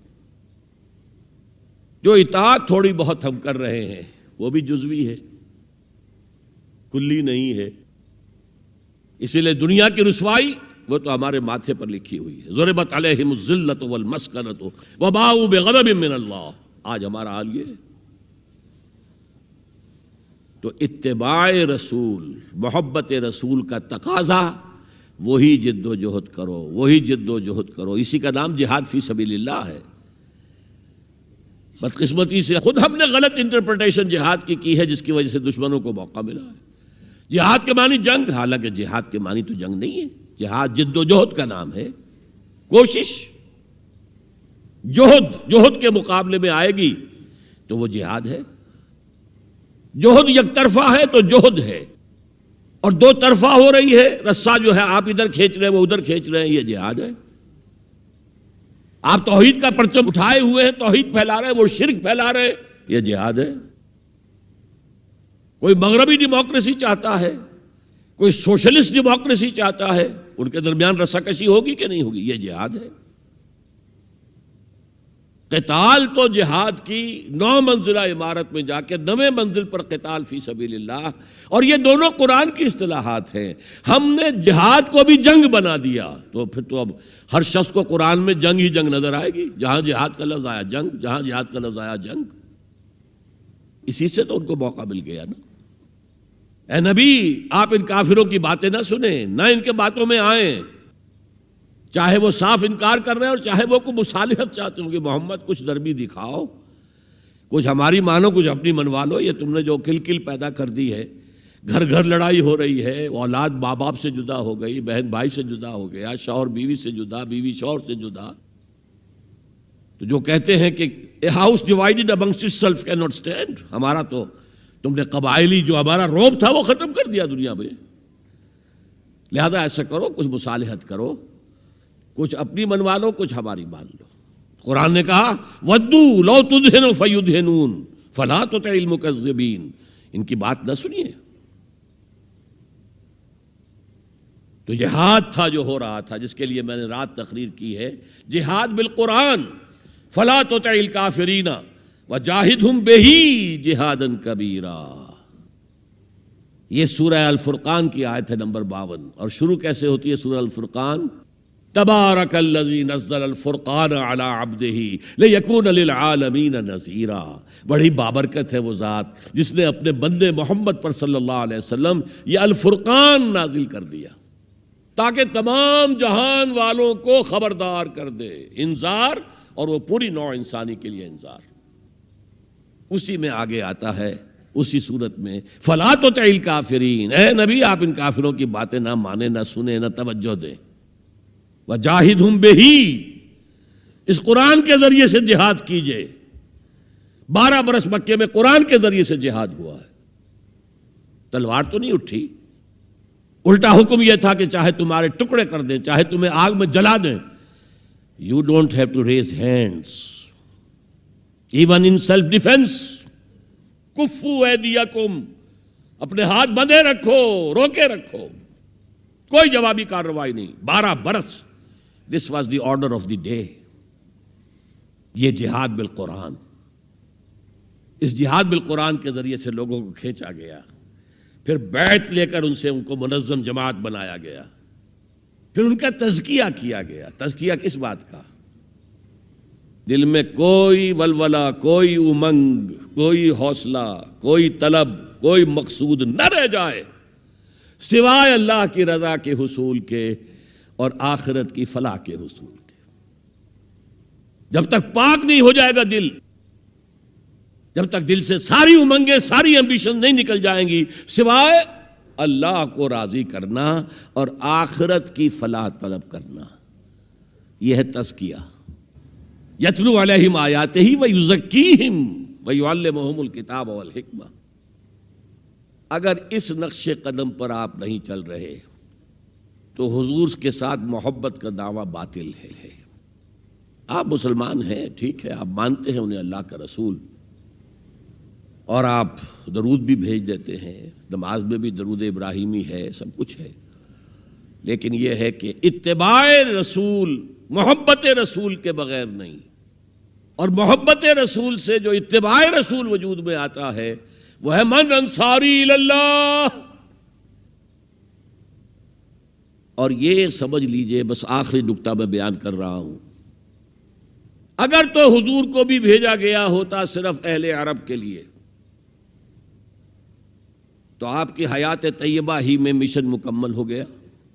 جو اطاعت تھوڑی بہت ہم کر رہے ہیں وہ بھی جزوی ہے، کلی نہیں ہے، اسی لیے دنیا کی رسوائی وہ تو ہمارے ماتھے پر لکھی ہوئی ہے، ضربت علیہم الذلۃ والمسکنۃ وباؤوا بغضب من اللہ۔ آج ہمارا حال یہ ہے۔ تو اتباع رسول، محبت رسول کا تقاضا وہی جد و جہد کرو، وہی جد و جہد کرو، اسی کا نام جہاد فی سبیل اللہ ہے۔ بدقسمتی سے خود ہم نے غلط انٹرپریٹیشن جہاد کی ہے، جس کی وجہ سے دشمنوں کو موقع ملا ہے۔ جہاد کے معنی جنگ، حالانکہ جہاد کے معنی تو جنگ نہیں ہے، جہاد جد و جہد کا نام ہے، کوشش۔ جہد کے مقابلے میں آئے گی تو وہ جہاد ہے۔ جہد یک طرفہ ہے تو جہد ہے، اور دو طرفہ ہو رہی ہے، رسہ جو ہے آپ ادھر کھینچ رہے ہیں وہ ادھر کھینچ رہے ہیں، یہ جہاد ہے۔ آپ توحید کا پرچم اٹھائے ہوئے ہیں، توحید پھیلا رہے ہیں، وہ شرک پھیلا رہے ہیں، یہ جہاد ہے؟ کوئی مغربی ڈیموکریسی چاہتا ہے، کوئی سوشلسٹ ڈیموکریسی چاہتا ہے، ان کے درمیان رساکشی ہوگی کہ نہیں ہوگی؟ یہ جہاد ہے۔ قتال تو جہاد کی 9 منزلہ عمارت میں جا کے 9ویں منزل پر قتال فی سبیل اللہ، اور یہ دونوں قرآن کی اصطلاحات ہیں۔ ہم نے جہاد کو بھی جنگ بنا دیا، تو پھر تو اب ہر شخص کو قرآن میں جنگ ہی جنگ نظر آئے گی۔ جہاں جہاد کا لفظ آیا جنگ، جہاں جہاد کا لفظ آیا جنگ۔ اسی سے تو ان کو موقع مل گیا نا۔ اے نبی، آپ ان کافروں کی باتیں نہ سنیں، نہ ان کے باتوں میں آئیں، چاہے وہ صاف انکار کر رہے ہیں اور چاہے وہ کوئی مصالحت چاہتے ہوں کہ محمد کچھ نرمی دکھاؤ، کچھ ہماری مانو، کچھ اپنی منوا لو۔ یہ تم نے جو کل پیدا کر دی ہے، گھر گھر لڑائی ہو رہی ہے، اولاد ماں باپ سے جدا ہو گئی، بہن بھائی سے جدا ہو گیا، شوہر بیوی سے جدا، بیوی شوہر سے جدا۔ تو جو کہتے ہیں کہ a house divided amongst it self can not stand, ہمارا تو تم نے قبائلی جو ہمارا روب تھا وہ ختم کر دیا دنیا میں۔ لہذا ایسا کرو، کچھ مصالحت کرو، کچھ اپنی منوا لو، کچھ ہماری مان لو۔ قرآن نے کہا وَدُّوا لَوْ تُدْهِنُ فَيُدْهِنُونَ فَلَا تُطِعِ الْمُكَذِّبِينَ، ان کی بات نہ سنیے۔ تو جہاد تھا جو ہو رہا تھا، جس کے لیے میں نے رات تقریر کی ہے، جہاد بالقرآن۔ فَلَا تُطِعِ الْكَافِرِينَ وَجَاهِدْهُمْ بِهِ جِهَادًا كَبِيرًا۔ یہ سورہ الفرقان کی آیت ہے نمبر 52، اور شروع کیسے ہوتی ہے سورہ الفرقان؟ تبارک الذی نزل الفرقان علی عبدہ لیکون للعالمین نذیرا۔ بڑی بابرکت ہے وہ ذات جس نے اپنے بندے محمد پر صلی اللہ علیہ وسلم یہ الفرقان نازل کر دیا تاکہ تمام جہان والوں کو خبردار کر دے، انذار، اور وہ پوری نوع انسانی کے لیے انذار۔ اسی میں آگے آتا ہے، اسی صورت میں فلا تطع الکافرین، اے نبی آپ ان کافروں کی باتیں نہ مانیں، نہ سنیں، نہ توجہ دیں۔ وَجَاهِدْهُمْ بِهِ، اس قرآن کے ذریعے سے جہاد کیجئے۔ 12 برس مکے میں قرآن کے ذریعے سے جہاد ہوا ہے، تلوار تو نہیں اٹھی۔ الٹا حکم یہ تھا کہ چاہے تمہارے ٹکڑے کر دیں، چاہے تمہیں آگ میں جلا دیں، you don't have to raise hands even in self defense۔ کفو ایدیکم، اپنے ہاتھ بندھے رکھو، روکے رکھو، کوئی جوابی کارروائی نہیں۔ 12 برس this was the order of the day. یہ جہاد بالقرآن، اس جہاد بالقرآن کے ذریعے سے لوگوں کو کھینچا گیا، پھر بیعت لے کر ان سے ان کو منظم جماعت بنایا گیا، پھر ان کا تزکیہ کیا گیا۔ تزکیہ کس بات کا؟ دل میں کوئی ولولہ، کوئی امنگ، کوئی حوصلہ، کوئی طلب، کوئی مقصود نہ رہ جائے سوائے اللہ کی رضا کے حصول کے اور آخرت کی فلاح کے حصول کے۔ جب تک پاک نہیں ہو جائے گا دل، جب تک دل سے ساری امنگیں، ساری ایمبیشن نہیں نکل جائیں گی سوائے اللہ کو راضی کرنا اور آخرت کی فلاح طلب کرنا، یہ ہے تزکیہ۔ یتلو علیہم آیاتہ ویزکیہم ویعلمہم الکتاب والحکمہ۔ اگر اس نقش قدم پر آپ نہیں چل رہے تو حضور کے ساتھ محبت کا دعویٰ باطل ہے۔ آپ مسلمان ہیں، ٹھیک ہے، آپ مانتے ہیں انہیں اللہ کا رسول، اور آپ درود بھی بھیج دیتے ہیں، نماز میں بھی درود ابراہیمی ہے، سب کچھ ہے، لیکن یہ ہے کہ اتباع رسول، محبت رسول کے بغیر نہیں۔ اور محبت رسول سے جو اتباع رسول وجود میں آتا ہے وہ ہے من انصاری اللہ۔ اور یہ سمجھ لیجئے، بس آخری نکتہ میں بیان کر رہا ہوں، اگر تو حضور کو بھی بھیجا گیا ہوتا صرف اہل عرب کے لیے تو آپ کی حیات طیبہ ہی میں مشن مکمل ہو گیا۔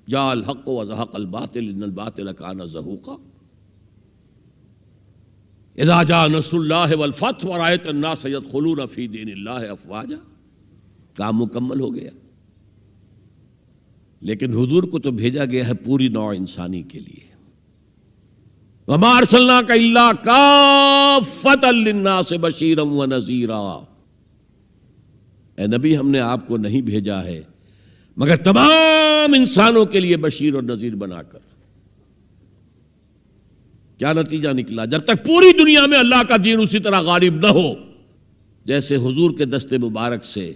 جاء الحق وزهق الباطل ان الباطل کان زہوقا۔ اذا جاء نصر اللہ والفتح ورأیت الناس يدخلون فی دین اللہ افواجا، کام مکمل ہو گیا۔ لیکن حضور کو تو بھیجا گیا ہے پوری نوع انسانی کے لیے۔ وما ارسلناک الا کافۃ للناس بشیرا ونذیرا، اے نبی ہم نے آپ کو نہیں بھیجا ہے مگر تمام انسانوں کے لیے بشیر اور نذیر بنا کر۔ کیا نتیجہ نکلا؟ جب تک پوری دنیا میں اللہ کا دین اسی طرح غالب نہ ہو جیسے حضور کے دست مبارک سے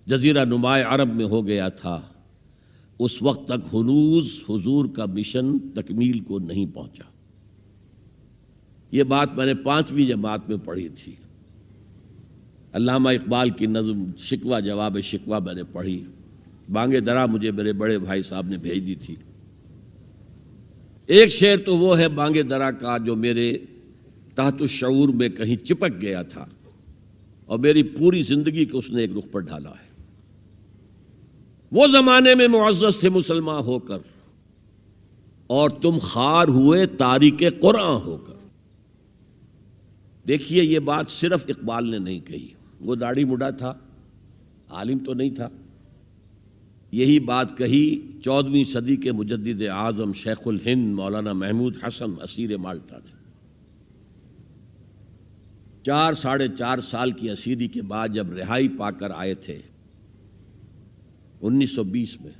جزیرہ نمائے عرب میں ہو گیا تھا، اس وقت تک ہنوز حضور کا مشن تکمیل کو نہیں پہنچا۔ یہ بات میں نے 5ویں جماعت میں پڑھی تھی۔ علامہ اقبال کی نظم شکوہ جواب شکوہ میں نے پڑھی، بانگ درا مجھے میرے بڑے بھائی صاحب نے بھیج دی تھی۔ ایک شعر تو وہ ہے بانگ درا کا جو میرے تحت الشعور میں کہیں چپک گیا تھا اور میری پوری زندگی کو اس نے ایک رخ پر ڈھالا ہے۔ وہ زمانے میں معزز تھے مسلمان ہو کر، اور تم خوار ہوئے تاریک قرآن ہو کر۔ دیکھیے یہ بات صرف اقبال نے نہیں کہی، وہ داڑھی مڈا تھا، عالم تو نہیں تھا۔ یہی بات کہی 14ویں صدی کے مجدد اعظم شیخ الہند مولانا محمود حسن اسیر مالٹا نے۔ 4 سال کی اسیری کے بعد جب رہائی پا کر آئے تھے 1920 میں،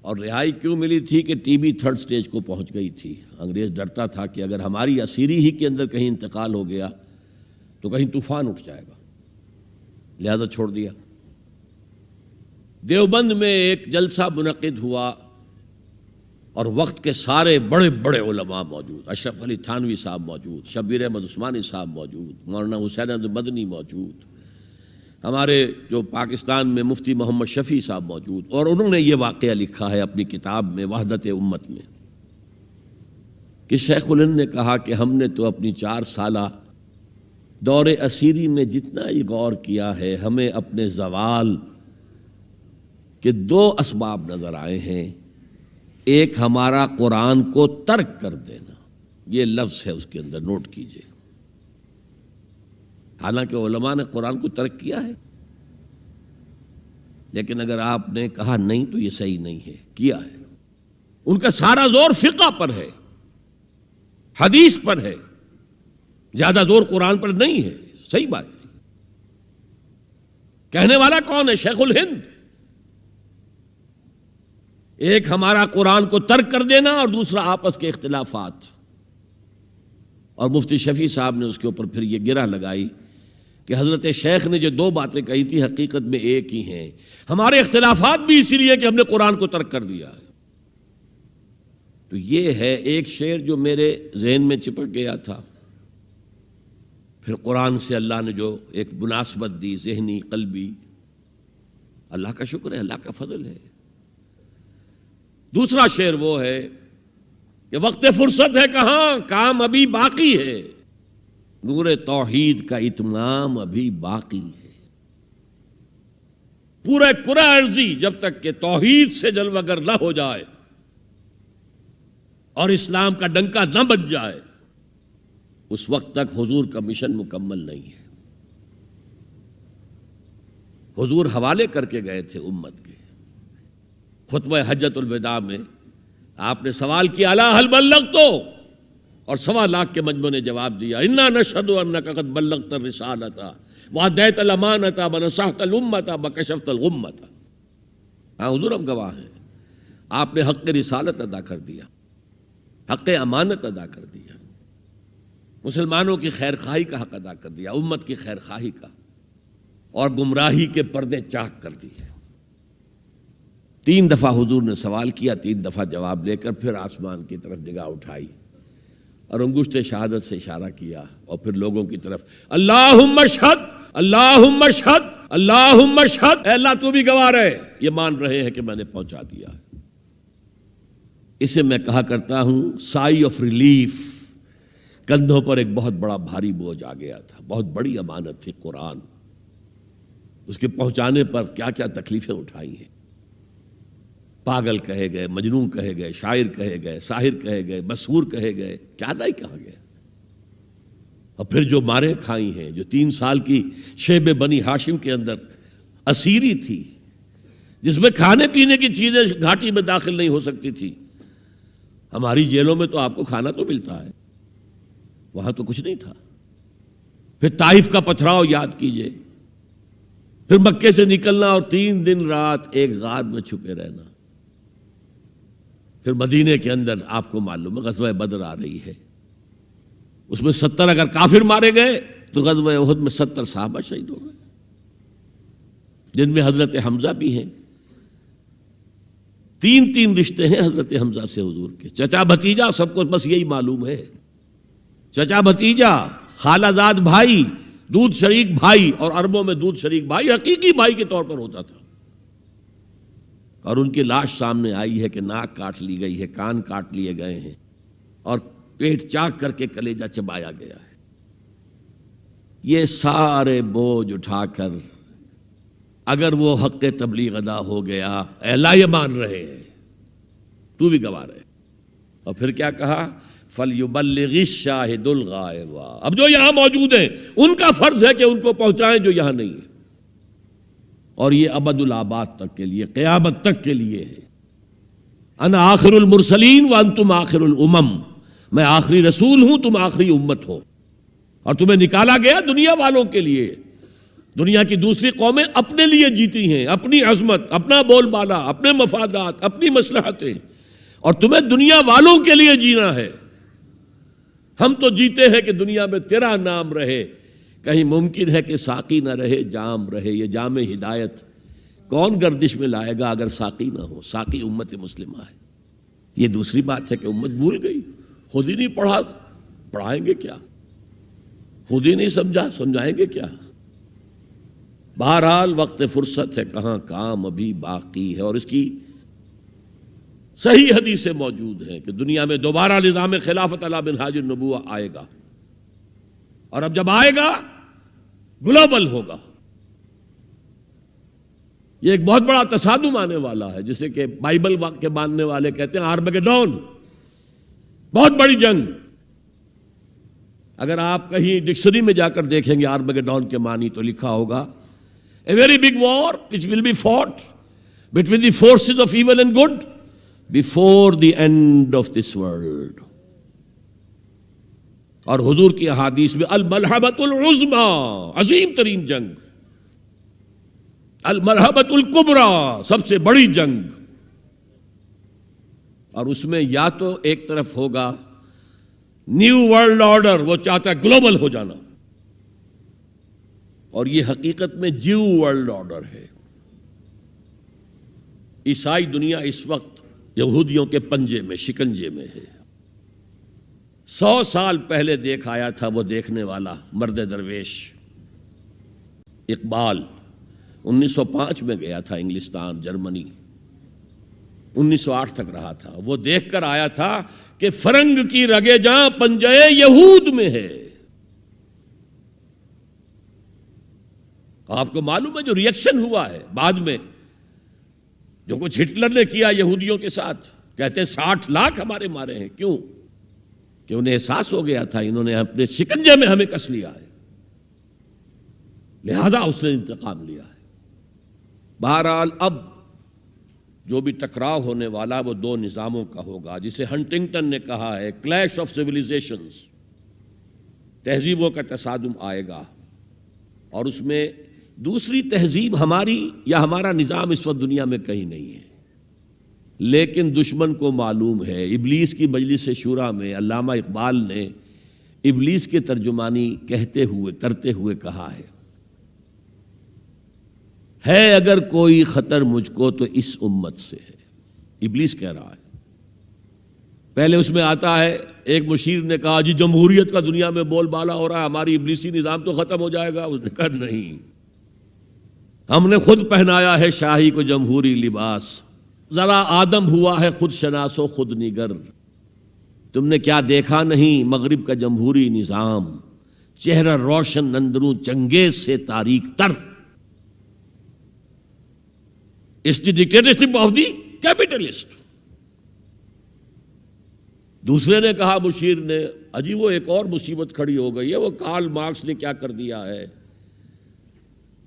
اور رہائی کیوں ملی تھی کہ ٹی بی 3rd سٹیج کو پہنچ گئی تھی۔ انگریز ڈرتا تھا کہ اگر ہماری اسیری ہی کے اندر کہیں انتقال ہو گیا تو کہیں طوفان اٹھ جائے گا، لہذا چھوڑ دیا۔ دیوبند میں ایک جلسہ منعقد ہوا اور وقت کے سارے بڑے بڑے علماء موجود، اشرف علی تھانوی صاحب موجود، شبیر احمد عثمانی صاحب موجود، مولانا حسین احمد مدنی موجود، ہمارے جو پاکستان میں مفتی محمد شفیع صاحب موجود، اور انہوں نے یہ واقعہ لکھا ہے اپنی کتاب میں وحدت امت میں کہ شیخ الہند نے کہا کہ ہم نے تو اپنی 4 سالہ دور اسیری میں جتنا ہی غور کیا ہے، ہمیں اپنے زوال کے 2 اسباب نظر آئے ہیں۔ ایک ہمارا قرآن کو ترک کر دینا، یہ لفظ ہے اس کے اندر، نوٹ کیجئے۔ حالانکہ علماء نے قرآن کو ترک کیا ہے، لیکن اگر آپ نے کہا نہیں تو یہ صحیح نہیں ہے، کیا ہے۔ ان کا سارا زور فقہ پر ہے، حدیث پر ہے، زیادہ زور قرآن پر نہیں ہے۔ صحیح بات ہے۔ کہنے والا کون ہے؟ شیخ الہند۔ ایک ہمارا قرآن کو ترک کر دینا اور دوسرا آپس کے اختلافات۔ اور مفتی شفیع صاحب نے اس کے اوپر پھر یہ گرہ لگائی کہ حضرت شیخ نے جو 2 باتیں کہی تھی حقیقت میں ایک ہی ہیں، ہمارے اختلافات بھی اسی لیے کہ ہم نے قرآن کو ترک کر دیا ہے۔ تو یہ ہے ایک شعر جو میرے ذہن میں چپک گیا تھا۔ پھر قرآن سے اللہ نے جو ایک مناسبت دی، ذہنی قلبی، اللہ کا شکر ہے، اللہ کا فضل ہے۔ دوسرا شعر وہ ہے کہ وقت فرصت ہے کہاں، کام ابھی باقی ہے، نور توحید کا اتمام ابھی باقی ہے۔ پورے کرہ ارضی جب تک کہ توحید سے جلوگر نہ ہو جائے اور اسلام کا ڈنکا نہ بج جائے، اس وقت تک حضور کا مشن مکمل نہیں ہے۔ حضور حوالے کر کے گئے تھے امت کے۔ خطبہ حجۃ الوداع میں آپ نے سوال کیا الا هل بلغت، اور 1.25 لاکھ کے مجمع نے جواب دیا انا نشهد انک قد بلغت الرسالۃ وادیت الامانۃ ونصحت الامۃ وکشفت الغمۃ۔ ہاں حضور ہم گواہ ہیں، آپ نے حق رسالت ادا کر دیا، حق امانت ادا کر دیا، مسلمانوں کی خیر خواہی کا حق ادا کر دیا، امت کی خیر خواہی کا، اور گمراہی کے پردے چاک کر دیے۔ 3 دفعہ حضور نے سوال کیا، 3 دفعہ جواب لے کر پھر آسمان کی طرف نگاہ اٹھائی اور انگشت شہادت سے اشارہ کیا، اور پھر لوگوں کی طرف اللہم اشہد اللہم اشہد اللہم اشہد، اے اللہ تو بھی گواہ رہے، یہ مان رہے ہیں کہ میں نے پہنچا دیا۔ اسے میں کہا کرتا ہوں سائی آف ریلیف۔ کندھوں پر ایک بہت بڑا بھاری بوجھ آ گیا تھا، بہت بڑی امانت تھی قرآن، اس کے پہنچانے پر کیا کیا تکلیفیں اٹھائی ہیں۔ پاگل کہے گئے، مجنون کہے گئے، شاعر کہے گئے، ساحر کہے گئے، مسحور کہے گئے، کیا نہیں کہا گیا۔ اور پھر جو مارے کھائی ہیں، جو 3 سال کی شیب بنی ہاشم کے اندر اسیری تھی، جس میں کھانے پینے کی چیزیں گھاٹی میں داخل نہیں ہو سکتی تھی۔ ہماری جیلوں میں تو آپ کو کھانا تو ملتا ہے، وہاں تو کچھ نہیں تھا۔ پھر طائف کا پتھراؤ یاد کیجئے، پھر مکے سے نکلنا اور 3 دن رات ایک غار میں چھپے رہنا، پھر مدینے کے اندر آپ کو معلوم ہے غزوہ بدر آ رہی ہے، اس میں 70 اگر کافر مارے گئے تو غزوہ احد میں 70 صحابہ شہید ہو گئے، جن میں حضرت حمزہ بھی ہیں۔ 3 رشتے ہیں حضرت حمزہ سے حضور کے، چچا بھتیجا، سب کو بس یہی معلوم ہے، چچا بھتیجا، خالہ زاد بھائی، دودھ شریک بھائی، اور عربوں میں دودھ شریک بھائی حقیقی بھائی کے طور پر ہوتا تھا۔ اور ان کی لاش سامنے آئی ہے کہ ناک کاٹ لی گئی ہے، کان کاٹ لیے گئے ہیں، اور پیٹ چاک کر کے کلیجہ چبایا گیا ہے۔ یہ سارے بوجھ اٹھا کر اگر وہ حق تبلیغ ادا ہو گیا، اے اللہ یہ مان رہے ہیں، تو بھی گواہ رہے، اور پھر کیا کہا؟ فَلْيُبَلِّغِ الشَّاهِدُ الْغَائِبَ، اب جو یہاں موجود ہیں ان کا فرض ہے کہ ان کو پہنچائیں جو یہاں نہیں ہیں، اور یہ ابد الآباد تک کے لیے، قیامت تک کے لیے ہے۔ انا آخر المرسلین وانتم آخر الامم، میں آخری رسول ہوں، تم آخری امت ہو، اور تمہیں نکالا گیا دنیا والوں کے لیے۔ دنیا کی دوسری قومیں اپنے لیے جیتی ہیں، اپنی عظمت، اپنا بول بالا، اپنے مفادات، اپنی مصلحتیں، اور تمہیں دنیا والوں کے لیے جینا ہے۔ ہم تو جیتے ہیں کہ دنیا میں تیرا نام رہے، کہیں ممکن ہے کہ ساقی نہ رہے جام رہے۔ یہ جام ہدایت کون گردش میں لائے گا اگر ساقی نہ ہو؟ ساقی امت مسلمہ ہے۔ یہ دوسری بات ہے کہ امت بھول گئی، خود ہی نہیں پڑھا، پڑھائیں گے کیا؟ خود ہی نہیں سمجھا، سمجھائیں گے کیا؟ بہرحال وقت فرصت ہے، کہاں کام ابھی باقی ہے، اور اس کی صحیح حدیثیں موجود ہیں کہ دنیا میں دوبارہ نظام خلافت علی منہاج النبوہ آئے گا، اور اب جب آئے گا گلوبل ہوگا۔ یہ ایک بہت بڑا تصادم آنے والا ہے، جسے کہ بائبل کے ماننے والے کہتے ہیں آرمگیڈون، بہت بڑی جنگ۔ اگر آپ کہیں ڈکشنری میں جا کر دیکھیں گے آرمگیڈون کے معنی تو لکھا ہوگا a very big war which will be fought between the forces of evil and good before the end of this world۔ اور حضور کی احادیث میں الملحمۃ العظمیٰ، عظیم ترین جنگ، الملحمۃ الکبریٰ، سب سے بڑی جنگ، اور اس میں یا تو ایک طرف ہوگا نیو ورلڈ آرڈر، وہ چاہتا ہے گلوبل ہو جانا، اور یہ حقیقت میں جیو ورلڈ آرڈر ہے۔ عیسائی دنیا اس وقت یہودیوں کے پنجے میں، شکنجے میں ہے۔ 100 سال پہلے دیکھ آیا تھا وہ دیکھنے والا مرد درویش اقبال، 1905 میں گیا تھا انگلستان، جرمنی، 1908 تک رہا تھا۔ وہ دیکھ کر آیا تھا کہ فرنگ کی رگے جاں پنجے یہود میں ہے۔ آپ کو معلوم ہے جو ریئیکشن ہوا ہے بعد میں، جو کچھ ہٹلر نے کیا یہودیوں کے ساتھ، کہتے ہیں 60 لاکھ ہمارے مارے ہیں۔ کیوں؟ کہ انہیں احساس ہو گیا تھا انہوں نے اپنے شکنجے میں ہمیں کس لیا ہے، لہذا اس نے انتقام لیا ہے۔ بہرحال اب جو بھی ٹکراؤ ہونے والا وہ 2 نظاموں کا ہوگا، جسے ہنٹنگٹن نے کہا ہے کلیش آف سیویلائزیشنز، تہذیبوں کا تصادم آئے گا، اور اس میں دوسری تہذیب ہماری یا ہمارا نظام اس وقت دنیا میں کہیں نہیں ہے، لیکن دشمن کو معلوم ہے۔ ابلیس کی مجلس شورا میں علامہ اقبال نے ابلیس کی ترجمانی کرتے ہوئے کہا ہے اگر کوئی خطر مجھ کو تو اس امت سے ہے۔ ابلیس کہہ رہا ہے۔ پہلے اس میں آتا ہے، ایک مشیر نے کہا جی جمہوریت کا دنیا میں بول بالا ہو رہا ہے، ہماری ابلیسی نظام تو ختم ہو جائے گا۔ اس نے کہا نہیں، ہم نے خود پہنایا ہے شاہی کو جمہوری لباس، ذرا آدم ہوا ہے خود شناس و خود نگر۔ تم نے کیا دیکھا نہیں مغرب کا جمہوری نظام، چہرہ روشن اندروں چنگیز سے تاریک تر۔ It's the dictatorship of the capitalist۔ دوسرے نے کہا، مشیر نے، اجی وہ ایک اور مصیبت کھڑی ہو گئی ہے، وہ کارل مارکس نے کیا کر دیا ہے،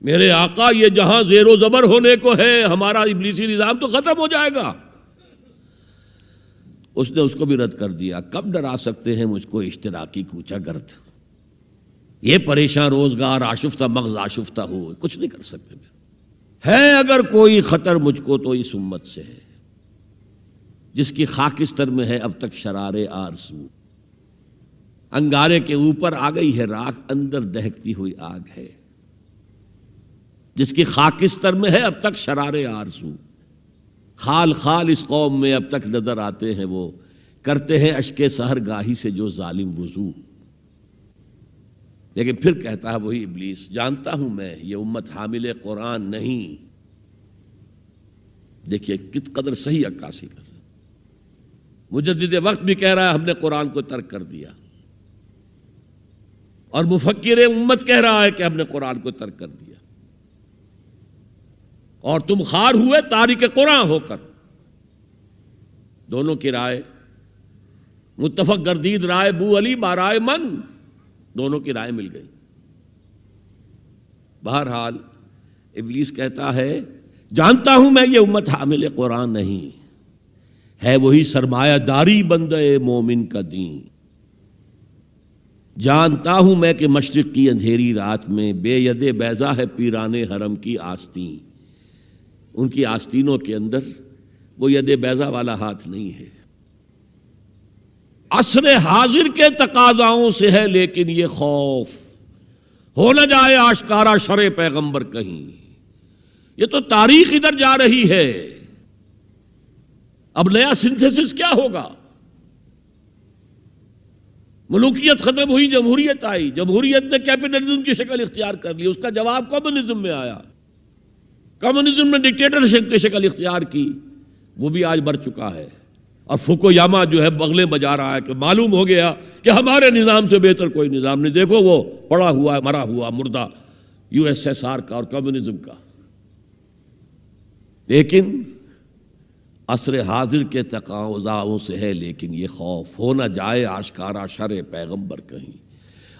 میرے آقا یہ جہاں زیر و زبر ہونے کو ہے، ہمارا ابلیسی نظام تو ختم ہو جائے گا۔ اس نے اس کو بھی رد کر دیا۔ کب ڈرا سکتے ہیں مجھ کو اشتراکی کوچہ گرد، یہ پریشان روزگار آشفتہ مغز آشفتہ ہو، کچھ نہیں کر سکتے۔ ہے اگر کوئی خطر مجھ کو تو اس امت سے ہے، جس کی خاکستر میں ہے اب تک شرار آرزو۔ انگارے کے اوپر آ گئی ہے راکھ، اندر دہکتی ہوئی آگ ہے، جس کی خاکستر میں ہے اب تک شرارے آرزو، خال خال اس قوم میں اب تک نظر آتے ہیں وہ، کرتے ہیں اشک سحر گاہی سے جو ظالم وضو۔ لیکن پھر کہتا ہے وہی ابلیس، جانتا ہوں میں یہ امت حامل قرآن نہیں۔ دیکھیے کت قدر صحیح عکاسی کر رہے ہیں۔ مجدد وقت بھی کہہ رہا ہے ہم نے قرآن کو ترک کر دیا، اور مفکر امت کہہ رہا ہے کہ ہم نے قرآن کو ترک کر دیا، اور تم خار ہوئے تارک قرآن ہو کر۔ دونوں کی رائے متفق گردید رائے بو علی بارائے من، دونوں کی رائے مل گئی۔ بہرحال ابلیس کہتا ہے جانتا ہوں میں یہ امت حامل قرآن نہیں، ہے وہی سرمایہ داری بندے مومن کا دین۔ جانتا ہوں میں کہ مشرق کی اندھیری رات میں بے ید بیضا ہے پیران حرم کی آستین، ان کی آستینوں کے اندر وہ ید بیضا والا ہاتھ نہیں ہے۔ عصر حاضر کے تقاضاؤں سے ہے لیکن یہ خوف، ہو نہ جائے آشکارا شرع پیغمبر کہیں، یہ تو تاریخ ادھر جا رہی ہے۔ اب نیا سنتھیسس کیا ہوگا؟ ملوکیت ختم ہوئی، جمہوریت آئی، جمہوریت نے کیپٹلزم کی شکل اختیار کر لی، اس کا جواب کمیونزم میں آیا، کمیونزم نے ڈکٹیٹرشپ کی شکل اختیار کی، وہ بھی آج بڑھ چکا ہے۔ اور فوکویاما جو ہے بغلیں بجا رہا ہے کہ معلوم ہو گیا کہ ہمارے نظام سے بہتر کوئی نظام نہیں، دیکھو وہ پڑا ہوا ہے مرا ہوا مردہ یو ایس ایس آر کا اور کمیونزم کا۔ لیکن عصر حاضر کے تقاضاؤں سے ہے لیکن یہ خوف، ہو نہ جائے آشکارا شرع پیغمبر کہیں،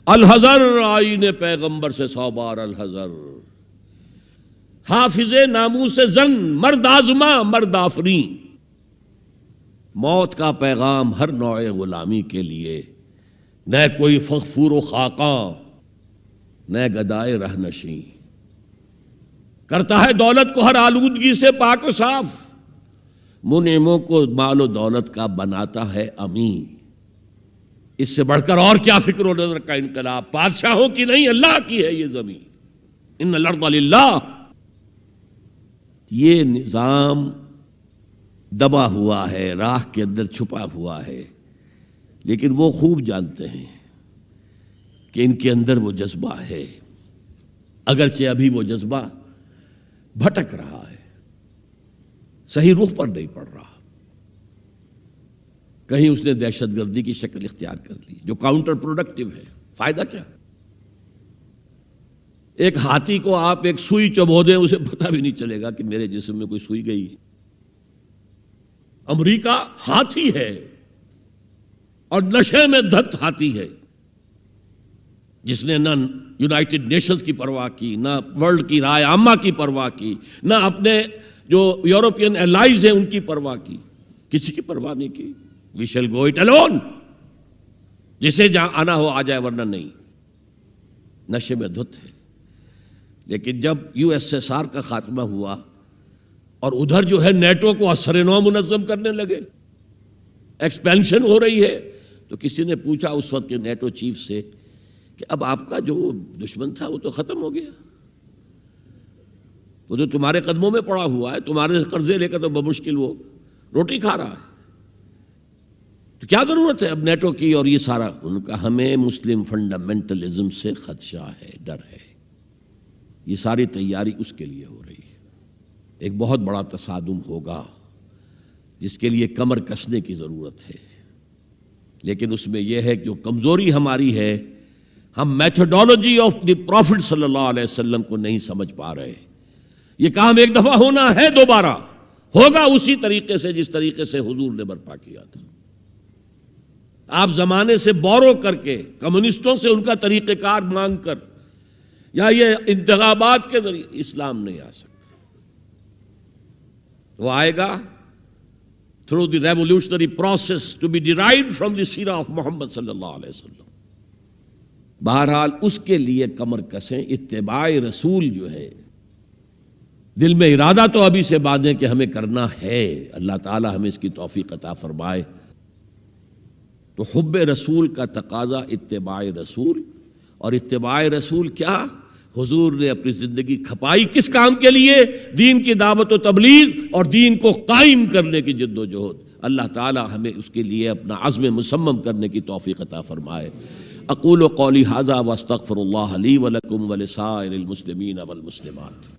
الحذر آئین پیغمبر سے 100 بار الحذر، حافظ ناموس زن مرد آزما مرد آفرین۔ موت کا پیغام ہر نوع غلامی کے لیے، نہ کوئی فغفور و خاقاں نہ گدائے رہنشیں، کرتا ہے دولت کو ہر آلودگی سے پاک و صاف، منعموں کو مال و دولت کا بناتا ہے امین۔ اس سے بڑھ کر اور کیا فکر و نظر کا انقلاب، بادشاہوں کی نہیں اللہ کی ہے یہ زمین، ان الارض للہ۔ یہ نظام دبا ہوا ہے، راہ کے اندر چھپا ہوا ہے، لیکن وہ خوب جانتے ہیں کہ ان کے اندر وہ جذبہ ہے، اگرچہ ابھی وہ جذبہ بھٹک رہا ہے، صحیح رخ پر نہیں پڑ رہا، کہیں اس نے دہشت گردی کی شکل اختیار کر لی جو کاؤنٹر پروڈکٹیو ہے۔ فائدہ کیا؟ ایک ہاتھی کو آپ ایک سوئی چبو دیں، اسے پتہ بھی نہیں چلے گا کہ میرے جسم میں کوئی سوئی گئی۔ امریکہ ہاتھی ہے اور نشے میں دھت ہاتھی ہے، جس نے نہ یونائٹڈ نیشنز کی پرواہ کی، نہ ورلڈ کی رائے عامہ کی پرواہ کی، نہ اپنے جو یورپین الائز ہیں ان کی پرواہ کی، کسی کی پرواہ نہیں کی۔ We shall go it alone, جسے جہاں آنا ہو آ جائے ورنہ نہیں، نشے میں دھت ہے۔ لیکن جب یو ایس ایس آر کا خاتمہ ہوا اور ادھر جو ہے نیٹو کو اثر نو منظم کرنے لگے، ایکسپینشن ہو رہی ہے، تو کسی نے پوچھا اس وقت کے نیٹو چیف سے کہ اب آپ کا جو دشمن تھا وہ تو ختم ہو گیا، وہ تو تمہارے قدموں میں پڑا ہوا ہے، تمہارے قرضے لے کر تو بمشکل وہ روٹی کھا رہا ہے، تو کیا ضرورت ہے اب نیٹو کی اور یہ سارا؟ ان کا ہمیں مسلم فنڈامنٹلزم سے خدشہ ہے، ڈر ہے، یہ ساری تیاری اس کے لیے ہو رہی ہے۔ ایک بہت بڑا تصادم ہوگا جس کے لیے کمر کسنے کی ضرورت ہے، لیکن اس میں یہ ہے کہ جو کمزوری ہماری ہے، ہم میتھڈالوجی آف دی پروفٹ صلی اللہ علیہ وسلم کو نہیں سمجھ پا رہے۔ یہ کام ایک دفعہ ہونا ہے، دوبارہ ہوگا اسی طریقے سے جس طریقے سے حضور نے برپا کیا تھا۔ آپ زمانے سے بورو کر کے، کمیونسٹوں سے ان کا طریقہ کار مانگ کر، یا یہ انتخابات کے ذریعے اسلام نہیں آ سکتا، وہ آئے گا through the revolutionary process to be derived from the seerah of Muhammad صلی اللہ علیہ وسلم۔ بہرحال اس کے لیے کمر کسیں، اتباع رسول جو ہے، دل میں ارادہ تو ابھی سے باندھیں کہ ہمیں کرنا ہے، اللہ تعالی ہمیں اس کی توفیق عطا فرمائے۔ تو حب رسول کا تقاضا اتباع رسول، اور اتباع رسول کیا؟ حضور نے اپنی زندگی کھپائی کس کام کے لیے؟ دین کی دعوت و تبلیغ اور دین کو قائم کرنے کی جد و جہد۔ اللہ تعالی ہمیں اس کے لیے اپنا عزم مصمم کرنے کی توفیق عطا فرمائے۔ اقول قولی ھذا واستغفر اللہ لی ولکم ولسائر المسلمین والمسلمات۔